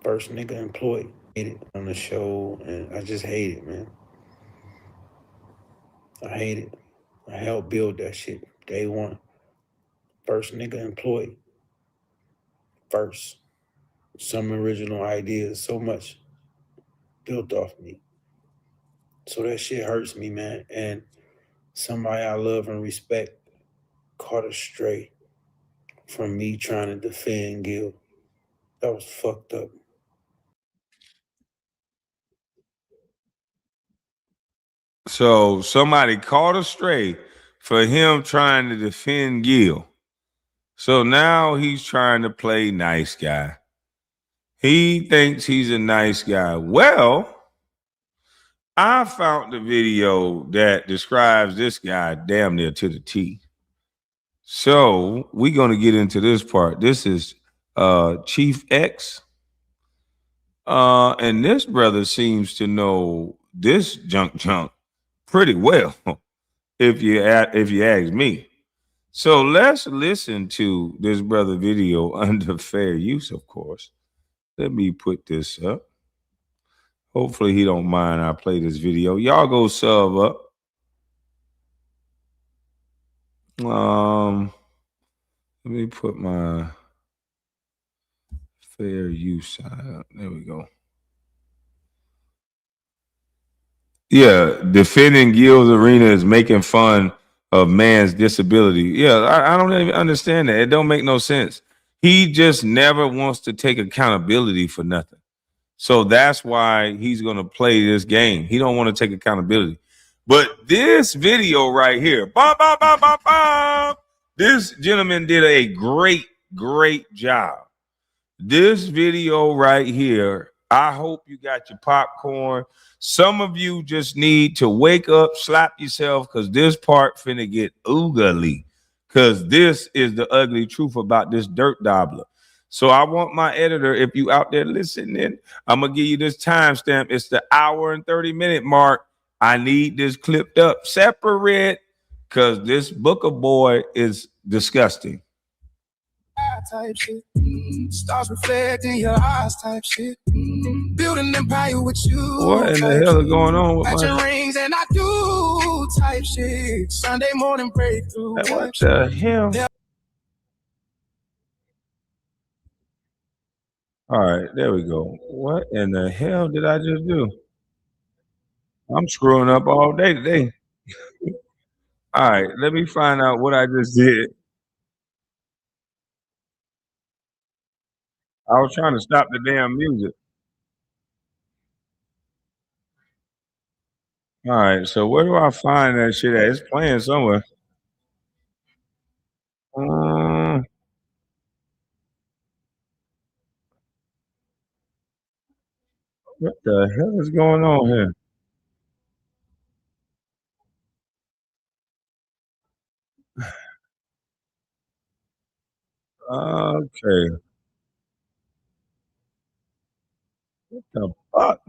First nigga employed. Hate it on the show, and I just hate it, man. I hate it. I helped build that shit day one. First nigga employed. First. Some original ideas, so much built off me. So that shit hurts me, man. And somebody I love and respect caught us straight from me trying to defend Gil. That was fucked up. So somebody caught a stray for him trying to defend Gil. So now he's trying to play nice guy. He thinks he's a nice guy. Well, I found the video that describes this guy damn near to the T. So we're going to get into this part. This is Chief X. And this brother seems to know this junk pretty well, if you ask me. So let's listen to this brother video under fair use, of course. Let me put this up. Hopefully he don't mind I play this video. Y'all go sub up. Let me put my fair use sign up. There we go. Yeah, defending GilLs Arena is making fun of man's disability. Yeah, I don't even understand that. It don't make no sense. He just never wants to take accountability for nothing. So that's why he's going to play this game. He don't want to take accountability. But this video right here, this gentleman did a great job. This video right here, I hope you got your popcorn. Some of you just need to wake up, slap yourself, because this part finna get ugly. Because this is the ugly truth about this dirt dabbler. So I want my editor, if you out there listening, I'm gonna give you this timestamp. It's the hour and 30-minute mark. I need this clipped up separate because this Booker boy is disgusting. Type shit. Stars reflecting your eyes type shit. Build an empire with you. What in the hell is going on with Matching my rings and I do type shit. Sunday morning breakthrough. what the hell? All right, there we go. What in the hell did I just do? I'm screwing up all day today. All right, let me find out what I just did. I was trying to stop the damn music. All right, so where do I find that shit at? It's playing somewhere. What the hell is going on here? Okay. What the fuck?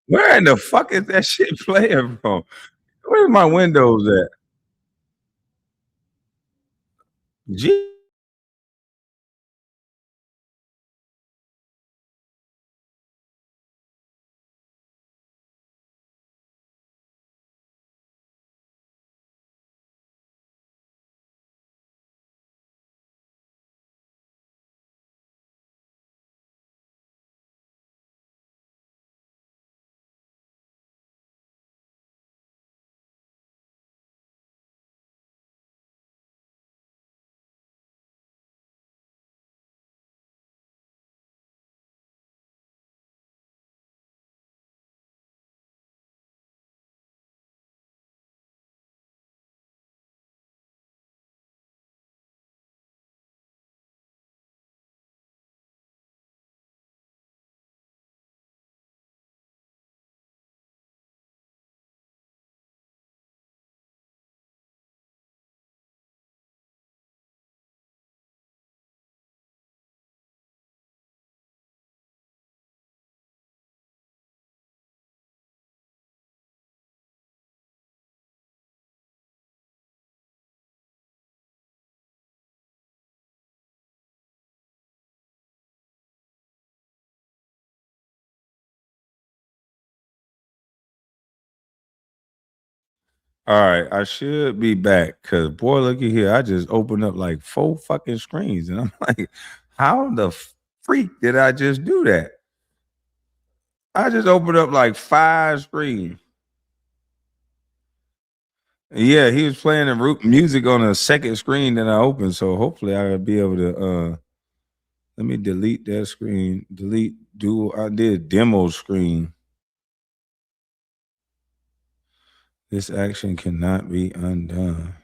Where in the fuck is that shit playing from? Where's my Windows at? G. All right, I should be back because boy, looky here. I just opened up like 4 fucking screens, and I'm like, how the freak did I just do that? I just opened up like 5 screens. Yeah, he was playing the root music on a second screen that I opened, so hopefully I'll be able to let me delete that screen. I did demo screen. This action cannot be undone.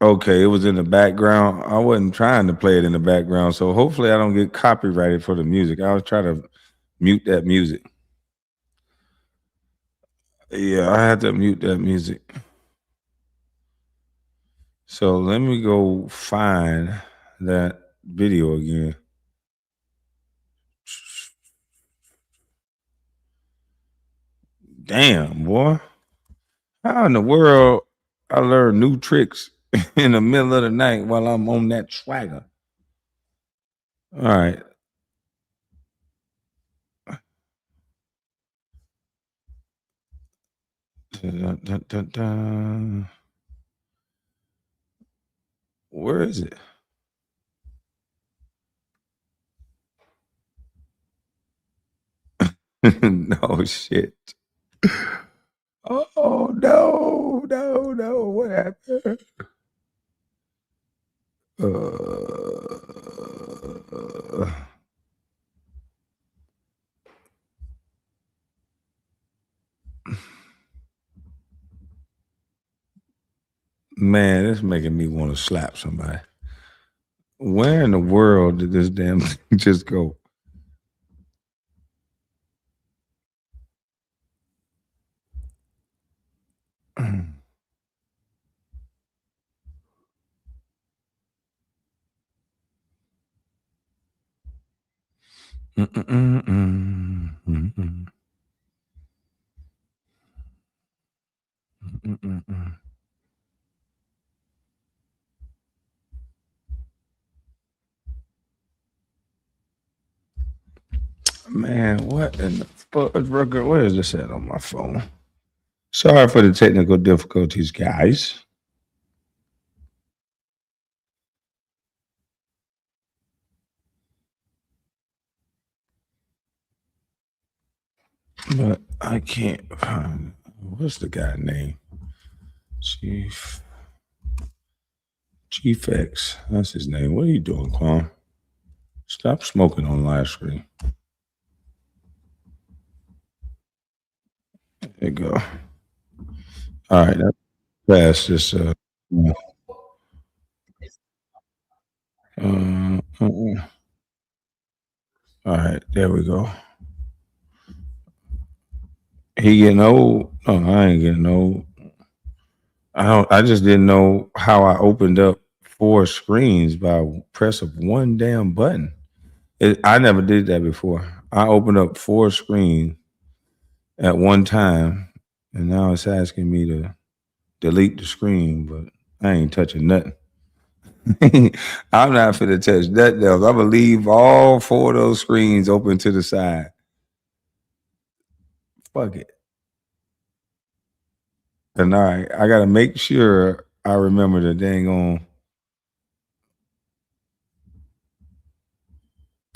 Okay, it was in the background. I wasn't trying to play it in the background, so hopefully I don't get copyrighted for the music. I was trying to mute that music. Yeah, I had to mute that music. So let me go find that video again. Damn, boy. How in the world I learned new tricks in the middle of the night while I'm on that swagger. All right. Dun, dun, dun, dun. Where is it? No shit. Oh no, no, no. What happened? Man, it's making me want to slap somebody. Where in the world did this damn thing just go? Man, what in the fuck? Where is this at on my phone? Sorry for the technical difficulties, guys. But I can't find, what's the guy name? Chief X. That's his name. What are you doing, Kwame? Stop smoking on live screen. There you go. All right, that's just all right, there we go. He getting old? No, I ain't getting old. I just didn't know how I opened up 4 screens by press of one damn button. I never did that before. I opened up 4 screens at one time, and now it's asking me to delete the screen, but I ain't touching nothing. I'm not finna touch nothing else. I'm gonna leave all 4 of those screens open to the side. Fuck it. And all right, I gotta make sure I remember the dang on.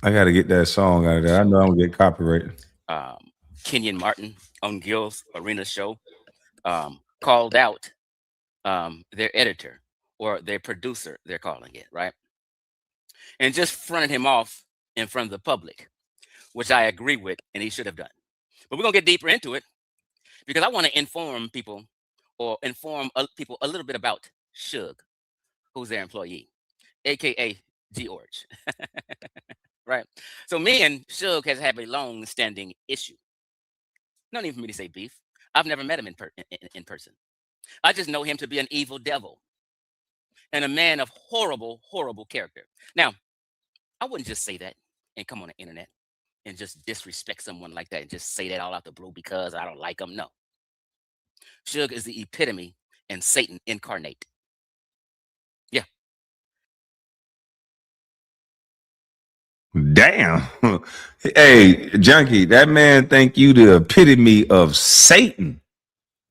I gotta get that song out of there. I know I'm gonna get copyrighted. Kenyon Martin on GilLs Arena show called out their editor or their producer, they're calling it, right? And just fronted him off in front of the public, which I agree with, and he should have done. But we're gonna get deeper into it because I want to inform people or inform people a little bit about Suge, who's their employee, aka George. Right? So me and Suge has had a long-standing issue. No need for me to say beef. I've never met him in person. I just know him to be an evil devil and a man of horrible, horrible character. Now, I wouldn't just say that and come on the internet and just disrespect someone like that and just say that all out the blue because I don't like him. No. Suge is the epitome and Satan incarnate. Yeah. Damn. Hey, Junkie, that man think you the epitome of Satan.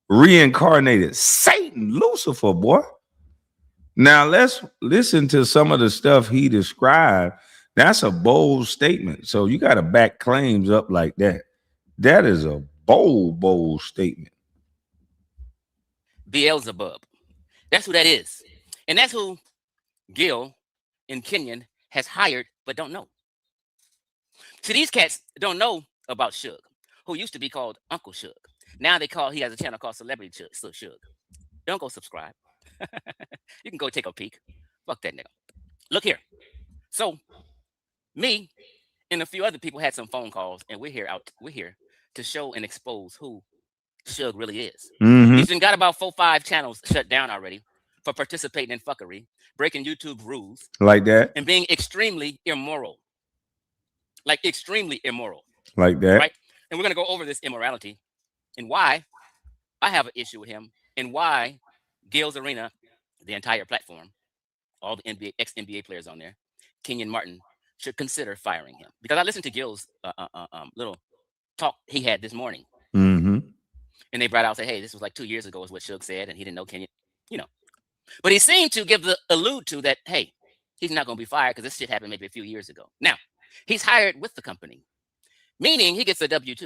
Reincarnated Satan, Lucifer, boy. Now let's listen to some of the stuff he described. That's a bold statement. So you got to back claims up like that. That is a bold, bold statement. Beelzebub. That's who that is. And that's who Gil and Kenyon has hired but don't know. See, these cats don't know about Suge, who used to be called Uncle Suge. Now he has a channel called Celebrity Suge. Don't go subscribe. You can go take a peek. Fuck that nigga. Look here. So me and a few other people had some phone calls, and we're here to show and expose who Suge really is. Mm-hmm. He's got about 4-5 channels shut down already for participating in fuckery, breaking YouTube rules, like that, and being extremely immoral. Like extremely immoral. Like that. Right? And we're gonna go over this immorality and why I have an issue with him and why GilLs Arena the entire platform, all the NBA, ex-NBA players on there, Kenyon Martin should consider firing him. Because I listened to GilLs' little talk he had this morning. Mm-hmm. And they brought out, say, hey, this was like 2 years ago is what Suge said, and he didn't know Kenyon, you know. But he seemed to allude to that, hey, he's not going to be fired because this shit happened maybe a few years ago. Now, he's hired with the company, meaning he gets a W-2.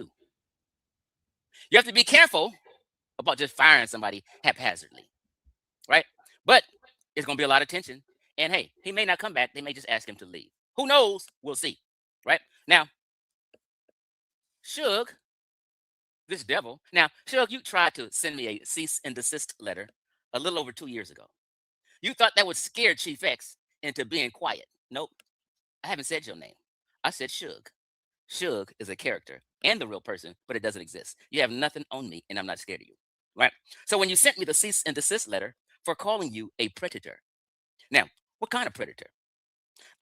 You have to be careful about just firing somebody haphazardly, right? But it's going to be a lot of tension. And hey, he may not come back. They may just ask him to leave. Who knows? We'll see, right? Now, Suge, this devil. Now, Suge, you tried to send me a cease and desist letter a little over 2 years ago. You thought that would scare Chief X into being quiet. Nope. I haven't said your name. I said Suge. Suge is a character and the real person, but it doesn't exist. You have nothing on me, and I'm not scared of you, right? So when you sent me the cease and desist letter for calling you a predator. Now, what kind of predator?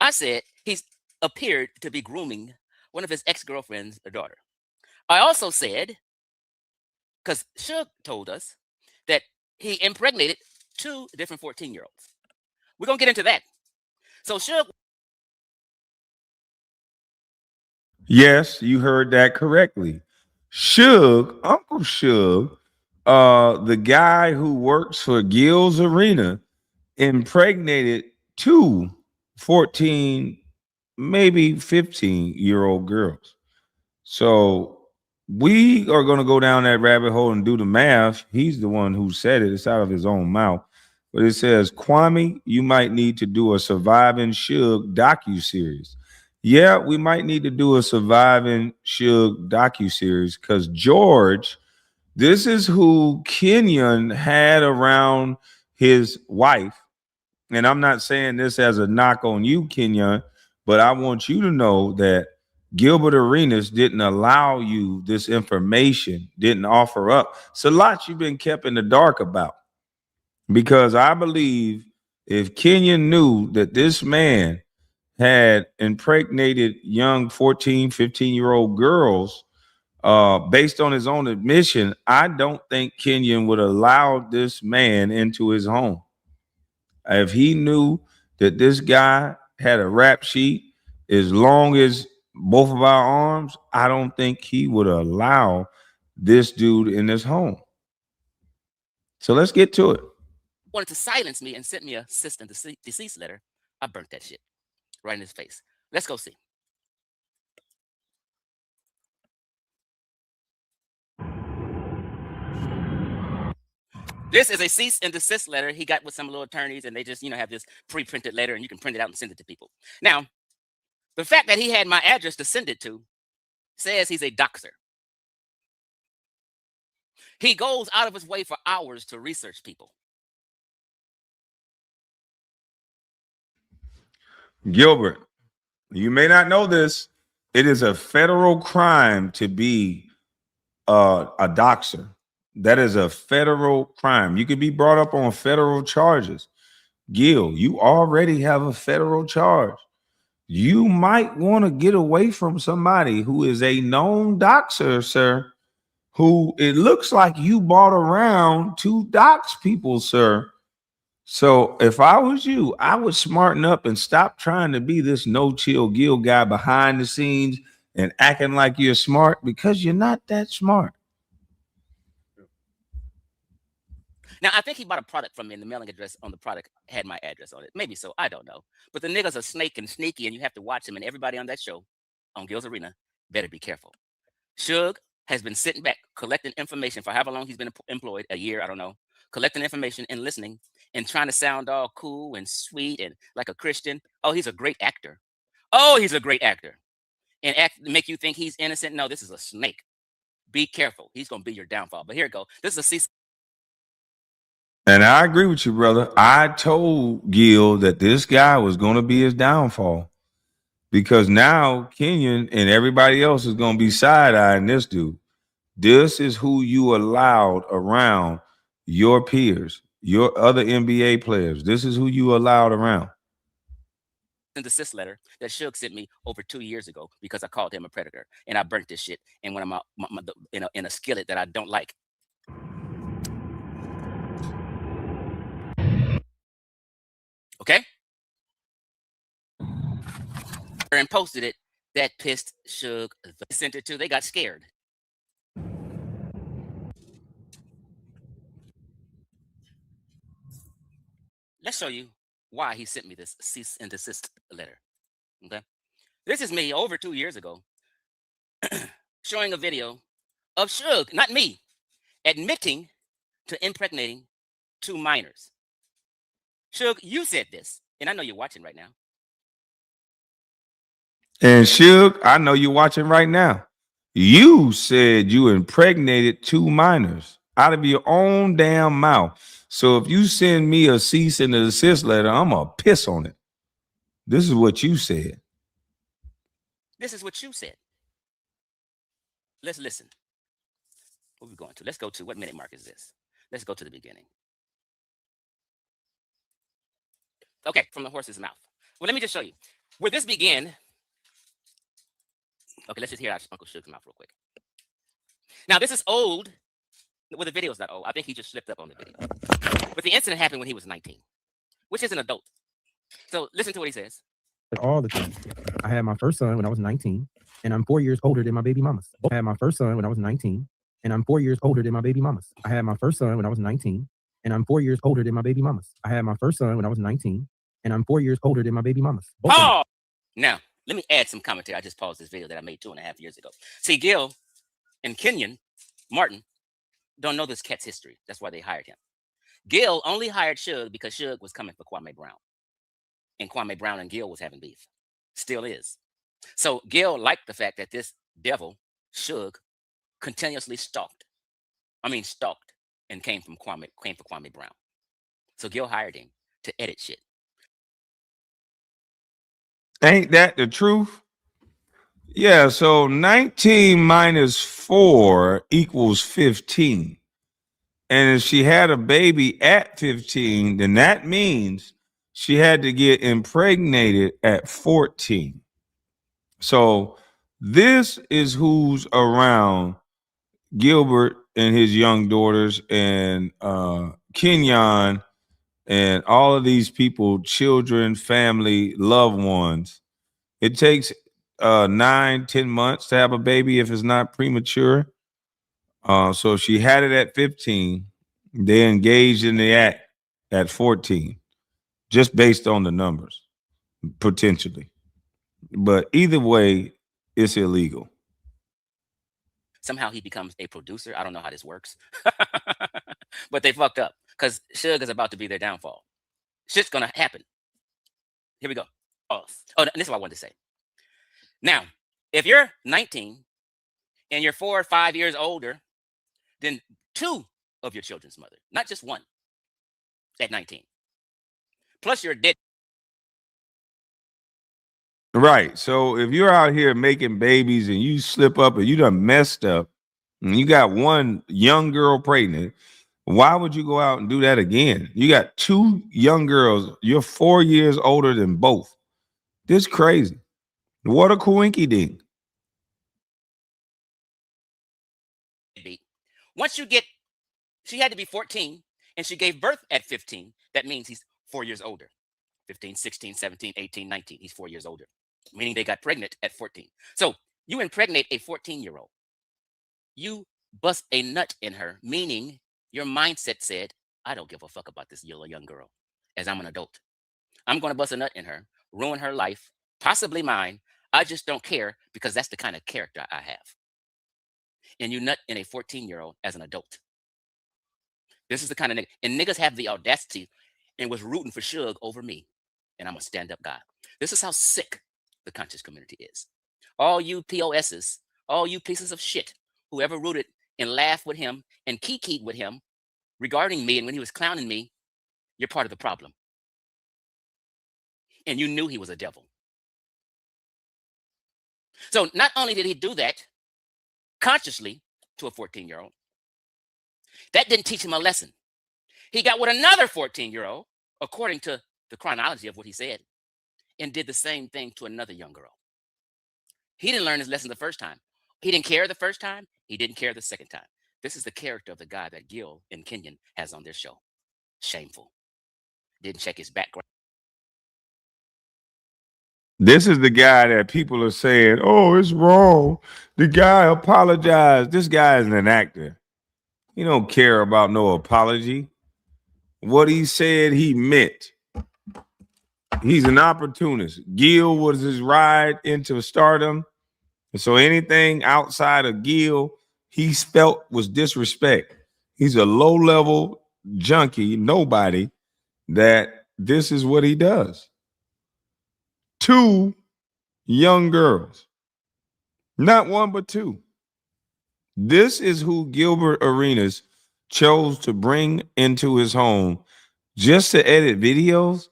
I said he's appeared to be grooming one of his ex-girlfriend's daughter. I also said, because Suge told us that he impregnated 2 different 14-year-olds. We're going to get into that. So Suge. Yes, you heard that correctly. Suge, Uncle Suge, the guy who works for GilLs Arena, impregnated 2 14, maybe 15-year-old girls. So we are going to go down that rabbit hole and do the math. He's the one who said it. It's out of his own mouth. But it says, Kwame, you might need to do a Surviving Suge docuseries. Yeah, we might need to do a Surviving Suge docuseries because George, this is who Kenyon had around his wife. And I'm not saying this as a knock on you, Kenyon, but I want you to know that Gilbert Arenas didn't allow you this information, didn't offer up. It's a lot you've been kept in the dark about. Because I believe if Kenyon knew that this man had impregnated young 14, 15-year-old girls based on his own admission, I don't think Kenyon would allow this man into his home. If he knew that this guy had a rap sheet as long as both of our arms, I don't think he would allow this dude in his home. So let's get to it. Wanted to silence me and sent me a cease and desist letter. I burnt that shit right in his face. Let's go see. This is a cease and desist letter he got with some little attorneys, and they just, have this pre-printed letter, and you can print it out and send it to people. Now, the fact that he had my address to send it to says he's a doxer. He goes out of his way for hours to research people. Gilbert, you may not know this. It is a federal crime to be a doxer. That is a federal crime. You could be brought up on federal charges. Gil, you already have a federal charge. You might want to get away from somebody who is a known doxer, sir, who it looks like you bought around to dox people, sir. So if I was you, I would smarten up and stop trying to be this no-chill Gil guy behind the scenes and acting like you're smart, because you're not that smart. Now, I think he bought a product from me, and the mailing address on the product had my address on it. Maybe so. I don't know. But the nigga's a snake and sneaky, and you have to watch him. And everybody on that show, on GilLs Arena, better be careful. Suge has been sitting back, collecting information for however long he's been employed, a year, I don't know, collecting information and listening and trying to sound all cool and sweet and like a Christian. Oh, he's a great actor. Oh, he's a great actor. And make you think he's innocent. No, this is a snake. Be careful. He's going to be your downfall. But here it goes. This is a cease. And I agree with you, brother. I told Gil that this guy was going to be his downfall, because now Kenyon and everybody else is going to be side-eyeing this dude. This is who you allowed around your peers, your other NBA players. This is who you allowed around. And desist letter that Suge sent me over 2 years ago because I called him a predator, and I burnt this shit in one of in a skillet that I don't like. Okay? And posted it. That pissed Suge. They sent it to. They got scared. Let's show you why he sent me this cease and desist letter. Okay? This is me over 2 years ago showing a video of Suge, not me, admitting to impregnating 2 minors. Suge, you said this, and I know you're watching right now. And Suge, I know you're watching right now. You said you impregnated 2 minors out of your own damn mouth. So if you send me a cease and desist letter, I'm going to piss on it. This is what you said. This is what you said. Let's listen. What are we going to? Let's go to, what minute mark is this? Let's go to the beginning. Okay, from the horse's mouth. Well, let me just show you. Where this began. Okay, let's just hear Uncle Suge's mouth real quick. Now, this is old. Well, the video's not old. I think he just slipped up on the video. But the incident happened when he was 19, which is an adult. So listen to what he says. All the time. I had my first son when I was 19, and I'm 4 years older than my baby mamas. I had my first son when I was 19, and I'm 4 years older than my baby mamas. I had my first son when I was 19, and I'm 4 years older than my baby mamas. I had my first son when I was 19, and I'm 4 years older than my baby mamas. Oh! Now, let me add some commentary. I just paused this video that I made 2.5 years ago. See, Gil and Kenyon Martin don't know this cat's history. That's why they hired him. Gil only hired Suge because Suge was coming for Kwame Brown. And Kwame Brown and Gil was having beef. Still is. So Gil liked the fact that this devil, Suge, continuously stalked and came for Kwame Brown. So Gil hired him to edit shit. Ain't that the truth? Yeah, so 19 minus 4 equals 15. And if she had a baby at 15, then that means she had to get impregnated at 14. So this is who's around Gilbert and his young daughters and Kenyon and all of these people, children, family, loved ones. It takes 9-10 months to have a baby if it's not premature. So she had it at 15. They engaged in the act at 14, just based on the numbers, potentially. But either way, it's illegal. Somehow he becomes a producer. I don't know how this works. But they fucked up because Suge is about to be their downfall. Shit's going to happen. Here we go. Oh, and this is what I wanted to say. Now, if you're 19 and you're 4 or 5 years older than 2 of your children's mother, not just 1 at 19, plus you're dead. Right. So if you're out here making babies and you slip up and you done messed up and you got 1 young girl pregnant, why would you go out and do that again? You got 2 young girls. You're 4 years older than both. This is crazy. What a coinky dink. Once you get, she had to be 14 and she gave birth at 15. That means he's 4 years older. 15, 16, 17, 18, 19. He's 4 years older, meaning they got pregnant at 14. So you impregnate a 14-year-old. You bust a nut in her, meaning your mindset said, I don't give a fuck about this little young girl as I'm an adult. I'm going to bust a nut in her, ruin her life, possibly mine. I just don't care because that's the kind of character I have. And you nut in a 14-year-old as an adult. This is the kind of nigga. And niggas have the audacity and was rooting for Suge over me. And I'm a stand-up guy. This is how sick the conscious community is. All you POSs, all you pieces of shit, whoever rooted and laughed with him and kikied with him regarding me and when he was clowning me, you're part of the problem. And you knew he was a devil. So not only did he do that consciously to a 14-year-old, that didn't teach him a lesson. He got with another 14-year-old, according to the chronology of what he said, and did the same thing to another young girl. He didn't learn his lesson the first time. He didn't care the first time. He didn't care the second time. This is the character of the guy that Gil and Kenyon has on their show. Shameful. Didn't check his background. This is the guy that people are saying, oh, it's wrong. The guy apologized. This guy is an actor. He don't care about no apology. What he said, he meant. He's an opportunist. Gil was his ride into stardom. And so anything outside of Gil, he felt was disrespect. He's a low-level junkie, nobody, that this is what he does. 2 young girls. Not 1, but 2. This is who Gilbert Arenas chose to bring into his home just to edit videos.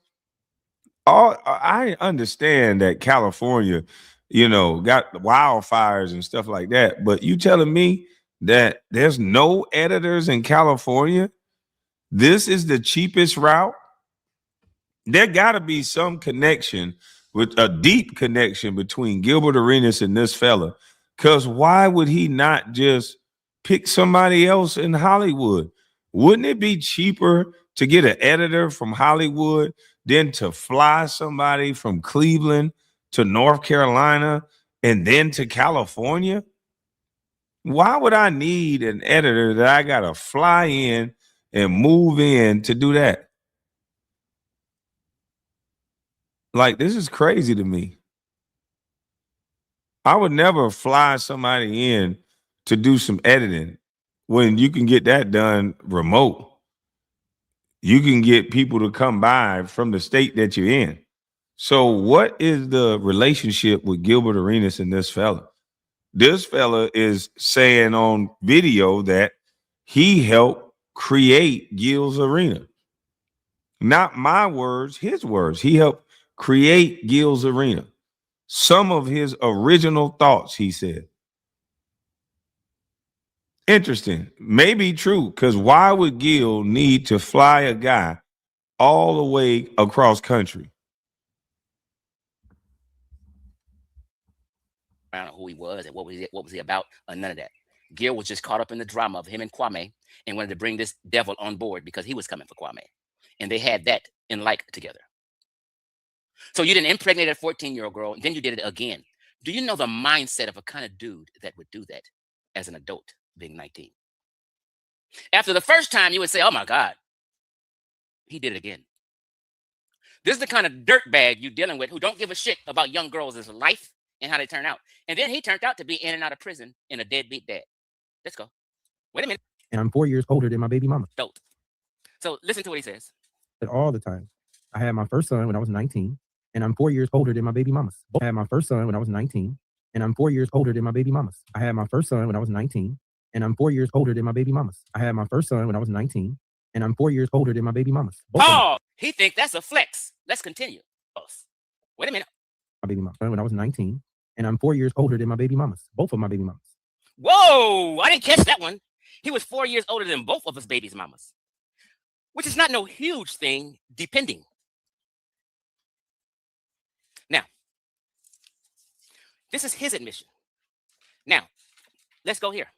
I understand that California, got wildfires and stuff like that, but you telling me that there's no editors in California? This is the cheapest route? There got to be some connection, with a deep connection between Gilbert Arenas and this fella. Because why would he not just pick somebody else in Hollywood? Wouldn't it be cheaper to get an editor from Hollywood than to fly somebody from Cleveland to North Carolina and then to California? Why would I need an editor that I got to fly in and move in to do that? Like, this is crazy to me. I would never fly somebody in to do some editing when you can get that done remote. You can get people to come by from the state that you're in. So what is the relationship with Gilbert Arenas and this fella? This fella is saying on video that he helped create GilLs Arena. Not my words, his words. He helped create GilLs Arena. Some of his original thoughts, he said. Interesting. Maybe true, because why would Gil need to fly a guy all the way across country? I don't know who he was and what was he about, none of that. Gil was just caught up in the drama of him and Kwame and wanted to bring this devil on board because he was coming for Kwame. And they had that in like together. So you didn't impregnate a 14-year-old girl, and then you did it again. Do you know the mindset of a kind of dude that would do that as an adult being 19? After the first time, you would say, oh my God, he did it again. This is the kind of dirtbag you're dealing with who don't give a shit about young girls' life and how they turn out. And then he turned out to be in and out of prison in a deadbeat dad. Let's go. Wait a minute. And I'm 4 years older than my baby mama. Dope. So listen to what he says. All the time. I had my first son when I was 19, and I'm 4 years older than my baby mamas. I had my first son when I was 19, and I'm 4 years older than my baby mamas. I had my first son when I was 19, and I'm 4 years older than my baby mamas. I had my first son when I was 19, and I'm 4 years older than my baby mamas. Oh, he think that's a flex. Let's continue. Wait a minute. My baby mama when I was 19, and I'm 4 years older than my baby mamas. Both of my baby mamas. Whoa, I didn't catch that one. He was 4 years older than both of his baby's mamas, which is not no huge thing, depending. Now, this is his admission. Now, let's go here.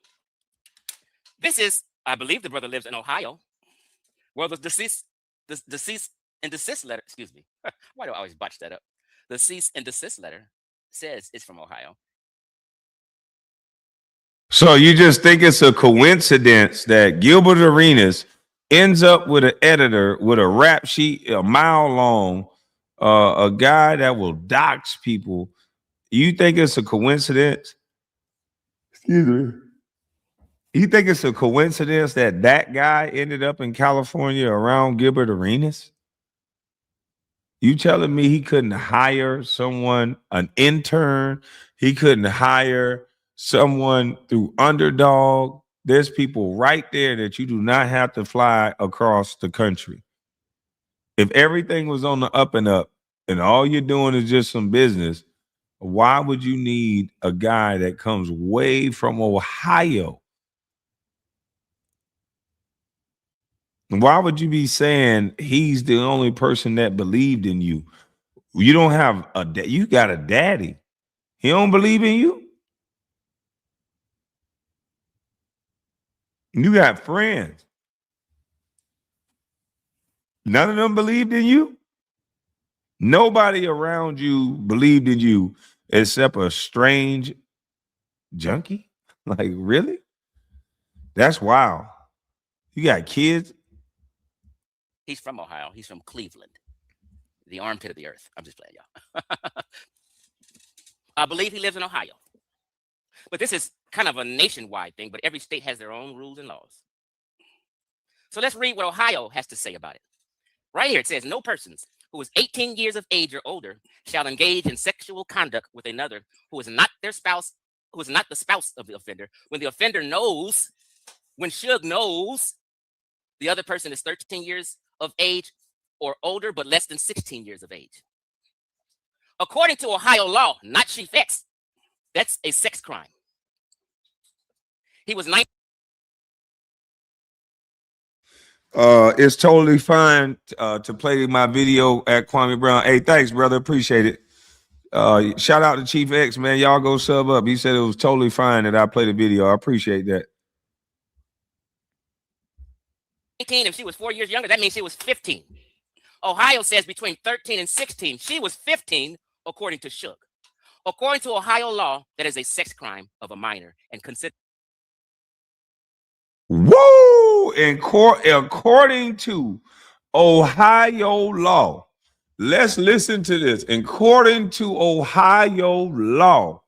This is, I believe the brother lives in Ohio, where the cease and desist letter, excuse me. Why do I always botch that up? The cease and desist letter says it's from Ohio. So you just think it's a coincidence that Gilbert Arenas ends up with an editor with a rap sheet a mile long, a guy that will dox people. You think it's a coincidence? Excuse me. You think it's a coincidence that that guy ended up in California around Gilbert Arenas? You telling me he couldn't hire someone, an intern? He couldn't hire someone through Underdog? There's people right there that you do not have to fly across the country. If everything was on the up and up and all you're doing is just some business, why would you need a guy that comes way from Ohio? Why would you be saying he's the only person that believed in you? You don't have you got a daddy. He don't believe in you. You got friends. None of them believed in you. Nobody around you believed in you except a strange junkie? Like, really? That's wild. You got kids? He's from Ohio. He's from Cleveland, the armpit of the earth. I'm just playing, y'all. I believe he lives in Ohio. But this is kind of a nationwide thing, but every state has their own rules and laws. So let's read what Ohio has to say about it. Right here, it says, no persons who is 18 years of age or older shall engage in sexual conduct with another who is not their spouse, who is not the spouse of the offender, when the offender knows, when Suge knows the other person is 13 years of age or older, but less than 16 years of age. According to Ohio law, not Chief X, that's a sex crime. He was 19. It's totally fine to play my video at Kwame Brown. Hey, thanks, brother. Appreciate it. Shout out to Chief X, man. Y'all go sub up. He said it was totally fine that I played the video. I appreciate that. 18, if she was 4 years younger, that means she was 15. Ohio says between 13 and 16. She was 15, according to Suge. According to Ohio law, that is a sex crime of a minor and considered. Woo! According to Ohio law, let's listen to this. According to Ohio law,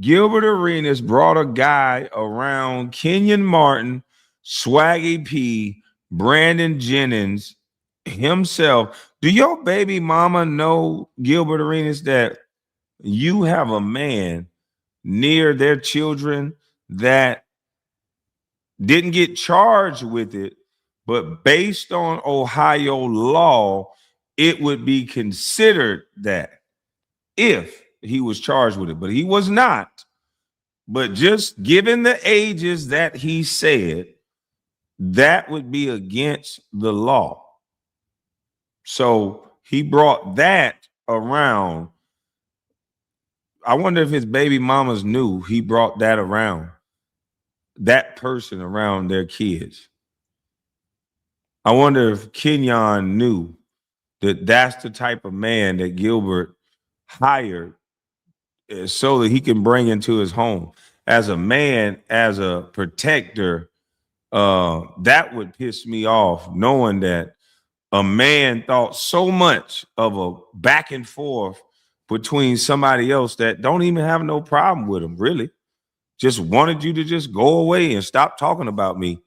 Gilbert Arenas brought a guy around Kenyon Martin, Swaggy P, Brandon Jennings, himself. Do your baby mama know, Gilbert Arenas, that you have a man near their children that didn't get charged with it, but based on Ohio law, it would be considered that if he was charged with it, but he was not. But just given the ages that he said, that would be against the law. So he brought that around. I wonder if his baby mamas knew he brought that around, that person around their kids. I wonder if Kenyon knew that that's the type of man that Gilbert hired so that he can bring into his home. As a man, as a protector, that would piss me off, knowing that a man thought so much of a back and forth between somebody else that don't even have no problem with him, really. Just wanted you to just go away and stop talking about me.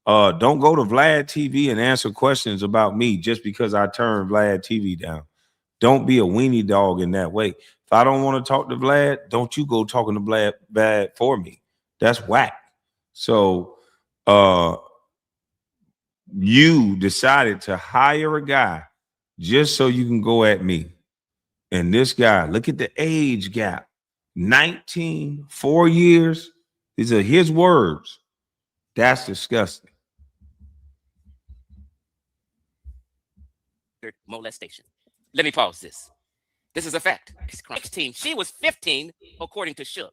Don't go to Vlad TV and answer questions about me just because I turned Vlad TV down. Don't be a weenie dog in that way. If I don't want to talk to Vlad, don't you go talking to Vlad for me. That's whack. So you decided to hire a guy just so you can go at me. And this guy, look at the age gap. 19, 4 years. These are his words. That's disgusting. Molestation. Let me pause this. This is a fact. 16. She was 15, according to Suge.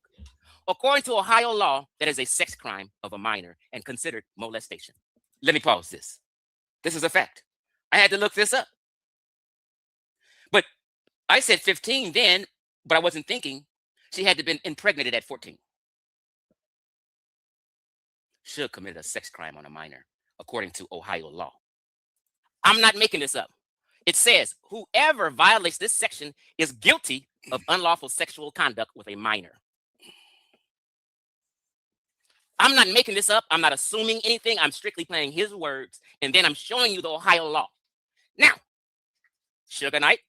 According to Ohio law, that is a sex crime of a minor and considered molestation. Let me pause this. This is a fact. I had to look this up. But I said 15 then, but I wasn't thinking she had to have been impregnated at 14. Suge committed a sex crime on a minor, according to Ohio law. I'm not making this up. It says whoever violates this section is guilty of unlawful sexual conduct with a minor. I'm not making this up. I'm not assuming anything. I'm strictly playing his words, and then I'm showing you the Ohio law. Now, Sugar Knight.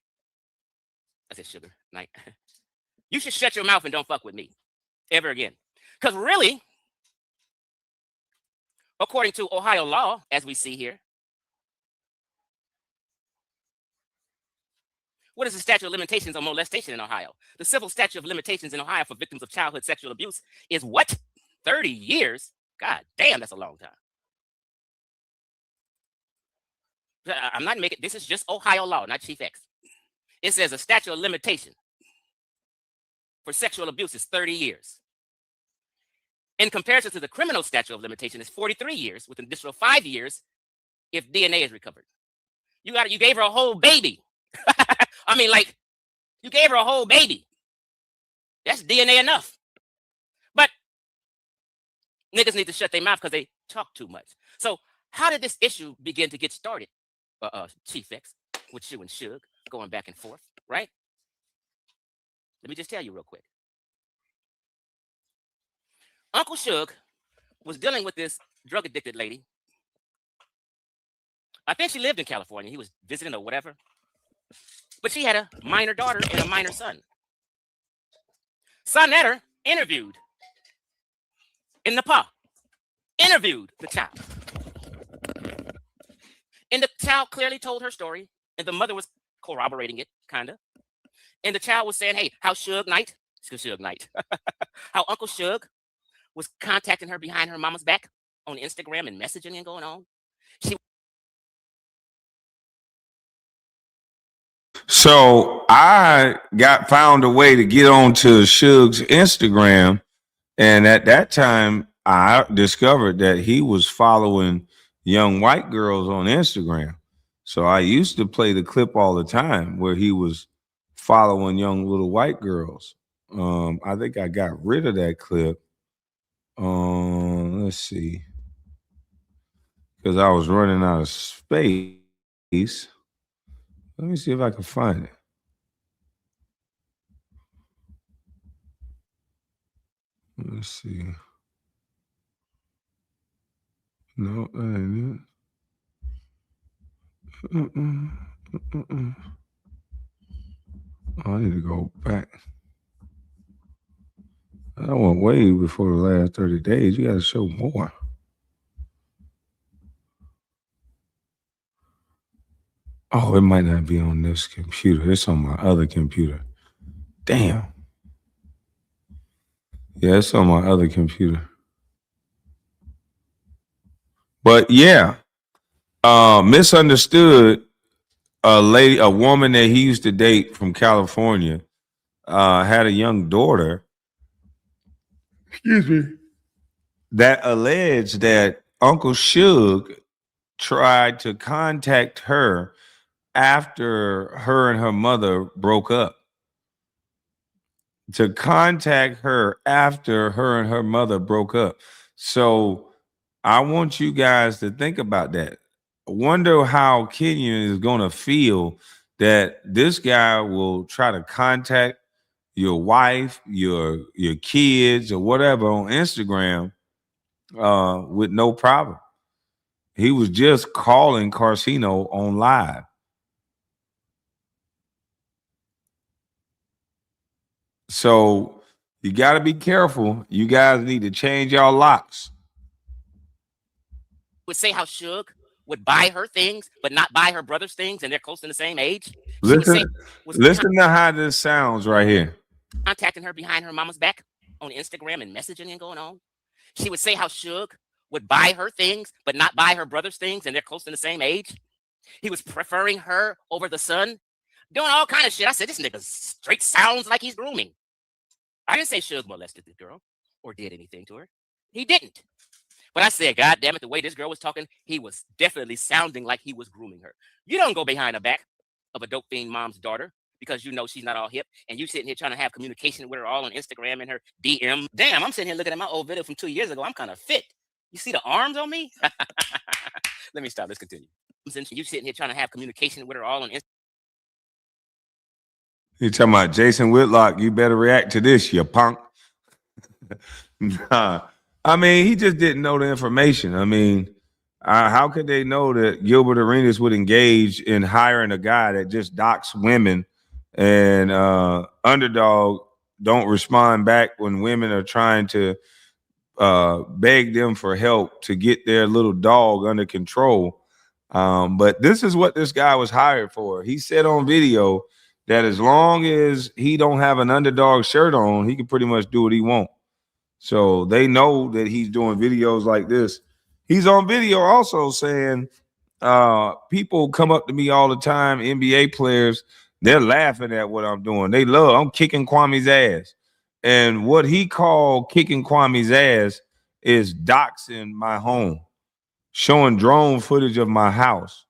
I said Sugar Knight. You should shut your mouth and don't fuck with me ever again. Because really, according to Ohio law, as we see here, what is the statute of limitations on molestation in Ohio? The civil statute of limitations in Ohio for victims of childhood sexual abuse is what? 30 years? God damn, that's a long time. I'm not making, this is just Ohio law, not Chief X. It says a statute of limitation for sexual abuse is 30 years. In comparison to the criminal statute of limitation is 43 years, with an additional 5 years if DNA is recovered. You gave her a whole baby. I mean, like, you gave her a whole baby. That's DNA enough. But niggas need to shut their mouth because they talk too much. So how did this issue begin to get started, Chief X, with you and Suge going back and forth, right? Let me just tell you real quick. Uncle Suge was dealing with this drug-addicted lady. I think she lived in California. He was visiting or whatever. But she had a minor daughter and a minor son. Sonetter interviewed in Nepal. Interviewed the child. And the child clearly told her story. And the mother was corroborating it, kind of. And the child was saying, hey, how Suge Knight, how Uncle Suge was contacting her behind her mama's back on Instagram and messaging and going on. So I found a way to get onto Suge's Instagram, and at that time I discovered that he was following young white girls on Instagram. So I used to play the clip all the time where he was following young little white girls. I think I got rid of that clip. Let's see, because I was running out of space. Let me see if I can find it. Let's see. No, that ain't it. Oh, I need to go back. I went way before the last 30 days. You got to show more. Oh, it might not be on this computer. It's on my other computer. Damn. Yeah, it's on my other computer. But yeah, misunderstood a woman that he used to date from California, had a young daughter. Excuse me. That alleged that Uncle Suge tried to contact her after her and her mother broke up. To contact her after her and her mother broke up. So I want you guys to think about that. I wonder how Kenyon is going to feel that this guy will try to contact your wife, your kids, or whatever on Instagram with no problem. He was just calling Carcino on live. So you got to be careful. You guys need to change y'all locks. Would say how Suge would buy her things, but not buy her brother's things, and they're close to the same age. Listen to how this sounds right here. Contacting her behind her mama's back on Instagram and messaging and going on. She would say how Suge would buy her things, but not buy her brother's things, and they're close to the same age. He was preferring her over the son, doing all kind of shit. I said, this nigga straight sounds like he's grooming. I didn't say Suge molested the girl or did anything to her. He didn't. But I said, God damn it, the way this girl was talking, he was definitely sounding like he was grooming her. You don't go behind the back of a dope fiend mom's daughter because you know she's not all hip, and you sitting here trying to have communication with her all on Instagram and her DM. Damn, I'm sitting here looking at my old video from 2 years ago. I'm kind of fit. You see the arms on me? Let me stop. Let's continue. You sitting here trying to have communication with her all on Instagram. You talking about Jason Whitlock? You better react to this, you punk. Nah. I mean, he just didn't know the information. I mean, how could they know that Gilbert Arenas would engage in hiring a guy that just docks women, and Underdog don't respond back when women are trying to beg them for help to get their little dog under control? But this is what this guy was hired for. He said on video that as long as he don't have an Underdog shirt on, he can pretty much do what he wants. So they know that he's doing videos like this. He's on video also saying, people come up to me all the time, NBA players, they're laughing at what I'm doing. I'm kicking Kwame's ass. And what he called kicking Kwame's ass is doxing my home, showing drone footage of my house.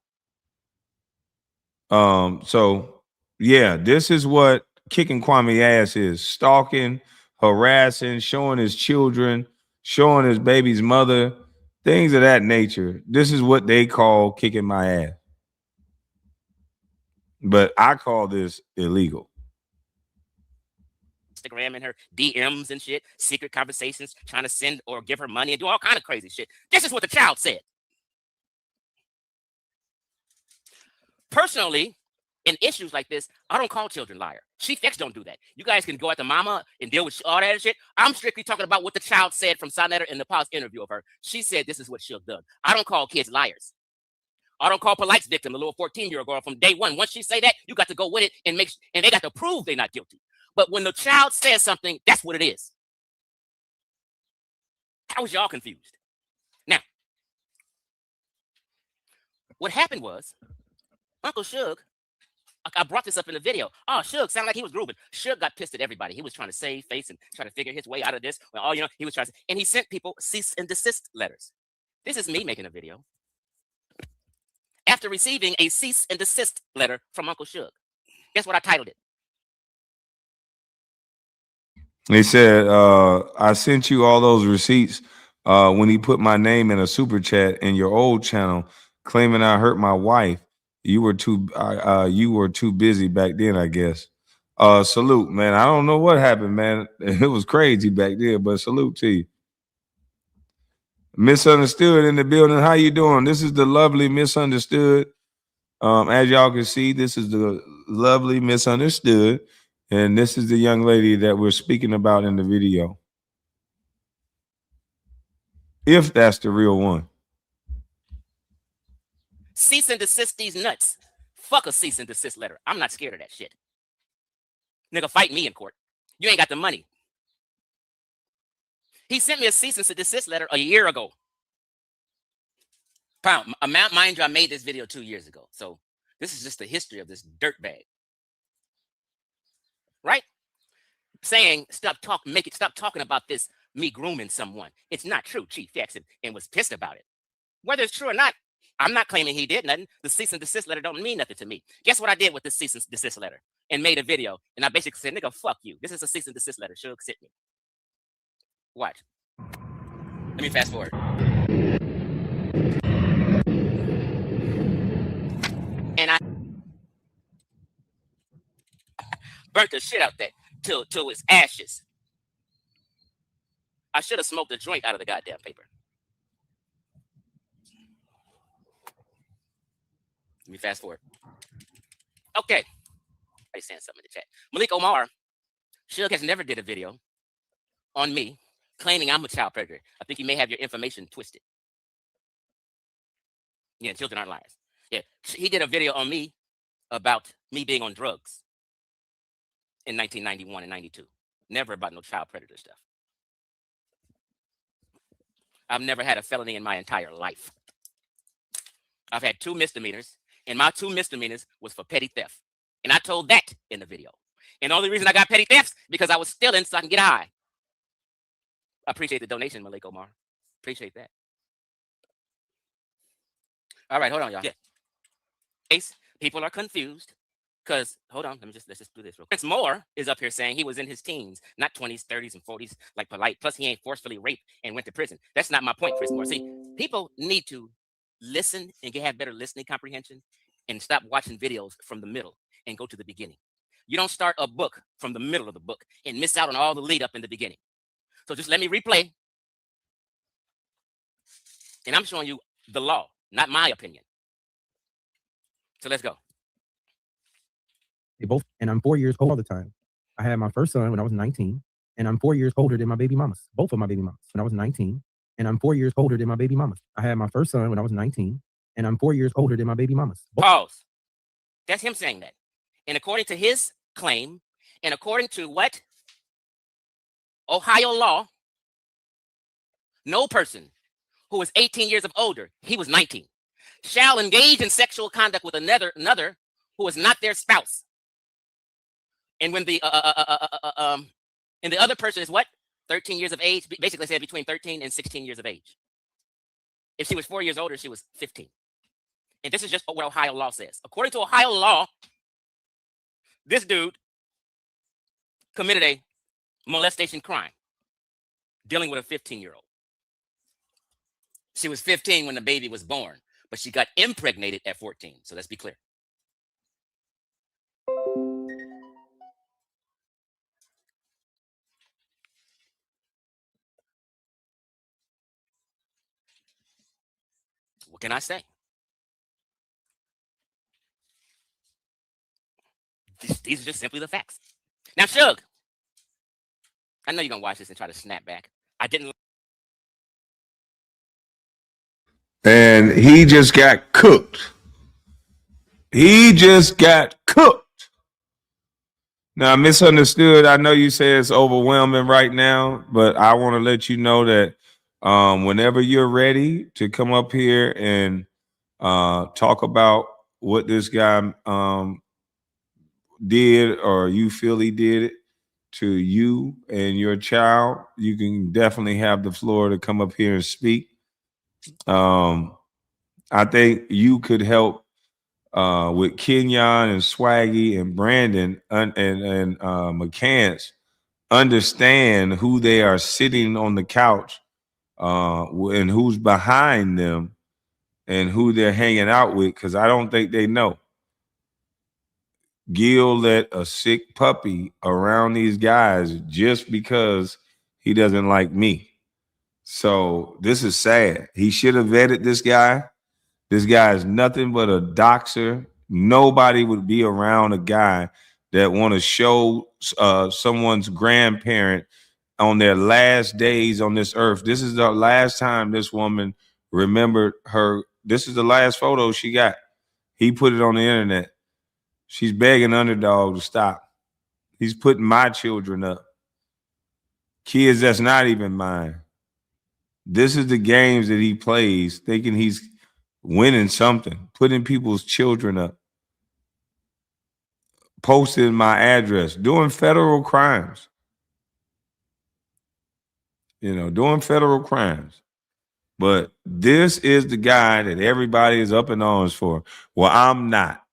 So yeah, this is what kicking Kwame ass is: stalking, harassing, showing his children, showing his baby's mother, things of that nature. This is what they call kicking my ass. But I call this illegal. Instagram and her DMs and shit, secret conversations, trying to send or give her money and do all kind of crazy shit. This is what the child said. Personally, in issues like this, I don't call children liar. Chief X don't do that. You guys can go at the mama and deal with all that shit. I'm strictly talking about what the child said from Sonetta in the past interview of her. She said this is what Suge done. I don't call kids liars. I don't call Polite's victim, the little 14-year-old girl, from day one. Once she say that, you got to go with it and and they got to prove they're not guilty. But when the child says something, that's what it is. How was y'all confused? Now, what happened was Uncle Suge, I brought this up in the video. Oh, Suge sounded like he was grooving. Suge got pissed at everybody. He was trying to save face and try to figure his way out of this. Well, he was trying to, and he sent people cease and desist letters. This is me making a video after receiving a cease and desist letter from Uncle Suge. Guess what I titled it? They said, I sent you all those receipts when he put my name in a super chat in your old channel, claiming I hurt my wife. You were too busy back then, I guess. Salute, man. I don't know what happened, man. It was crazy back then, but salute to you. Misunderstood in the building. How you doing? This is the lovely Misunderstood. As y'all can see, this is the lovely Misunderstood. And this is the young lady that we're speaking about in the video. If that's the real one. Cease and desist these nuts. Fuck a cease and desist letter. I'm not scared of that shit. Nigga, fight me in court. You ain't got the money. He sent me a cease and desist letter a year ago. Mind you, I made this video 2 years ago. So this is just the history of this dirtbag. Right? Saying stop talking about this, me grooming someone. It's not true, Chief X, and was pissed about it. Whether it's true or not, I'm not claiming he did nothing. The cease and desist letter don't mean nothing to me. Guess what I did with this cease and desist letter? And made a video. And I basically said, nigga, fuck you. This is a cease and desist letter. Suge sent me. Watch. Let me fast forward. And I burnt the shit out that till it's ashes. I should have smoked a joint out of the goddamn paper. Let me fast forward. Okay. I saying something in the chat. Malik Omar, Suge has never did a video on me claiming I'm a child predator. I think you may have your information twisted. Yeah, children aren't liars. Yeah, he did a video on me about me being on drugs in 1991 and 92. Never about no child predator stuff. I've never had a felony in my entire life. I've had 2 misdemeanors, and my 2 misdemeanors was for petty theft. And I told that in the video. And the only reason I got petty thefts because I was stealing so I can get high. I appreciate the donation, Malik Omar. Appreciate that. All right, hold on, y'all. Yeah. People are confused because, hold on, let's just do this real quick. Prince Moore is up here saying he was in his teens, not 20s, 30s, and 40s, like Polite. Plus, he ain't forcefully raped and went to prison. That's not my point, Prince Moore. See, people need to listen and have better listening comprehension and stop watching videos from the middle and go to the beginning. You don't start a book from the middle of the book and miss out on all the lead up in the beginning. So just let me replay. And I'm showing you the law, not my opinion. So let's go. They both, and I'm 4 years old all the time. I had my first son when I was 19, and I'm 4 years older than my baby mamas. Both of my baby mamas when I was 19, and I'm 4 years older than my baby mamas. I had my first son when I was 19, and I'm 4 years older than my baby mamas. Pause. That's him saying that. And according to his claim, and according to what? Ohio law, no person who is 18 years of older, he was 19, shall engage in sexual conduct with another who is not their spouse. And when the and the other person is what? 13 years of age, basically said between 13 and 16 years of age. If she was 4 years older, she was 15. And this is just what Ohio law says. According to Ohio law, this dude committed a molestation crime dealing with a 15-year-old. She was 15 when the baby was born, but she got impregnated at 14. So let's be clear. What can I say? These are just simply the facts. Now, Suge, I know you're going to watch this and try to snap back. I didn't. And he just got cooked. He just got cooked. Now, misunderstood. I know you say it's overwhelming right now, but I want to let you know that whenever you're ready to come up here and talk about what this guy did, or you feel he did it to you and your child, you can definitely have the floor to come up here and speak. I think you could help with Kenyon and Swaggy and Brandon and McCants understand who they are sitting on the couch and who's behind them and who they're hanging out with, because I don't think they know. Gil let a sick puppy around these guys just because he doesn't like me. So this is sad. He should have vetted this guy. This guy is nothing but a doxer. Nobody would be around a guy that want to show someone's grandparent on their last days on this earth. This is the last time this woman remembered her. This is the last photo she got. He put it on the internet. She's begging Underdog to stop. He's putting my children up. Kids that's not even mine. This is the games that he plays, thinking he's winning something, putting people's children up, posting my address, doing federal crimes. You know, doing federal crimes. But this is the guy that everybody is up in arms for. Well, I'm not.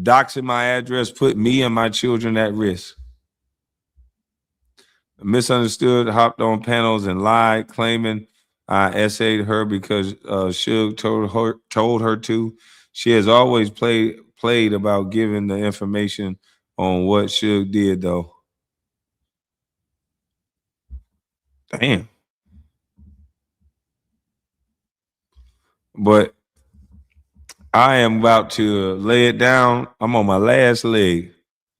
Doxing my address put me and my children at risk. Misunderstood, hopped on panels and lied, claiming I essayed her because Suge told her to. She has always played about giving the information on what Suge did, though. Damn. But I am about to lay it down. I'm on my last leg.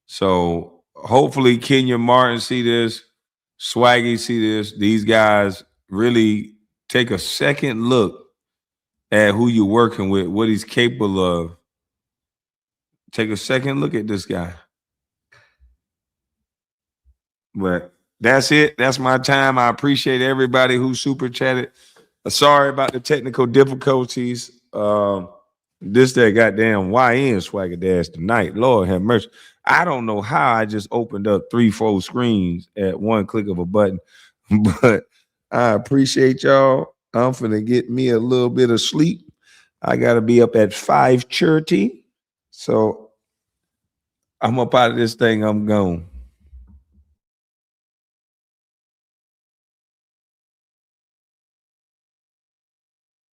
So hopefully Kenyon Martin see this, Swaggy see this. These guys really take a second look at who you're working with, what he's capable of. Take a second look at this guy. But that's it. That's my time. I appreciate everybody who super chatted. Sorry about the technical difficulties. This that goddamn YN Swagger Dash tonight. Lord have mercy. I don't know how I just opened up 3-4 screens at one click of a button, but I appreciate y'all. I'm finna get me a little bit of sleep. I gotta be up at 5:30. So I'm up out of this thing. I'm gone.